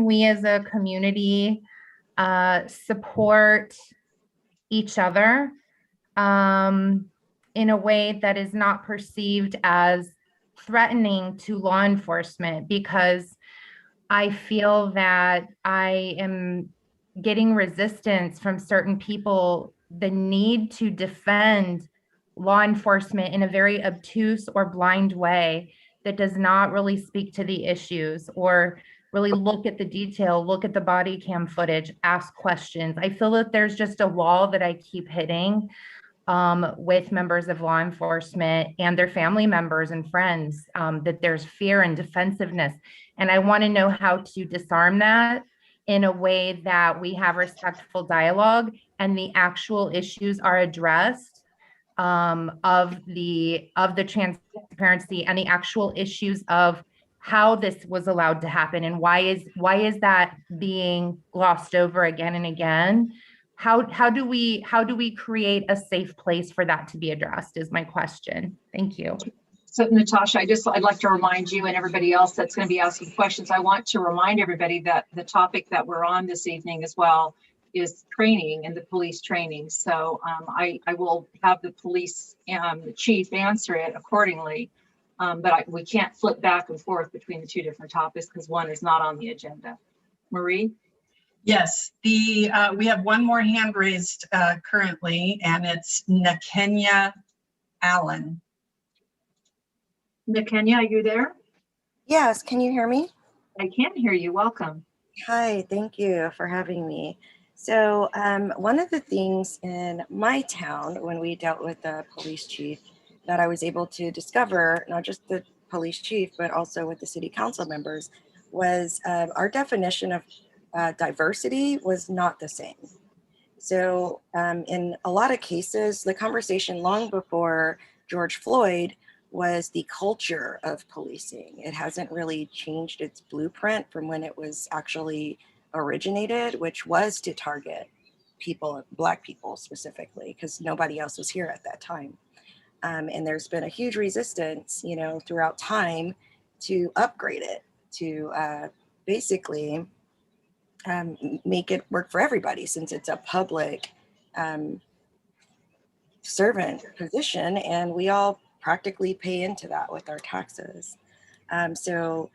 we as a community support each other in a way that is not perceived as threatening to law enforcement, because I feel that I am getting resistance from certain people, the need to defend law enforcement in a very obtuse or blind way that does not really speak to the issues or really look at the detail, look at the body cam footage, ask questions. I feel that there's just a wall that I keep hitting with members of law enforcement and their family members and friends, that there's fear and defensiveness. And I want to know how to disarm that in a way that we have respectful dialogue and the actual issues are addressed, of the transparency and the actual issues of how this was allowed to happen and why is that being glossed over again and again. How do we create a safe place for that to be addressed is my question. Thank you. So Natasha, I'd like to remind you and everybody else that's going to be asking questions. I want to remind everybody that the topic that we're on this evening as well is training and the police training. So I will have the police chief answer it accordingly. But we can't flip back and forth between the two different topics because one is not on the agenda. Marie? Yes, we have one more hand raised currently, and it's Nakenya Allen. Nakenya, are you there? Yes, can you hear me? I can hear you. Welcome. Hi, thank you for having me. So one of the things in my town when we dealt with the police chief that I was able to discover, not just the police chief, but also with the city council members, was our definition of diversity was not the same. So in a lot of cases, the conversation long before George Floyd was the culture of policing. It hasn't really changed its blueprint from when it was actually originated, which was to target people, Black people specifically, because nobody else was here at that time. And there's been a huge resistance, throughout time to upgrade it, to basically make it work for everybody, since it's a public servant position, and we all practically pay into that with our taxes. So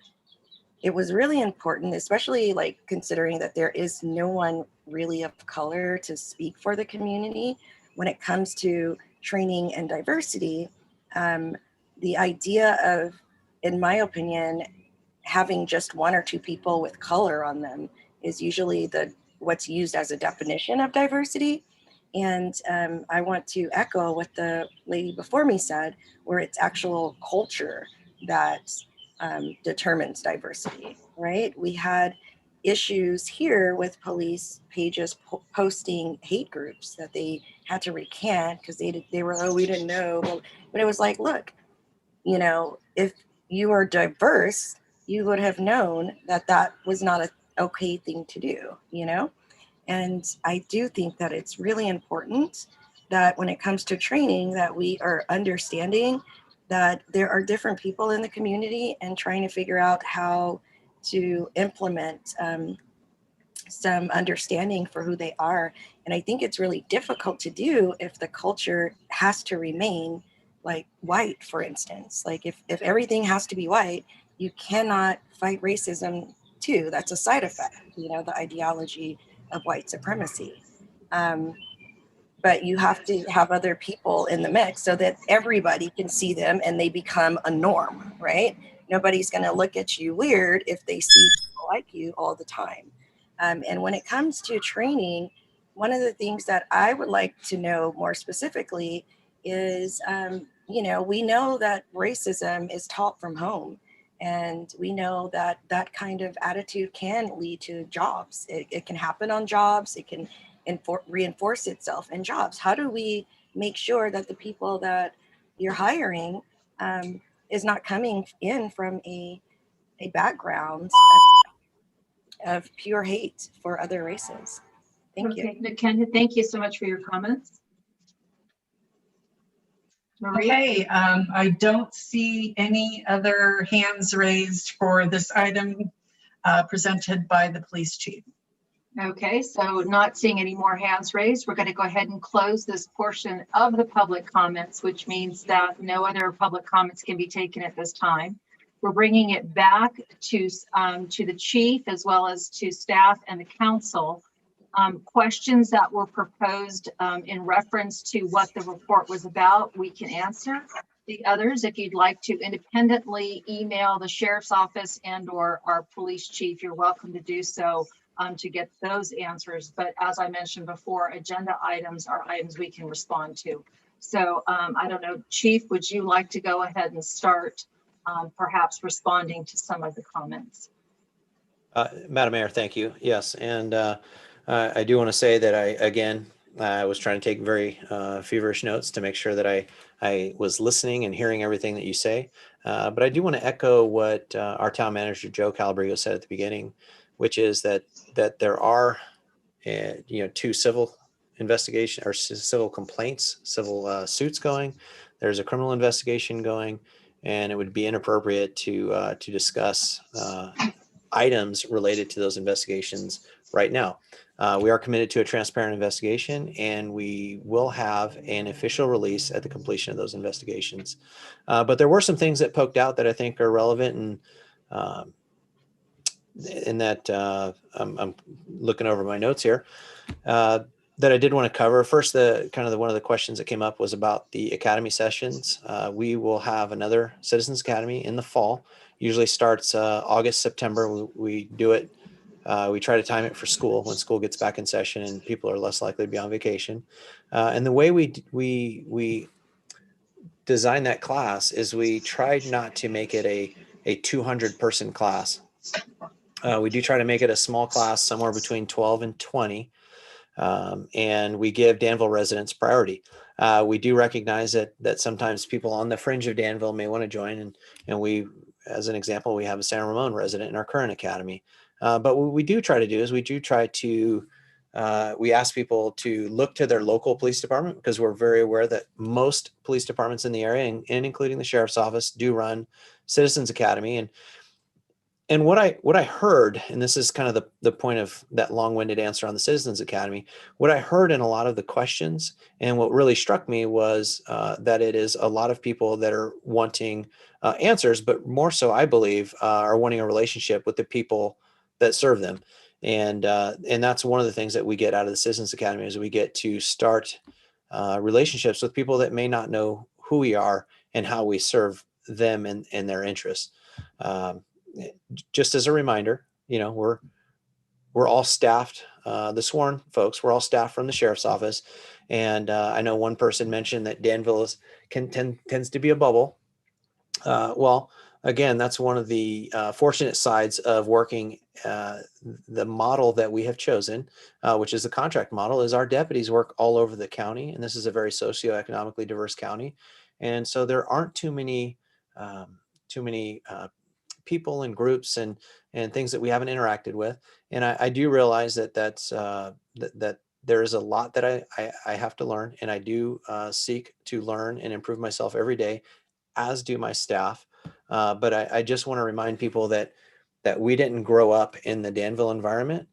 it was really important, especially considering that there is no one really of color to speak for the community when it comes to training and diversity. The idea of, in my opinion, having just one or two people with color on them is usually what's used as a definition of diversity. And I want to echo what the lady before me said, where it's actual culture that determines diversity, right? We had issues here with police pages posting hate groups that they had to recant because they were, oh, we didn't know. But it was like, look, if you are diverse, you would have known that that was not an okay thing to do, And I do think that it's really important that when it comes to training, that we are understanding that there are different people in the community and trying to figure out how to implement some understanding for who they are. And I think it's really difficult to do if the culture has to remain like white, for instance. Like if everything has to be white, you cannot fight racism too. That's a side effect, the ideology of white supremacy. But you have to have other people in the mix so that everybody can see them and they become a norm, right? Nobody's going to look at you weird if they see people like you all the time. And when it comes to training, one of the things that I would like to know more specifically is, we know that racism is taught from home. And we know that that kind of attitude can lead to jobs. It can happen on jobs. It can reinforce itself in jobs. How do we make sure that the people that you're hiring is not coming in from a background of pure hate for other races? Thank you. Nakenya, thank you so much for your comments. Marie? Okay, I don't see any other hands raised for this item presented by the police chief. Okay, so not seeing any more hands raised, we're going to go ahead and close this portion of the public comments, which means that no other public comments can be taken at this time. We're bringing it back to the chief as well as to staff and the council questions that were proposed in reference to what the report was about, we can answer. The others, if you'd like to independently email the sheriff's office and or our police chief, you're welcome to do so to get those answers. But as I mentioned before, agenda items are items we can respond to. So I don't know, Chief, would you like to go ahead and start perhaps responding to some of the comments? Madam Mayor, thank you. Yes, and I do want to say that I was trying to take very feverish notes to make sure that I was listening and hearing everything that you say. But I do want to echo what our town manager, Joe Calabrigo, said at the beginning, which is that there are, two civil investigation or civil complaints, civil suits going. There's a criminal investigation going, and it would be inappropriate to discuss items related to those investigations right now. We are committed to a transparent investigation, and we will have an official release at the completion of those investigations. But there were some things that poked out that I think are relevant, and in that I'm looking over my notes here that I did want to cover. First, one of the questions that came up was about the academy sessions. We will have another Citizens Academy in the fall. Usually starts August, September. We do it. We try to time it for school when school gets back in session and people are less likely to be on vacation. And the way we design that class is we tried not to make it a 200 person class. We do try to make it a small class, somewhere between 12 and 20. And we give Danville residents priority. We do recognize that sometimes people on the fringe of Danville may want to join, and we, as an example, we have a San Ramon resident in our current academy. But what we do try to do is we ask people to look to their local police department, because we're very aware that most police departments in the area, and including the sheriff's office, do run Citizens Academy. And what I heard, and this is kind of the point of that long-winded answer on the Citizens Academy, what I heard in a lot of the questions, and what really struck me was that it is a lot of people that are wanting answers, but more so, I believe, are wanting a relationship with the people that serve them. And that's one of the things that we get out of the Citizens Academy, is we get to start relationships with people that may not know who we are and how we serve them and their interests. Just as a reminder, we're all staffed, the sworn folks, we're all staffed from the sheriff's office. And I know one person mentioned that Danville tends to be a bubble. Well, again, that's one of the fortunate sides of working the model that we have chosen, which is the contract model, is our deputies work all over the county. And this is a very socioeconomically diverse county. And so there aren't too many people and groups and things that we haven't interacted with. And I do realize that that there is a lot that I have to learn, and I do seek to learn and improve myself every day, as do my staff. But I just want to remind people that we didn't grow up in the Danville environment.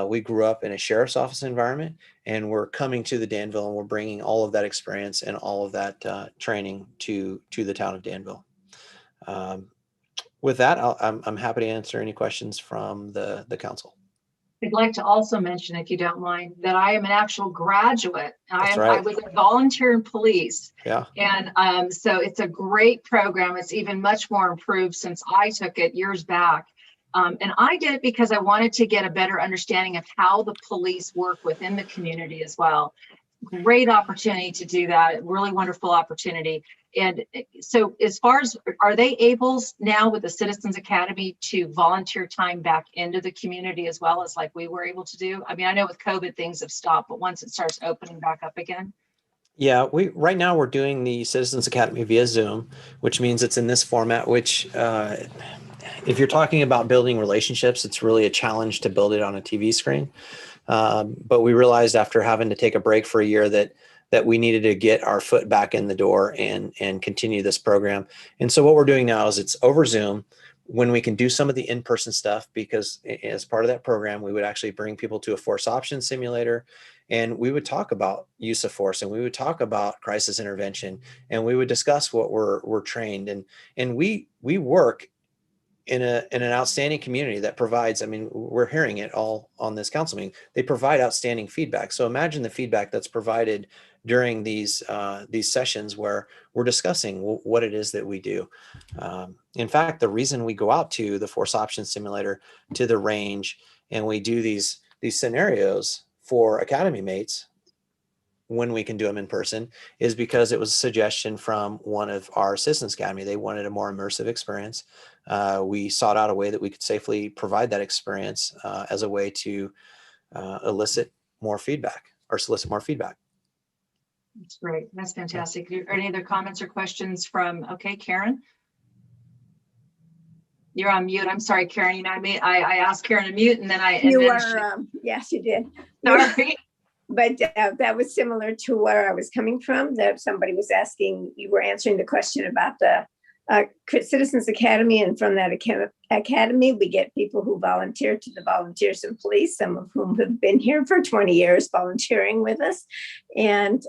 We grew up in a sheriff's office environment, and we're coming to the Danville, and we're bringing all of that experience and all of that training to the town of Danville. With that, I'm happy to answer any questions from the council. I'd like to also mention, if you don't mind, that I am an actual graduate. That's I was a volunteer in police. Yeah. And so it's a great program. It's even much more improved since I took it years back. And I did it because I wanted to get a better understanding of how the police work within the community as well. Great opportunity to do that. Really wonderful opportunity. And so as far as, are they able now with the Citizens Academy to volunteer time back into the community as well as like we were able to do? I mean, I know with COVID things have stopped, but once it starts opening back up again. Yeah, right now we're doing the Citizens Academy via Zoom, which means it's in this format, which if you're talking about building relationships, it's really a challenge to build it on a TV screen. But we realized after having to take a break for a year that we needed to get our foot back in the door and continue this program. And so what we're doing now is it's over Zoom when we can do some of the in-person stuff, because as part of that program, we would actually bring people to a force options simulator, and we would talk about use of force, and we would talk about crisis intervention, and we would discuss what we're trained. And we work in an outstanding community that provides, I mean, we're hearing it all on this council meeting, they provide outstanding feedback. So imagine the feedback that's provided during these sessions where we're discussing what it is that we do. In fact, the reason we go out to the Force Option Simulator, to the range, and we do these scenarios for Academy mates when we can do them in person is because it was a suggestion from one of our Citizens Academy. They wanted a more immersive experience. We sought out a way that we could safely provide that experience as a way to elicit more feedback or solicit more feedback. That's great. That's fantastic. Are any other comments or questions from, okay, Karen? You're on mute. I'm sorry, Karen. You know, I asked Karen to mute and then yes, you did. Sorry. But that was similar to where I was coming from, that somebody was asking, you were answering the question about the Citizens Academy, and from that academy, we get people who volunteer to the Volunteers in Police, some of whom have been here for 20 years volunteering with us. And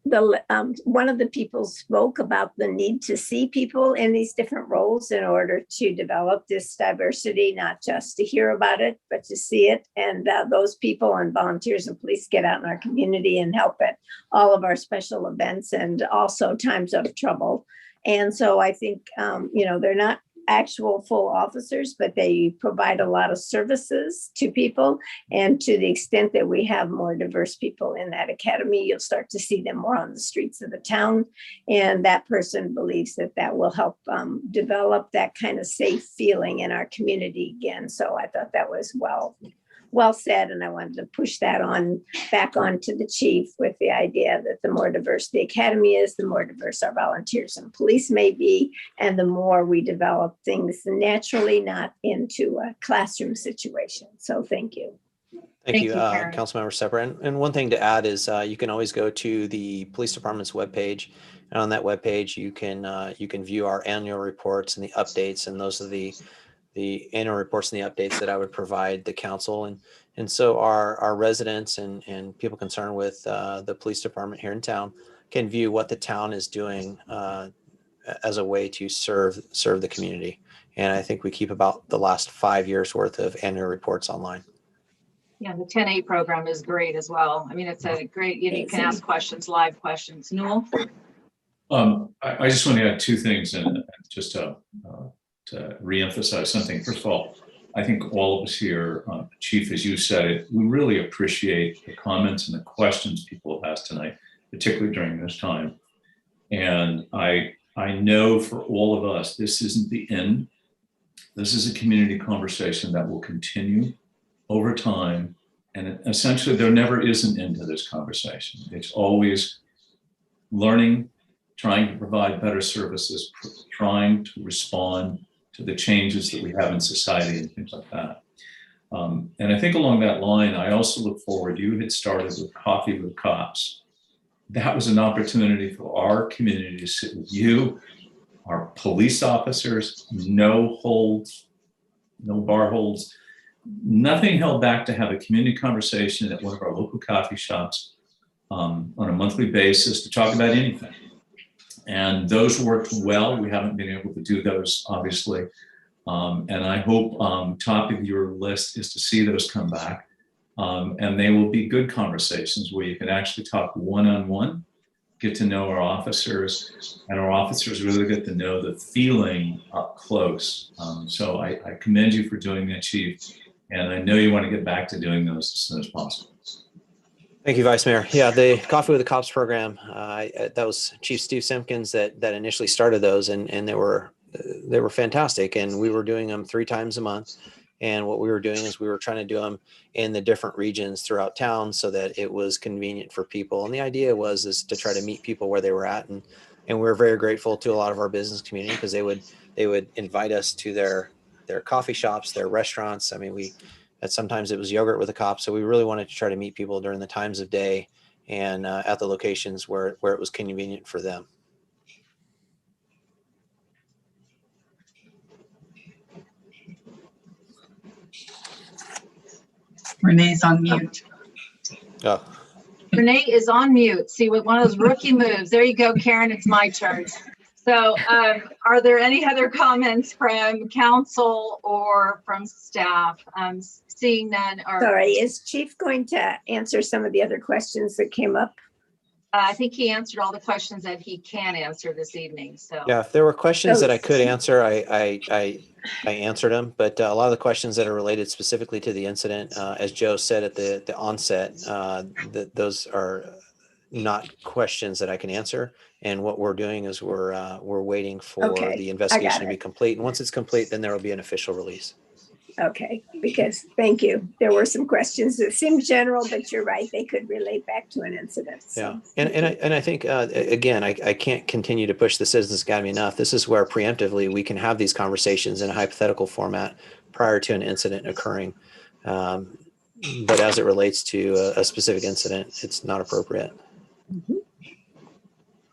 one of the people spoke about the need to see people in these different roles in order to develop this diversity, not just to hear about it, but to see it. And those people and Volunteers and Police get out in our community and help at all of our special events and also times of trouble. And so I think, they're not actual full officers, but they provide a lot of services to people. And to the extent that we have more diverse people in that academy, you'll start to see them more on the streets of the town. And that person believes that will help develop that kind of safe feeling in our community again. So I thought that was well said, and I wanted to push that back on to the chief with the idea that the more diverse the academy is, the more diverse our Volunteers and Police may be, and the more we develop things naturally, not into a classroom situation. So thank you. Thank you, Councilmember Sepper. And one thing to add is you can always go to the police department's webpage, and on that webpage you can view our annual reports and the updates, and those are the annual reports and the updates that I would provide the council. And so our residents and people concerned with the police department here in town can view what the town is doing as a way to serve the community. And I think we keep about the last 5 years worth of annual reports online. Yeah, the 10-8 program is great as well. I mean, it's a great, you can ask questions, live questions. Newell? I just want to add two things, and just to reemphasize something. First of all, I think all of us here, Chief, as you said it, we really appreciate the comments and the questions people have asked tonight, particularly during this time. And I know for all of us, this isn't the end. This is a community conversation that will continue over time. And essentially, there never is an end to this conversation. It's always learning, trying to provide better services, trying to respond to the changes that we have in society and things like that. And I think along that line, I also look forward, you had started with Coffee with Cops. That was an opportunity for our community to sit with you, our police officers, no holds, no bar holds, nothing held back, to have a community conversation at one of our local coffee shops on a monthly basis to talk about anything. And those worked well. We haven't been able to do those, obviously. And I hope top of your list is to see those come back. And they will be good conversations where you can actually talk one-on-one, get to know our officers, and our officers really get to know the feeling up close. So I commend you for doing that, Chief. And I know you want to get back to doing those as soon as possible. Thank you, Vice Mayor. Yeah, the Coffee with the Cops program, that was Chief Steve Simpkins that initially started those, and they were fantastic. And we were doing them 3 times a month. And what we were doing is we were trying to do them in the different regions throughout town so that it was convenient for people. And the idea is to try to meet people where they were at. And we're very grateful to a lot of our business community, because they would invite us to their coffee shops, their restaurants. I mean, sometimes it was yogurt with a cop. So we really wanted to try to meet people during the times of day and at the locations where it was convenient for them. Renee's on mute. Oh. Renee is on mute. See, with one of those rookie moves. There you go, Karen. It's my turn. So are there any other comments from council or from staff? Seeing none. Sorry, is Chief going to answer some of the other questions that came up? I think he answered all the questions that he can answer this evening. So Yeah, if there were questions that I could answer, I answered them. But a lot of the questions that are related specifically to the incident, as Joe said at the onset, those are not questions that I can answer. And what we're doing is we're waiting for the investigation to be complete. And once it's complete, then there will be an official release. Okay, because thank you. There were some questions that seemed general, but you're right. They could relate back to an incident. So. Yeah, and I think again, I can't continue to push the Citizens Academy enough. This is where preemptively we can have these conversations in a hypothetical format prior to an incident occurring. But as it relates to a specific incident, it's not appropriate.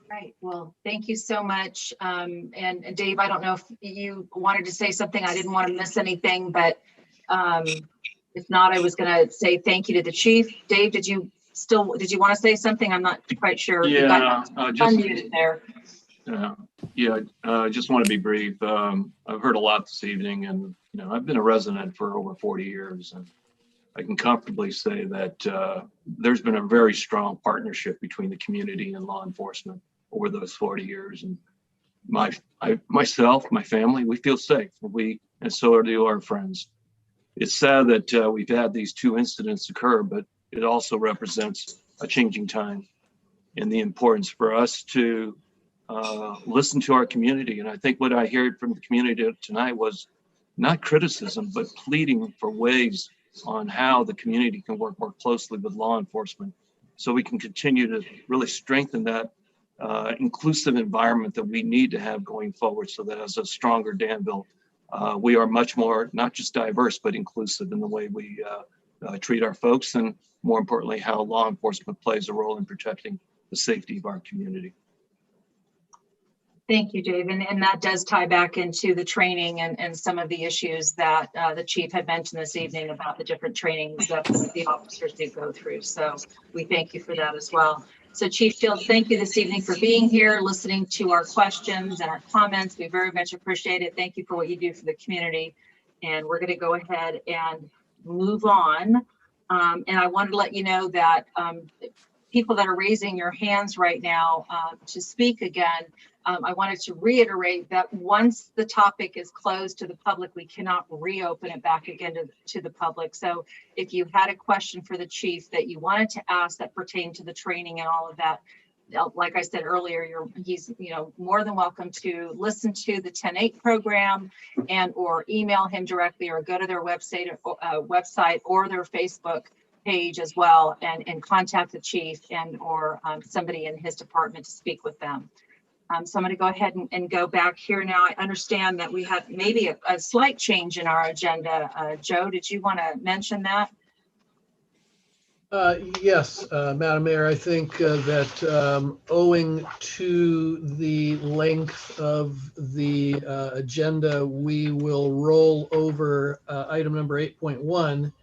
Right. Well, thank you so much. And Dave, I don't know if you wanted to say something. I didn't want to miss anything, but if not, I was going to say thank you to the chief. Dave, did you want to say something? I'm not quite sure. Yeah, just unmuted there. I just want to be brief. I've heard a lot this evening, and I've been a resident for over 40 years, and I can comfortably say that there's been a very strong partnership between the community and law enforcement over those 40 years. And myself, my family, we feel safe. And so do our friends. It's sad that we've had these two incidents occur, but it also represents a changing time and the importance for us to listen to our community. And I think what I heard from the community tonight was not criticism, but pleading for ways on how the community can work more closely with law enforcement so we can continue to really strengthen that inclusive environment that we need to have going forward, so that as a stronger Danville, we are much more, not just diverse, but inclusive in the way we treat our folks, and more importantly, how law enforcement plays a role in protecting the safety of our community. Thank you, Dave. And that does tie back into the training and some of the issues that the chief had mentioned this evening about the different trainings that the officers do go through. So we thank you for that as well. So Chief Shields, thank you this evening for being here, listening to our questions and our comments. We very much appreciate it. Thank you for what you do for the community. And we're going to go ahead and move on. And I wanted to let you know that people that are raising your hands right now to speak again, I wanted to reiterate that once the topic is closed to the public, we cannot reopen it back again to the public. So if you had a question for the chief that you wanted to ask that pertained to the training and all of that, like I said earlier, he's more than welcome to listen to the 10-8 program and or email him directly or go to their website or their Facebook page as well and contact the chief and or somebody in his department to speak with them. So I'm going to go ahead and go back here now. I understand that we have maybe a slight change in our agenda. Joe, did you want to mention that? Yes, Madam Mayor, I think that owing to the length of the agenda, we will roll over item number 8.1,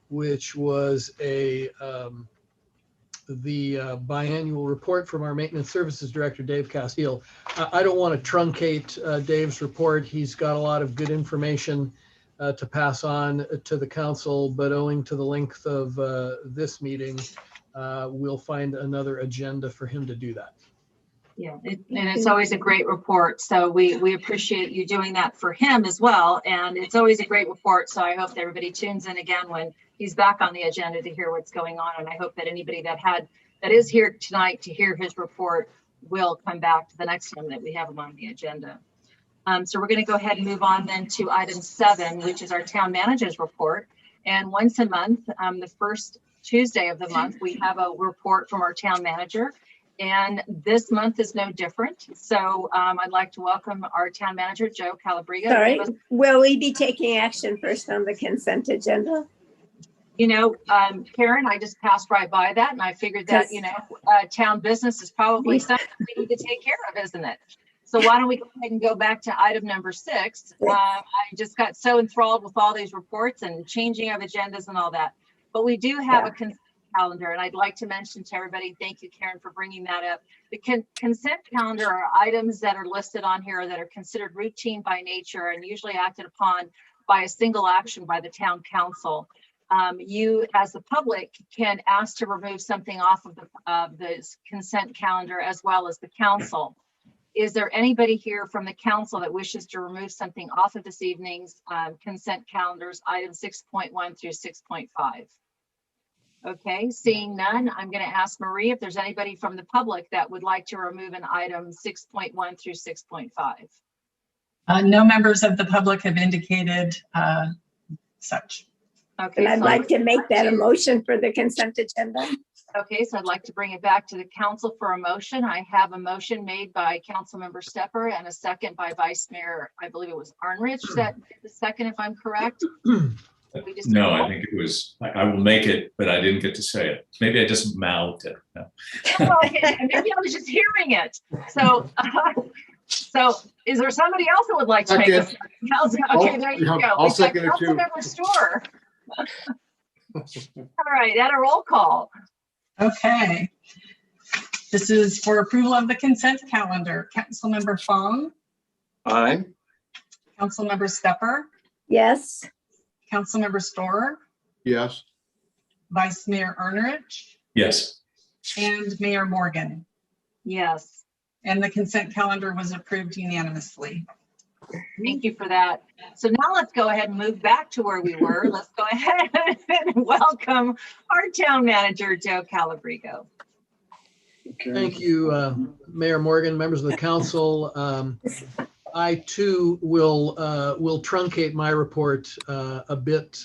which was the biannual report from our Maintenance Services Director, Dave Castile. I don't want to truncate Dave's report. He's got a lot of good information to pass on to the council, but owing to the length of this meeting, we'll find another agenda for him to do that. Yeah, and it's always a great report. So we appreciate you doing that for him as well. And it's always a great report. So I hope that everybody tunes in again when he's back on the agenda to hear what's going on. And I hope that anybody that is here tonight to hear his report will come back to the next time that we have him on the agenda. So we're going to go ahead and move on then to item 7, which is our town manager's report. And once a month, the first Tuesday of the month, we have a report from our town manager. And this month is no different. So I'd like to welcome our town manager, Joe Calabrese. Sorry, will we be taking action first on the consent agenda? Karen, I just passed right by that and I figured that, town business is probably something we need to take care of, isn't it? So why don't we go ahead and go back to item number 6. I just got so enthralled with all these reports and changing of agendas and all that. But we do have a consent calendar, and I'd like to mention to everybody, thank you, Karen, for bringing that up. The consent calendar are items that are listed on here that are considered routine by nature and usually acted upon by a single action by the town council. You, as the public, can ask to remove something off of the consent calendar as well as the council. Is there anybody here from the council that wishes to remove something off of this evening's consent calendars, items 6.1 through 6.5? Okay, seeing none, I'm going to ask Marie if there's anybody from the public that would like to remove an item 6.1 through 6.5. No members of the public have indicated such. Okay, And I'd so like to make that a motion for the consent agenda. Okay, so I'd like to bring it back to the council for a motion. I have a motion made by Councilmember Stepper and a second by Vice Mayor, I believe it was Arnrich, that the second, if I'm correct. No, I think it was, I will make it, but I didn't get to say it. Maybe I just mouthed it. No. Oh, okay, maybe I was just hearing it. So, so is there somebody else that would like to make a second? Okay, there you go. I'll second it too. Councilmember Store. All right, at a roll call. Okay. This is for approval of the consent calendar. Councilmember Fong, Aye. Councilmember Stepper, Yes. Councilmember Storer, Yes. Vice Mayor Arnrich, Yes. and Mayor Morgan. Yes. And the consent calendar was approved unanimously. Thank you for that. So now let's go ahead and move back to where we were. Let's go ahead and welcome our town manager, Joe Calabrigo. Thank you, Mayor Morgan, members of the council. I too will truncate my report a bit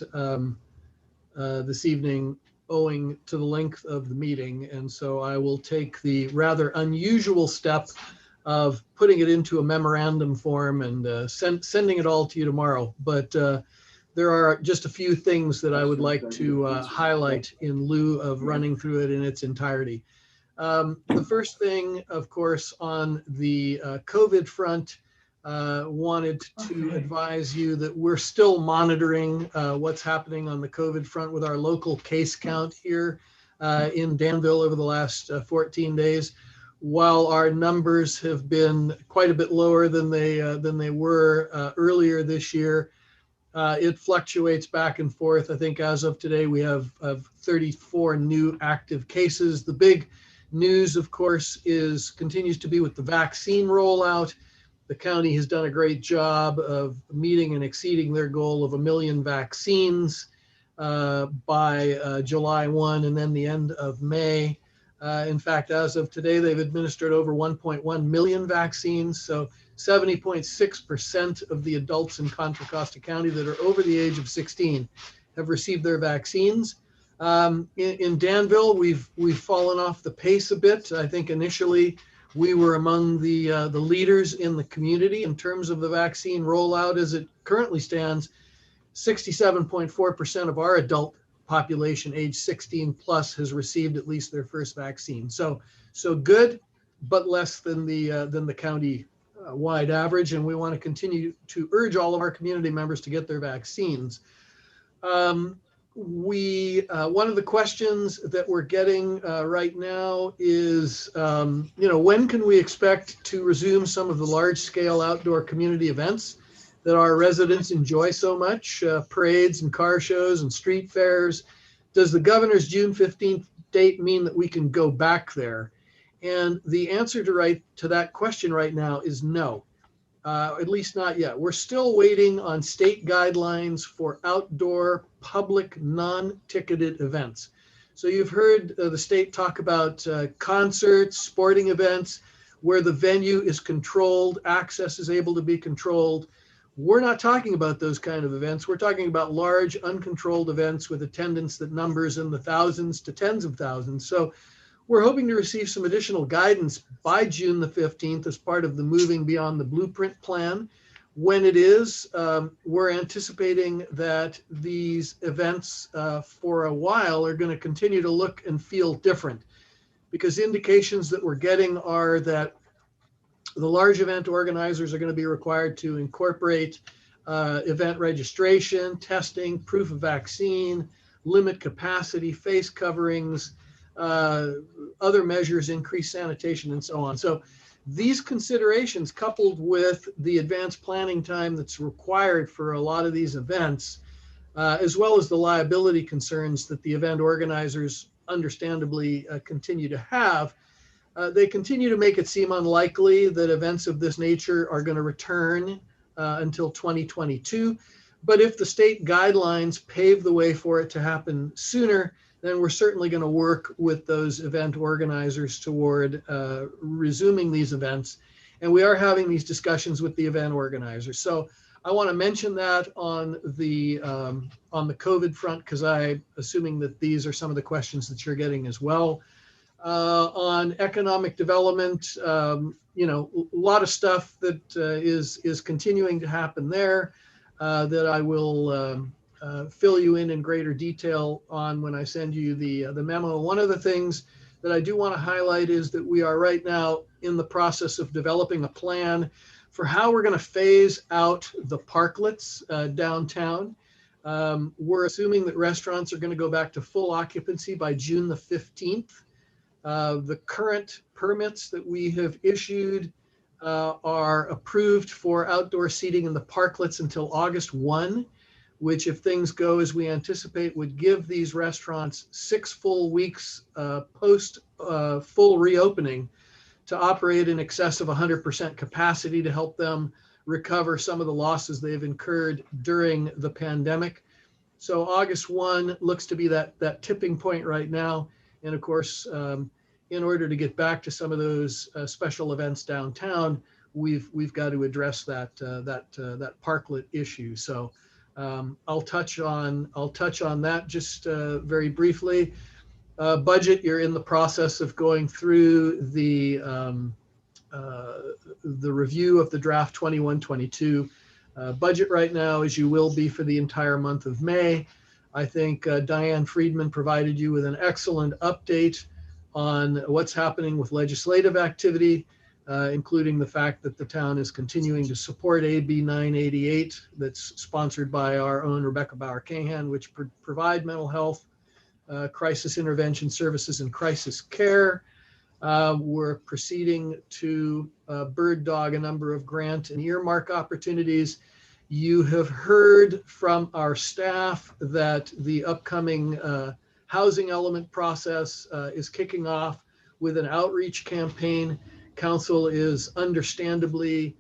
this evening owing to the length of the meeting. And so I will take the rather unusual step of putting it into a memorandum form and sending it all to you tomorrow. But there are just a few things that I would like to highlight in lieu of running through it in its entirety. The first thing, of course, on the COVID front, wanted to advise you that we're still monitoring what's happening on the COVID front with our local case count here in Danville over the last 14 days. While our numbers have been quite a bit lower than they were earlier this year, it fluctuates back and forth. I think as of today, we have 34 new active cases. The big news, of course, continues to be with the vaccine rollout. The county has done a great job of meeting and exceeding their goal of 1 million vaccines by July 1 and then the end of May. In fact, as of today, they've administered over 1.1 million vaccines. So 70.6% of the adults in Contra Costa County that are over the age of 16 have received their vaccines. In Danville, we've fallen off the pace a bit. I think initially we were among the leaders in the community in terms of the vaccine rollout. As it currently stands, 67.4% of our adult population age 16 plus has received at least their first vaccine. So good, but less than the county wide average. And we want to continue to urge all of our community members to get their vaccines. One of the questions that we're getting right now is, when can we expect to resume some of the large scale outdoor community events that our residents enjoy so much, parades and car shows and street fairs? Does the governor's June 15th date mean that we can go back there? And the answer to that question right now is no, at least not yet. We're still waiting on state guidelines for outdoor public non-ticketed events. So you've heard the state talk about concerts, sporting events, where the venue is controlled, access is able to be controlled. We're not talking about those kind of events. We're talking about large, uncontrolled events with attendance that numbers in the thousands to tens of thousands. So we're hoping to receive some additional guidance by June the 15th as part of the Moving Beyond the Blueprint plan. When it is, we're anticipating that these events for a while are going to continue to look and feel different, because indications that we're getting are that the large event organizers are going to be required to incorporate event registration, testing, proof of vaccine, limit capacity, face coverings, other measures, increase sanitation, and so on. So these considerations, coupled with the advanced planning time that's required for a lot of these events, as well as the liability concerns that the event organizers understandably continue to have, they continue to make it seem unlikely that events of this nature are going to return until 2022. But if the state guidelines pave the way for it to happen sooner, then we're certainly going to work with those event organizers toward resuming these events. And we are having these discussions with the event organizers. So I want to mention that on the COVID front, because I'm assuming that these are some of the questions that you're getting as well. On economic development, you know, a lot of stuff that is continuing to happen there that I will fill you in greater detail on when I send you the memo. One of the things that I do want to highlight is that we are right now in the process of developing a plan for how we're going to phase out the parklets downtown. We're assuming that restaurants are going to go back to full occupancy by June the 15th. The current permits that we have issued are approved for outdoor seating in the parklets until August 1, which, if things go as we anticipate, would give these restaurants 6 full weeks post full reopening to operate in excess of 100% capacity to help them recover some of the losses they've incurred during the pandemic. So August 1 looks to be that tipping point right now. And of course, in order to get back to some of those special events downtown, we've got to address that parklet issue. So I'll touch on that just very briefly. Budget, you're in the process of going through the review of the draft 21-22 budget right now, as you will be for the entire month of May. I think Diane Friedman provided you with an excellent update on what's happening with legislative activity, including the fact that the town is continuing to support AB 988 that's sponsored by our own Rebecca Bauer-Cahan, which provide mental health, crisis intervention services, and crisis care. We're proceeding to bird dog a number of grant and earmark opportunities. You have heard from our staff that the upcoming housing element process is kicking off with an outreach campaign. Council is understandably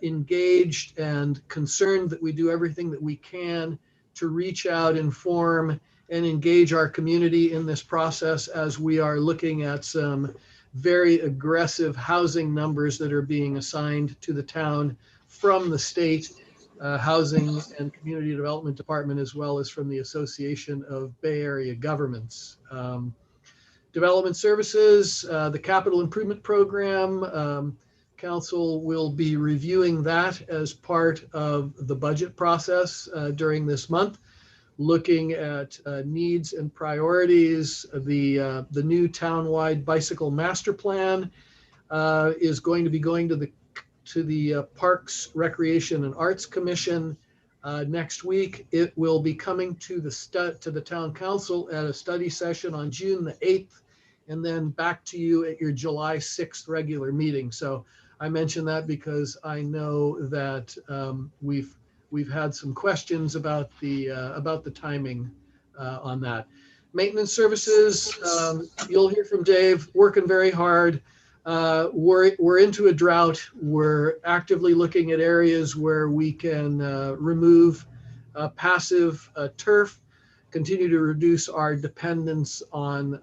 engaged and concerned that we do everything that we can to reach out, inform, and engage our community in this process as we are looking at some very aggressive housing numbers that are being assigned to the town from the state Housing and Community Development Department, as well as from the Association of Bay Area Governments. Development Services, the Capital Improvement Program, Council will be reviewing that as part of the budget process during this month, looking at needs and priorities. The new townwide bicycle master plan is going to be going to the Parks, Recreation, and Arts Commission next week. It will be coming to the town council at a study session on June the 8th, and then back to you at your July 6th regular meeting. So I mention that because I know that we've had some questions about the timing on that. Maintenance services, you'll hear from Dave, working very hard. We're into a drought. We're actively looking at areas where we can remove passive turf, continue to reduce our dependence on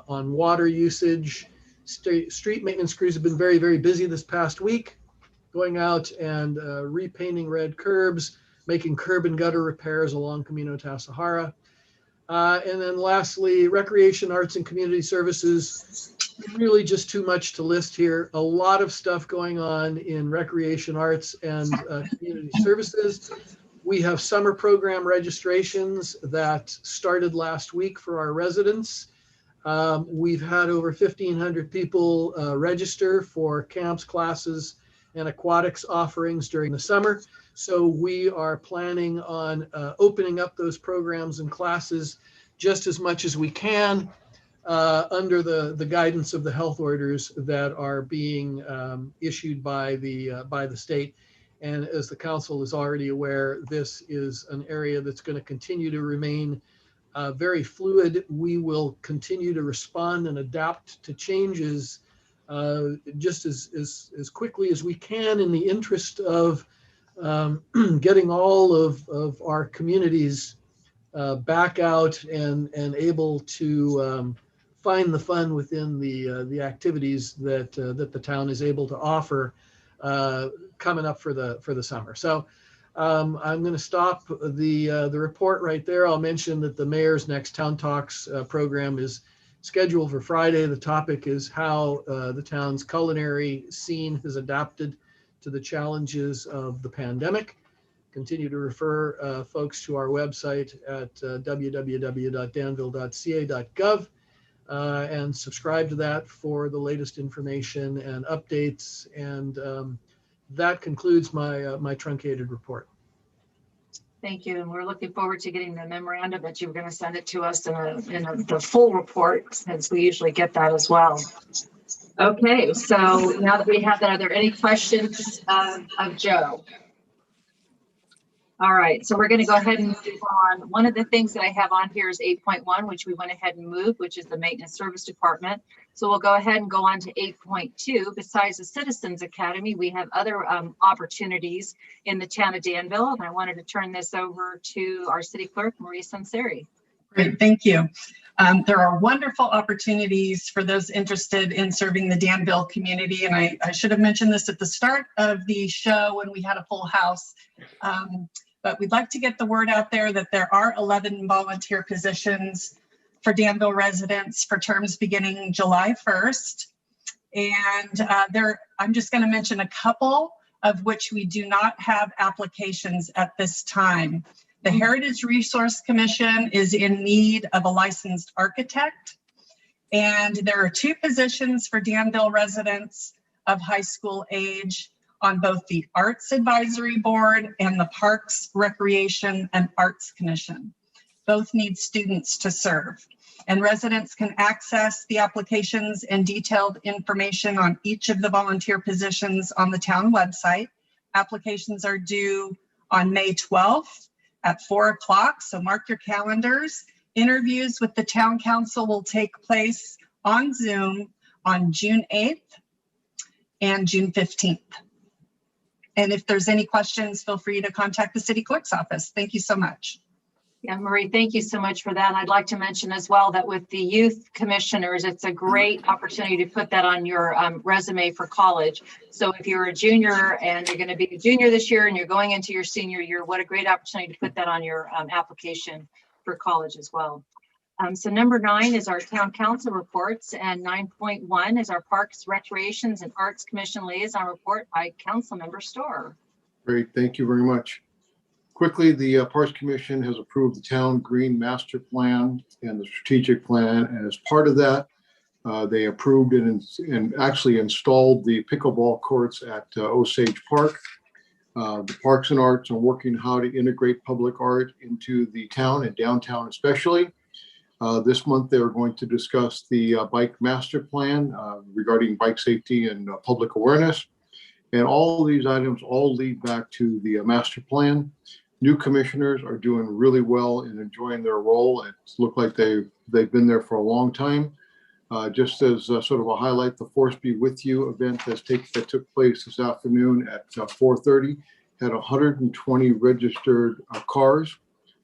water usage. Street maintenance crews have been very, very busy this past week, going out and repainting red curbs, making curb and gutter repairs along Camino Tasahara. And then lastly, recreation, arts, and community services. Really just too much to list here. A lot of stuff going on in recreation, arts, and community services. We have summer program registrations that started last week for our residents. We've had over 1,500 people register for camps, classes, and aquatics offerings during the summer. So we are planning on opening up those programs and classes just as much as we can under the guidance of the health orders that are being issued by the state. And as the council is already aware, this is an area that's going to continue to remain very fluid. We will continue to respond and adapt to changes just as quickly as we can in the interest of getting all of our communities back out and able to find the fun within the activities that the town is able to offer coming up for the summer. So I'm going to stop the report right there. I'll mention that the mayor's next Town Talks program is scheduled for Friday. The topic is how the town's culinary scene has adapted to the challenges of the pandemic. Continue to refer folks to our website at www.danville.ca.gov and subscribe to that for the latest information and updates. And that concludes my truncated report. Thank you. And we're looking forward to getting the memorandum that you were going to send it to us in the full report, since we usually get that as well. Okay, so now that we have that, are there any questions of Joe? All right, so we're going to go ahead and move on. One of the things that I have on here is 8.1, which we went ahead and moved, which is the Maintenance Service Department. So we'll go ahead and go on to 8.2. Besides the Citizens Academy, we have other opportunities in the town of Danville. And I wanted to turn this over to our city clerk, Marie Sanseri. Great, thank you. There are wonderful opportunities for those interested in serving the Danville community. And I should have mentioned this at the start of the show when we had a full house. But we'd like to get the word out there that there are 11 volunteer positions for Danville residents for terms beginning July 1st. And I'm just going to mention a couple of which we do not have applications at this time. The Heritage Resource Commission is in need of a licensed architect. And there are 2 positions for Danville residents of high school age on both the Arts Advisory Board and the Parks, Recreation, and Arts Commission. Both need students to serve. And residents can access the applications and detailed information on each of the volunteer positions on the town website. Applications are due on May 12th at 4 o'clock, so mark your calendars. Interviews with the town council will take place on Zoom on June 8th and June 15th. And if there's any questions, feel free to contact the city clerk's office. Thank you so much. Yeah, Marie, thank you so much for that. And I'd like to mention as well that with the youth commissioners, it's a great opportunity to put that on your resume for college. So if you're a junior and you're going to be a junior this year and you're going into your senior year, what a great opportunity to put that on your application for college as well. So number 9 is our town council reports, and 9.1 is our Parks, Recreations, and Arts Commission liaison report by Councilmember Storr. Great, thank you very much. Quickly, the Parks Commission has approved the Town Green Master Plan and the Strategic Plan, and as part of that, they approved and actually installed the pickleball courts at Osage Park. The Parks and Arts are working how to integrate public art into the town and downtown especially. This month, they are going to discuss the Bike Master Plan regarding bike safety and public awareness. And all of these items all lead back to the master plan. New commissioners are doing really well and enjoying their role. It's looked like they've been there for a long time. Just as sort of a highlight, the Force Be With You event that took place this afternoon at 4:30 had 120 registered cars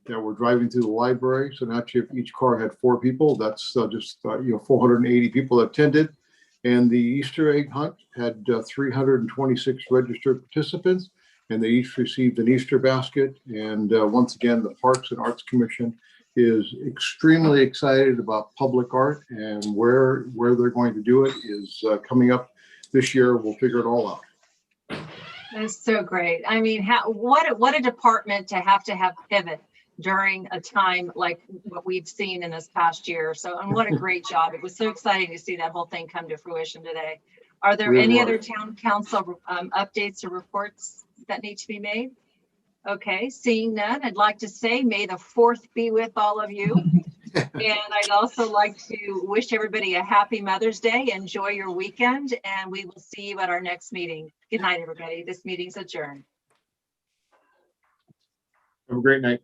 that were driving through the library. So naturally, if each car had 4 people, that's just 480 people attended. And the Easter egg hunt had 326 registered participants, and they each received an Easter basket. And once again, the Parks and Arts Commission is extremely excited about public art, and where they're going to do it is coming up this year. We'll figure it all out. That's so great. I mean, what a department to have pivot during a time like what we've seen in this past year. So, and what a great job. It was so exciting to see that whole thing come to fruition today. Are there any other town council updates or reports that need to be made? Okay, seeing none, I'd like to say, may the 4th be with all of you. And I'd also like to wish everybody a happy Mother's Day. Enjoy your weekend, and we will see you at our next meeting. Good night, everybody. This meeting's adjourned. Have a great night.